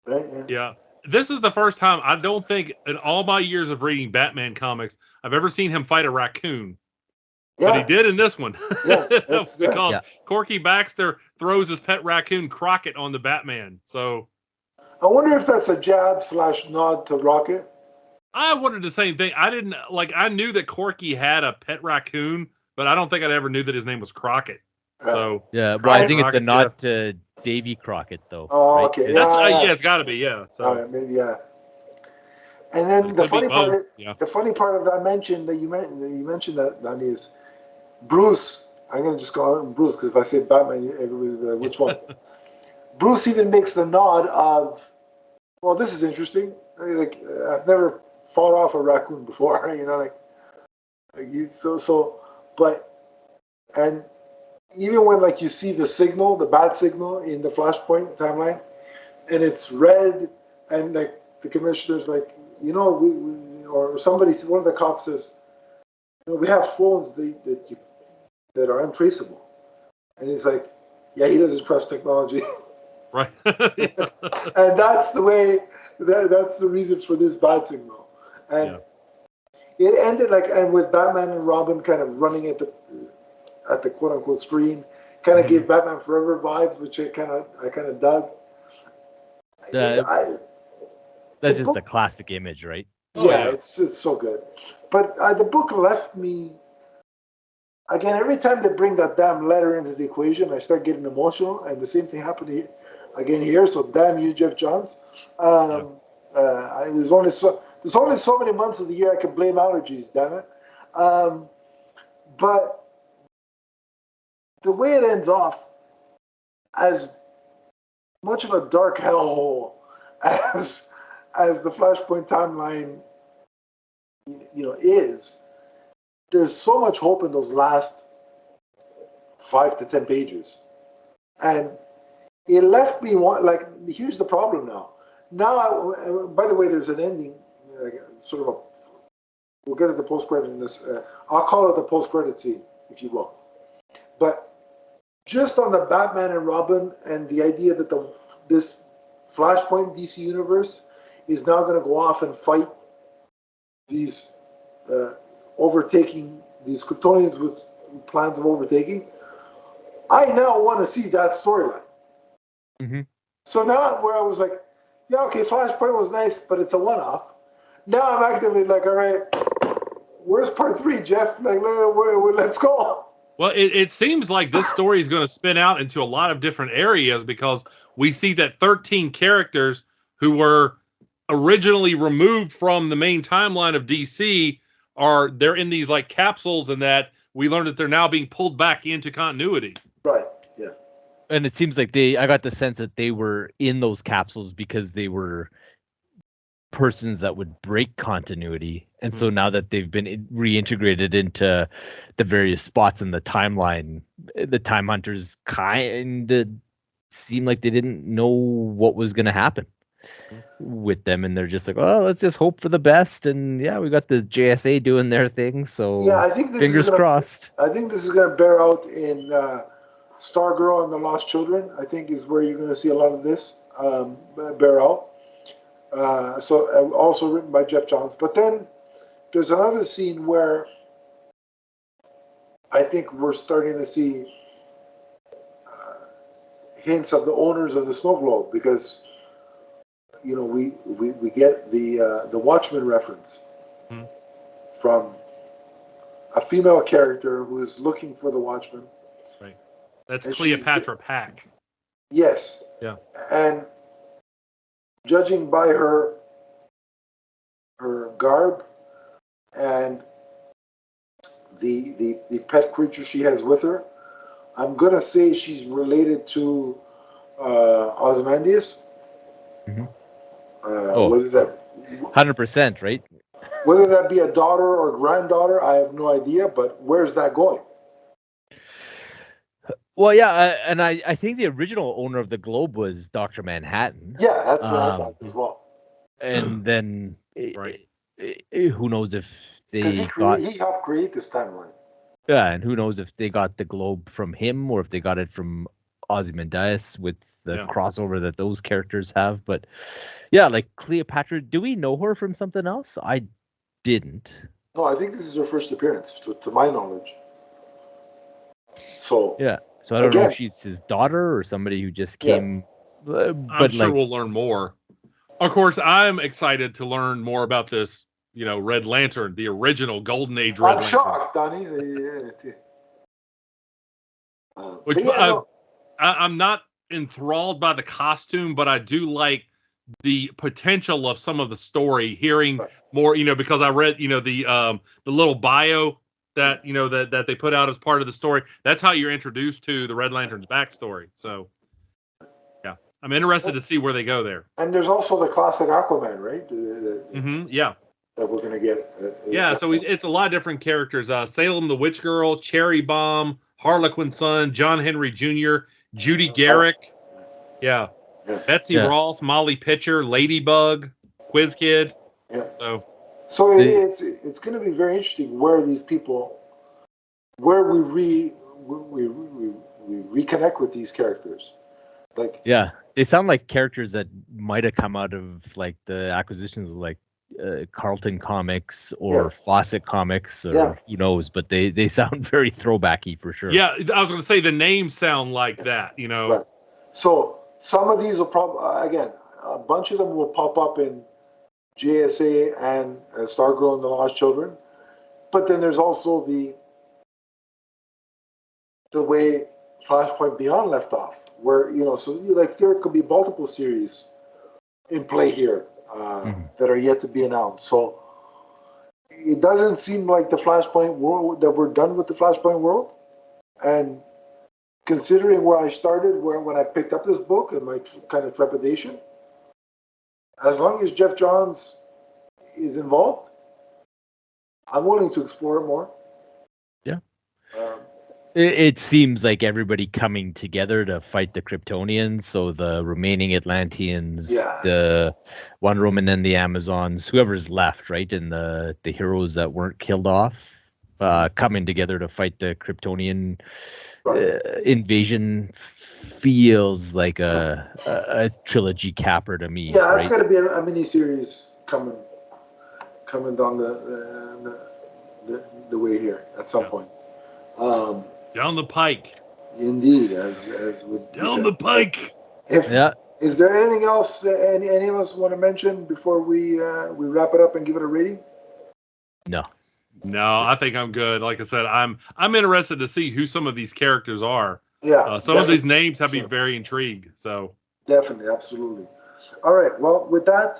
Speaker 2: Right? Yeah.
Speaker 4: Yeah. This is the first time I don't think in all my years of reading Batman comics I've ever seen him fight a raccoon.
Speaker 2: Yeah.
Speaker 4: But he did in this one.
Speaker 2: Yeah,
Speaker 4: because Corky Baxter throws his pet raccoon Crockett on the Batman. So
Speaker 2: I wonder if that's a jab / nod to Rocket.
Speaker 4: I wondered the same thing. I knew that Corky had a pet raccoon, but I don't think I ever knew that his name was Crockett. So
Speaker 3: yeah, well, I think it's a nod to Davy Crockett, though.
Speaker 2: Oh,
Speaker 3: right?
Speaker 2: okay.
Speaker 4: Yeah, it's got to be, yeah. So
Speaker 2: all right, maybe, yeah. And then the funny part of that mention that you mentioned that, Donnie, is Bruce. I'm gonna just call him Bruce because if I say Batman, everybody will be like, which one? Bruce even makes the nod of, well, this is interesting. Like I've never fought off a raccoon before, you know, and even when like you see the signal, the bat signal in the Flashpoint timeline, and it's red, and like the commissioner's like, you know, or somebody, one of the cops says, you know, we have phones that are untraceable, and he's like, yeah, he doesn't trust technology.
Speaker 4: Right.
Speaker 2: And that's the way. That's the reason for this bat signal, and it ended and with Batman and Robin kind of running at the quote unquote screen, kind of gave Batman Forever vibes, which I kind of dug.
Speaker 3: That's just a classic image, right?
Speaker 2: Yeah, it's so good, but the book left me. Again, every time they bring that damn letter into the equation, I start getting emotional, and the same thing happened here. So damn you, Jeff Johns. There's only so many months of the year I can blame allergies. Damn it. But the way it ends off, as much of a dark hellhole as the Flashpoint timeline, is, there's so much hope in those last 5 to 10 pages, and it left me here's the problem now. Now, by the way, there's an ending, we'll get to the post-credit in this. I'll call it the post-credit scene, if you will. But just on the Batman and Robin and the idea that this Flashpoint DC universe is now going to go off and fight these overtaking, these Kryptonians with plans of overtaking, I now want to see that storyline.
Speaker 3: Mm-hmm.
Speaker 2: So now where I was like, yeah, okay, Flashpoint was nice, but it's a one-off. Now I'm actively like, all right, where's part 3, Jeff? Like, let's go.
Speaker 4: Well, it seems like this story is going to spin out into a lot of different areas because we see that 13 characters who were originally removed from the main timeline of DC they're in these like capsules, and that we learned that they're now being pulled back into continuity.
Speaker 2: Right. Yeah.
Speaker 3: And it seems like I got the sense that they were in those capsules because they were persons that would break continuity. And so now that they've been reintegrated into the various spots in the timeline, the Time Hunters kind of seemed like they didn't know what was going to happen with them. And they're just like, oh, let's just hope for the best. And yeah, we got the JSA doing their thing. So
Speaker 2: yeah, I think
Speaker 3: fingers crossed.
Speaker 2: I think this is going to bear out in Stargirl and the Lost Children, I think, is where you're going to see a lot of this bear out. So also written by Jeff Johns. But then there's another scene where I think we're starting to see hints of the owners of the snow globe, because we get the Watchmen reference from a female character who is looking for the Watchmen.
Speaker 4: Right. That's Cleopatra Pack.
Speaker 2: Yes.
Speaker 4: Yeah.
Speaker 2: And judging by her garb and the pet creature she has with her, I'm gonna say she's related to Ozymandias.
Speaker 3: Mm-hmm.
Speaker 2: Whether that
Speaker 3: 100%, right?
Speaker 2: Whether that be a daughter or granddaughter, I have no idea. But where's that going?
Speaker 3: Well, yeah, and I think the original owner of the globe was Dr. Manhattan.
Speaker 2: Yeah, that's what I thought as well.
Speaker 3: And then,
Speaker 4: right.
Speaker 3: Who knows if
Speaker 2: Because
Speaker 3: they got
Speaker 2: he helped create this timeline.
Speaker 3: yeah, and who knows if they got the globe from him or if they got it from Ozymandias with the
Speaker 4: Yeah.
Speaker 3: crossover that those characters have. But yeah, like Cleopatra, do we know her from something else? I didn't.
Speaker 2: No, I think this is her first appearance, to my knowledge. So
Speaker 3: Yeah, so I don't know
Speaker 2: again,
Speaker 3: if she's his daughter or somebody who just
Speaker 2: Yeah.
Speaker 3: came.
Speaker 4: I'm
Speaker 3: But
Speaker 4: sure
Speaker 3: like,
Speaker 4: we'll learn more. Of course, I'm excited to learn more about this, Red Lantern, the original Golden Age Red
Speaker 2: I'm
Speaker 4: Lantern.
Speaker 2: shocked, Donnie.
Speaker 4: Which
Speaker 2: but yeah, no,
Speaker 4: I'm not enthralled by the costume, but I do like the potential of some of the story. Hearing
Speaker 2: Right.
Speaker 4: more, because I read, the little bio that that they put out as part of the story. That's how you're introduced to the Red Lantern's backstory. So, yeah, I'm interested to see where they go there.
Speaker 2: and there's also the classic Aquaman, right?
Speaker 4: Yeah.
Speaker 2: That we're gonna get.
Speaker 4: Yeah, so it's a lot of different characters. Salem the Witch Girl, Cherry Bomb, Harlequin's son, John Henry Jr., Judy Garrick,
Speaker 2: Yeah.
Speaker 4: Betsy
Speaker 3: Yeah.
Speaker 4: Ross, Molly Pitcher, Ladybug, Quiz Kid.
Speaker 2: Yeah.
Speaker 4: So
Speaker 2: it's going to be very interesting where these people, where we reconnect with these characters. Like,
Speaker 3: yeah, they sound like characters that might have come out of like the acquisitions of like Carlton Comics or
Speaker 2: Yeah.
Speaker 3: Fawcett Comics, or
Speaker 2: Yeah.
Speaker 3: who knows, but they sound very throwbacky for sure.
Speaker 4: yeah, I was going to say the names sound like that,
Speaker 2: right. So some of these will probably, again, a bunch of them will pop up in JSA and Stargirl and the Lost Children. But then there's also the way Flashpoint Beyond left off, where, so like there could be multiple series in play here that are yet to be announced. So it doesn't seem like the Flashpoint world, that we're done with the Flashpoint world. And considering where I started, when I picked up this book and my kind of trepidation, as long as Jeff Johns is involved, I'm willing to explore it more.
Speaker 3: Yeah. It seems like everybody coming together to fight the Kryptonians. So the remaining Atlanteans, the Wonder Woman and the Amazons, whoever's left, right? And the heroes that weren't killed off, coming together to fight the Kryptonian invasion feels like a trilogy capper to me.
Speaker 2: Yeah, it's
Speaker 3: right?
Speaker 2: got to be a mini series coming down the way here at some point.
Speaker 4: Down the pike.
Speaker 2: Indeed, as would be
Speaker 4: Down
Speaker 2: said.
Speaker 4: the pike.
Speaker 2: Is there anything else any of us want to mention before we wrap it up and give it a rating?
Speaker 3: No,
Speaker 4: I think I'm good. Like I said, I'm interested to see who some of these characters are.
Speaker 2: Yeah,
Speaker 4: some of these names have me very intrigued. So
Speaker 2: definitely, absolutely. All right. Well, with that,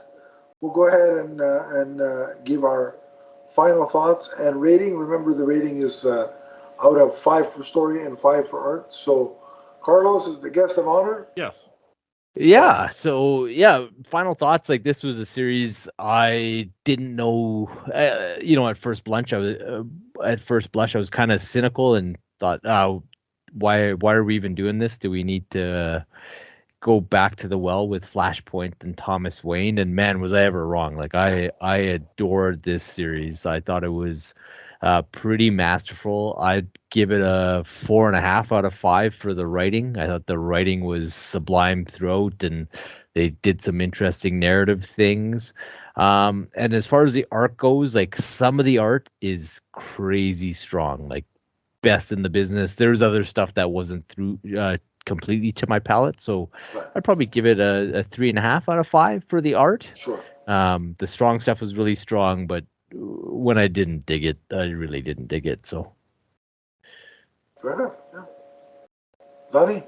Speaker 2: we'll go ahead and give our final thoughts and rating. Remember, the rating is out of 5 for story and 5 for art. So Carlos is the guest of honor.
Speaker 4: Yes.
Speaker 3: Yeah. So yeah, final thoughts. Like, this was a series I didn't know. At first blush, I was kind of cynical and thought, why are we even doing this? Do we need to go back to the well with Flashpoint and Thomas Wayne? And man, was I ever wrong. Like, I adored this series. I thought it was pretty masterful. I'd give it a 4.5 out of 5 for the writing. I thought the writing was sublime throughout, and they did some interesting narrative things. And as far as the art goes, like, some of the art is crazy strong, like best in the business. There's other stuff that wasn't through completely to my palate, so I'd probably give it a 3.5 out of 5 for the art.
Speaker 2: Sure.
Speaker 3: The strong stuff was really strong, but when I didn't dig it, I really didn't dig it. So
Speaker 2: fair enough. Yeah. Donnie?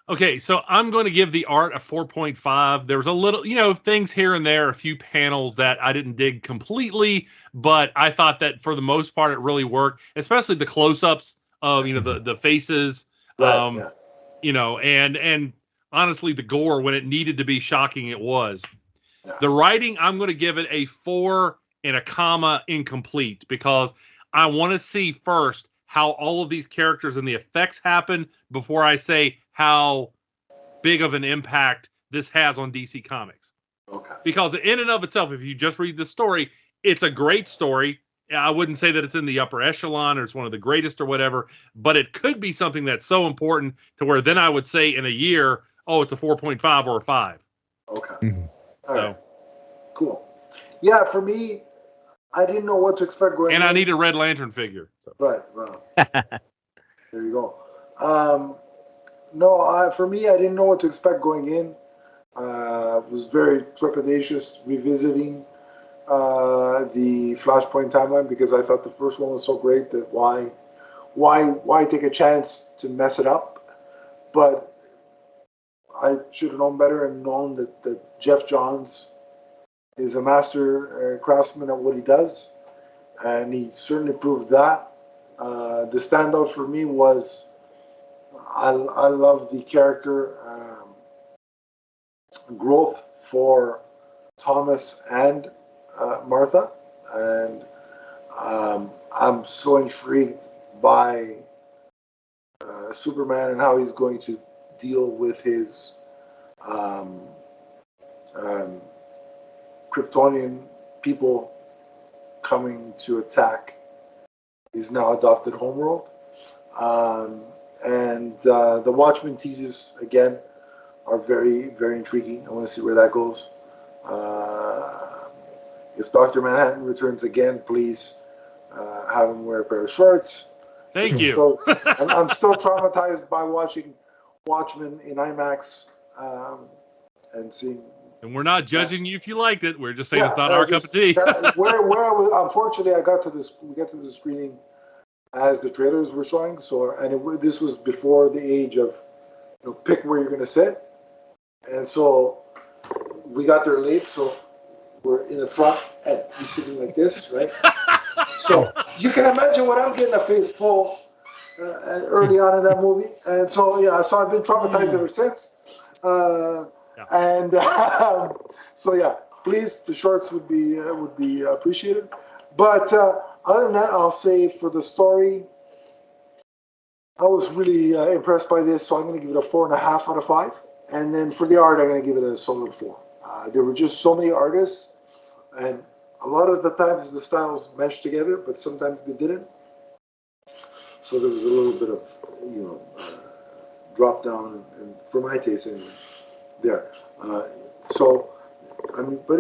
Speaker 4: Okay, so I'm going to give the art a 4.5. There was a little, things here and there, a few panels that I didn't dig completely, but I thought that for the most part it really worked, especially the close-ups of, the faces, and honestly the gore when it needed to be shocking, it was. Yeah. The writing, I'm going to give it a 4 and a comma incomplete, because I want to see first how all of these characters and the effects happen before I say how big of an impact this has on DC Comics.
Speaker 2: Okay.
Speaker 4: Because in and of itself, if you just read the story, it's a great story. I wouldn't say that it's in the upper echelon or it's one of the greatest or whatever, but it could be something that's so important to where then I would say in a year, oh, it's a 4.5 or a 5.
Speaker 2: Okay.
Speaker 3: Mhm.
Speaker 2: All right. Cool. Yeah, for me, I didn't know what to expect going in.
Speaker 4: And I need a Red Lantern figure. So.
Speaker 2: Right. Well, there you go. No, for me, I didn't know what to expect going in. It was very trepidatious revisiting the Flashpoint timeline because I thought the first one was so great that why take a chance to mess it up? But I should have known better and known that Jeff Johns is a master craftsman at what he does, and he certainly proved that. The standout for me was I love the character growth for Thomas and Martha, and I'm so intrigued by Superman and how he's going to deal with his Kryptonian people coming to attack his now adopted homeworld. And the Watchmen teases, again, are very, very intriguing. I want to see where that goes. If Dr. Manhattan returns again, please have him wear a pair of shorts.
Speaker 4: Thank you.
Speaker 2: I'm still traumatized by watching Watchmen in IMAX and seeing.
Speaker 4: And we're not judging you if you liked it. We're just saying it's not our cup of tea.
Speaker 2: Where I was, unfortunately, we got to the screening as the trailers were showing. So, this was before the age of, pick where you're going to sit. And so we got there late. So we're in the front and he's sitting like this, right? So you can imagine what I'm getting a face full early on in that movie. And so, so I've been traumatized ever since. And so, please, the shorts would be appreciated. But other than that, I'll say for the story, I was really impressed by this. So I'm going to give it a 4.5 out of 5. And then for the art, I'm going to give it a solid 4. There were just so many artists, and a lot of the times the styles meshed together, but sometimes they didn't. So there was a little bit of, drop down, and for my taste anyway, there. But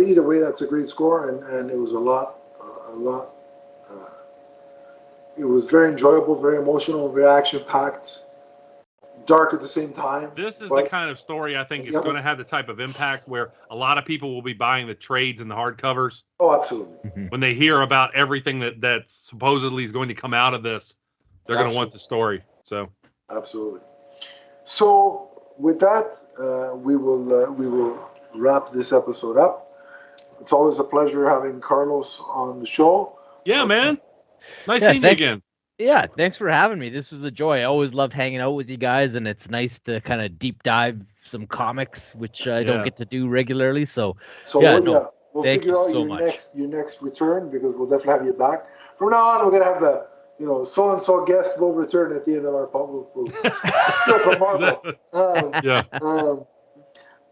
Speaker 2: either way, that's a great score, and it was a lot. It was very enjoyable, very emotional, very action-packed. Dark at the same time.
Speaker 4: This is the kind of story I think is going to have the type of impact where a lot of people will be buying the trades and the hardcovers.
Speaker 2: Oh, absolutely.
Speaker 3: Mm-hmm.
Speaker 4: When they hear about everything that supposedly is going to come out of this, they're going to want the story. So
Speaker 2: absolutely. So with that, we will wrap this episode up. It's always a pleasure having Carlos on the show.
Speaker 4: Yeah, man. Nice seeing you again.
Speaker 3: Yeah, thanks for having me. This was a joy. I always loved hanging out with you guys, and it's nice to kind of deep dive some comics, which I don't get to do regularly. So we'll figure out your next return, because we'll definitely have you back. From now on, we're gonna have the so and so guest will return at the end of our podcast. We'll still from Marvel.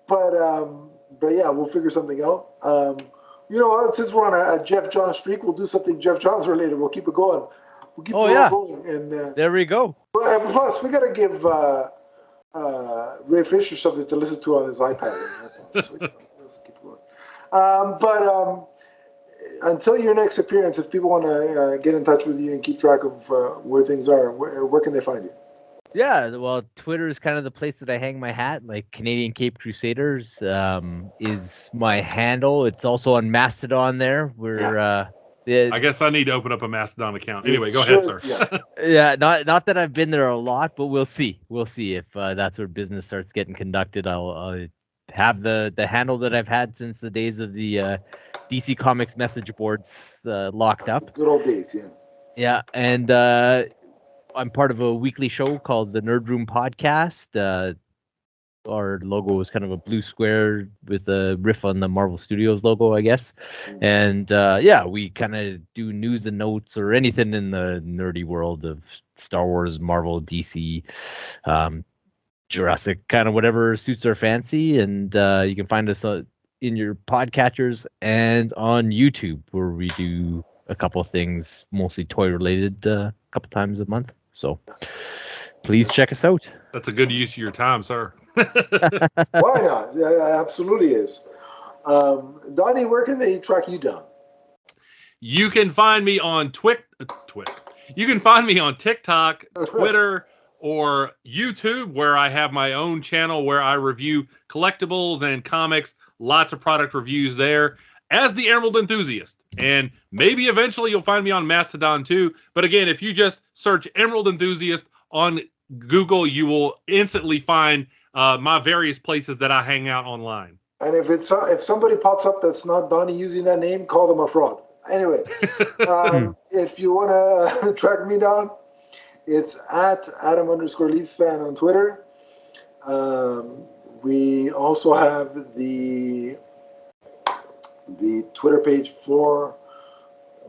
Speaker 3: But we'll figure something out. Since we're on a Jeff Johns streak, we'll do something Jeff Johns related. We'll keep it going. We'll keep going. And there we go.
Speaker 2: Plus, we got to give Ray Fisher something to listen to on his iPad. So, let's keep going. But until your next appearance, if people want to get in touch with you and keep track of where things are, where can they find you?
Speaker 3: Yeah, well, Twitter is kind of the place that I hang my hat. Like Canadian Cape Crusaders is my handle. It's also on Mastodon there. I
Speaker 4: guess I need to open up a Mastodon account. Anyway, go ahead, sir.
Speaker 3: Yeah, not that I've been there a lot, but we'll see. We'll see if that's where business starts getting conducted. I'll have the handle that I've had since the days of the DC Comics message boards locked up.
Speaker 2: Good old days, yeah.
Speaker 3: Yeah, and I'm part of a weekly show called the Nerd Room Podcast. Our logo was kind of a blue square with a riff on the Marvel Studios logo, I guess. And we kind of do news and notes or anything in the nerdy world of Star Wars, Marvel, DC, Jurassic, kind of whatever suits our fancy. And you can find us in your podcatchers and on YouTube, where we do a couple of things, mostly toy related, a couple times a month. So please check us out.
Speaker 4: That's a good use of your time, sir.
Speaker 2: Why not? Yeah, it absolutely is. Donnie, where can they track you down?
Speaker 4: You can find me on You can find me on TikTok, Twitter, or YouTube, where I have my own channel where I review collectibles and comics. Lots of product reviews there as the Emerald Enthusiast. And maybe eventually you'll find me on Mastodon too. But again, if you just search Emerald Enthusiast on Google, you will instantly find my various places that I hang out online.
Speaker 2: And if somebody pops up that's not Donnie using that name, call them a fraud. Anyway, if you want to track me down, it's at Adam_Leafs fan on Twitter. We also have the Twitter page for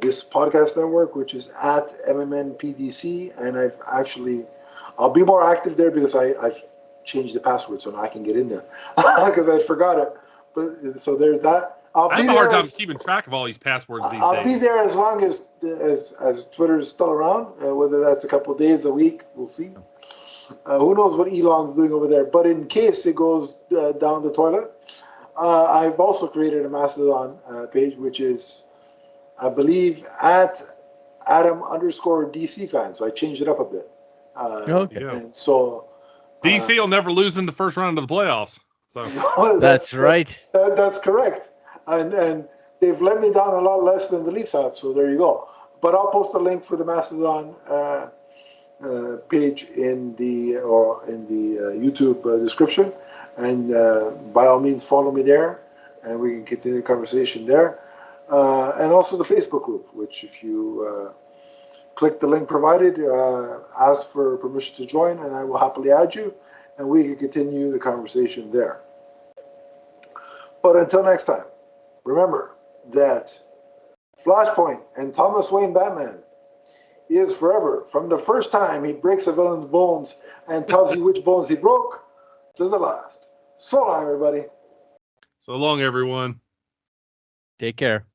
Speaker 2: this podcast network, which is at MMNPDC. And I'll be more active there because I've changed the password so now I can get in there because I forgot it. But so there's that.
Speaker 4: I have a hard time keeping track of all these passwords these days.
Speaker 2: I'll be there as long as Twitter is still around. Whether that's a couple of days, a week, we'll see. Who knows what Elon's doing over there? But in case it goes down the toilet, I've also created a Mastodon page, which is, I believe, at Adam_DC fan. So I changed it up a bit.
Speaker 3: Okay.
Speaker 2: And so
Speaker 4: DC will never lose in the first round of the playoffs. So
Speaker 3: that's right.
Speaker 2: That's correct. And they've let me down a lot less than the Leafs have, so there you go. But I'll post a link for the Mastodon page in the YouTube description, and by all means follow me there, and we can continue the conversation there. And also the Facebook group, which if you click the link provided, ask for permission to join, and I will happily add you, and we can continue the conversation there. But until next time, remember that Flashpoint and Thomas Wayne Batman is forever, from the first time he breaks a villain's bones and tells you which bones he broke to the last. So long, everybody.
Speaker 4: So long, everyone.
Speaker 3: Take care.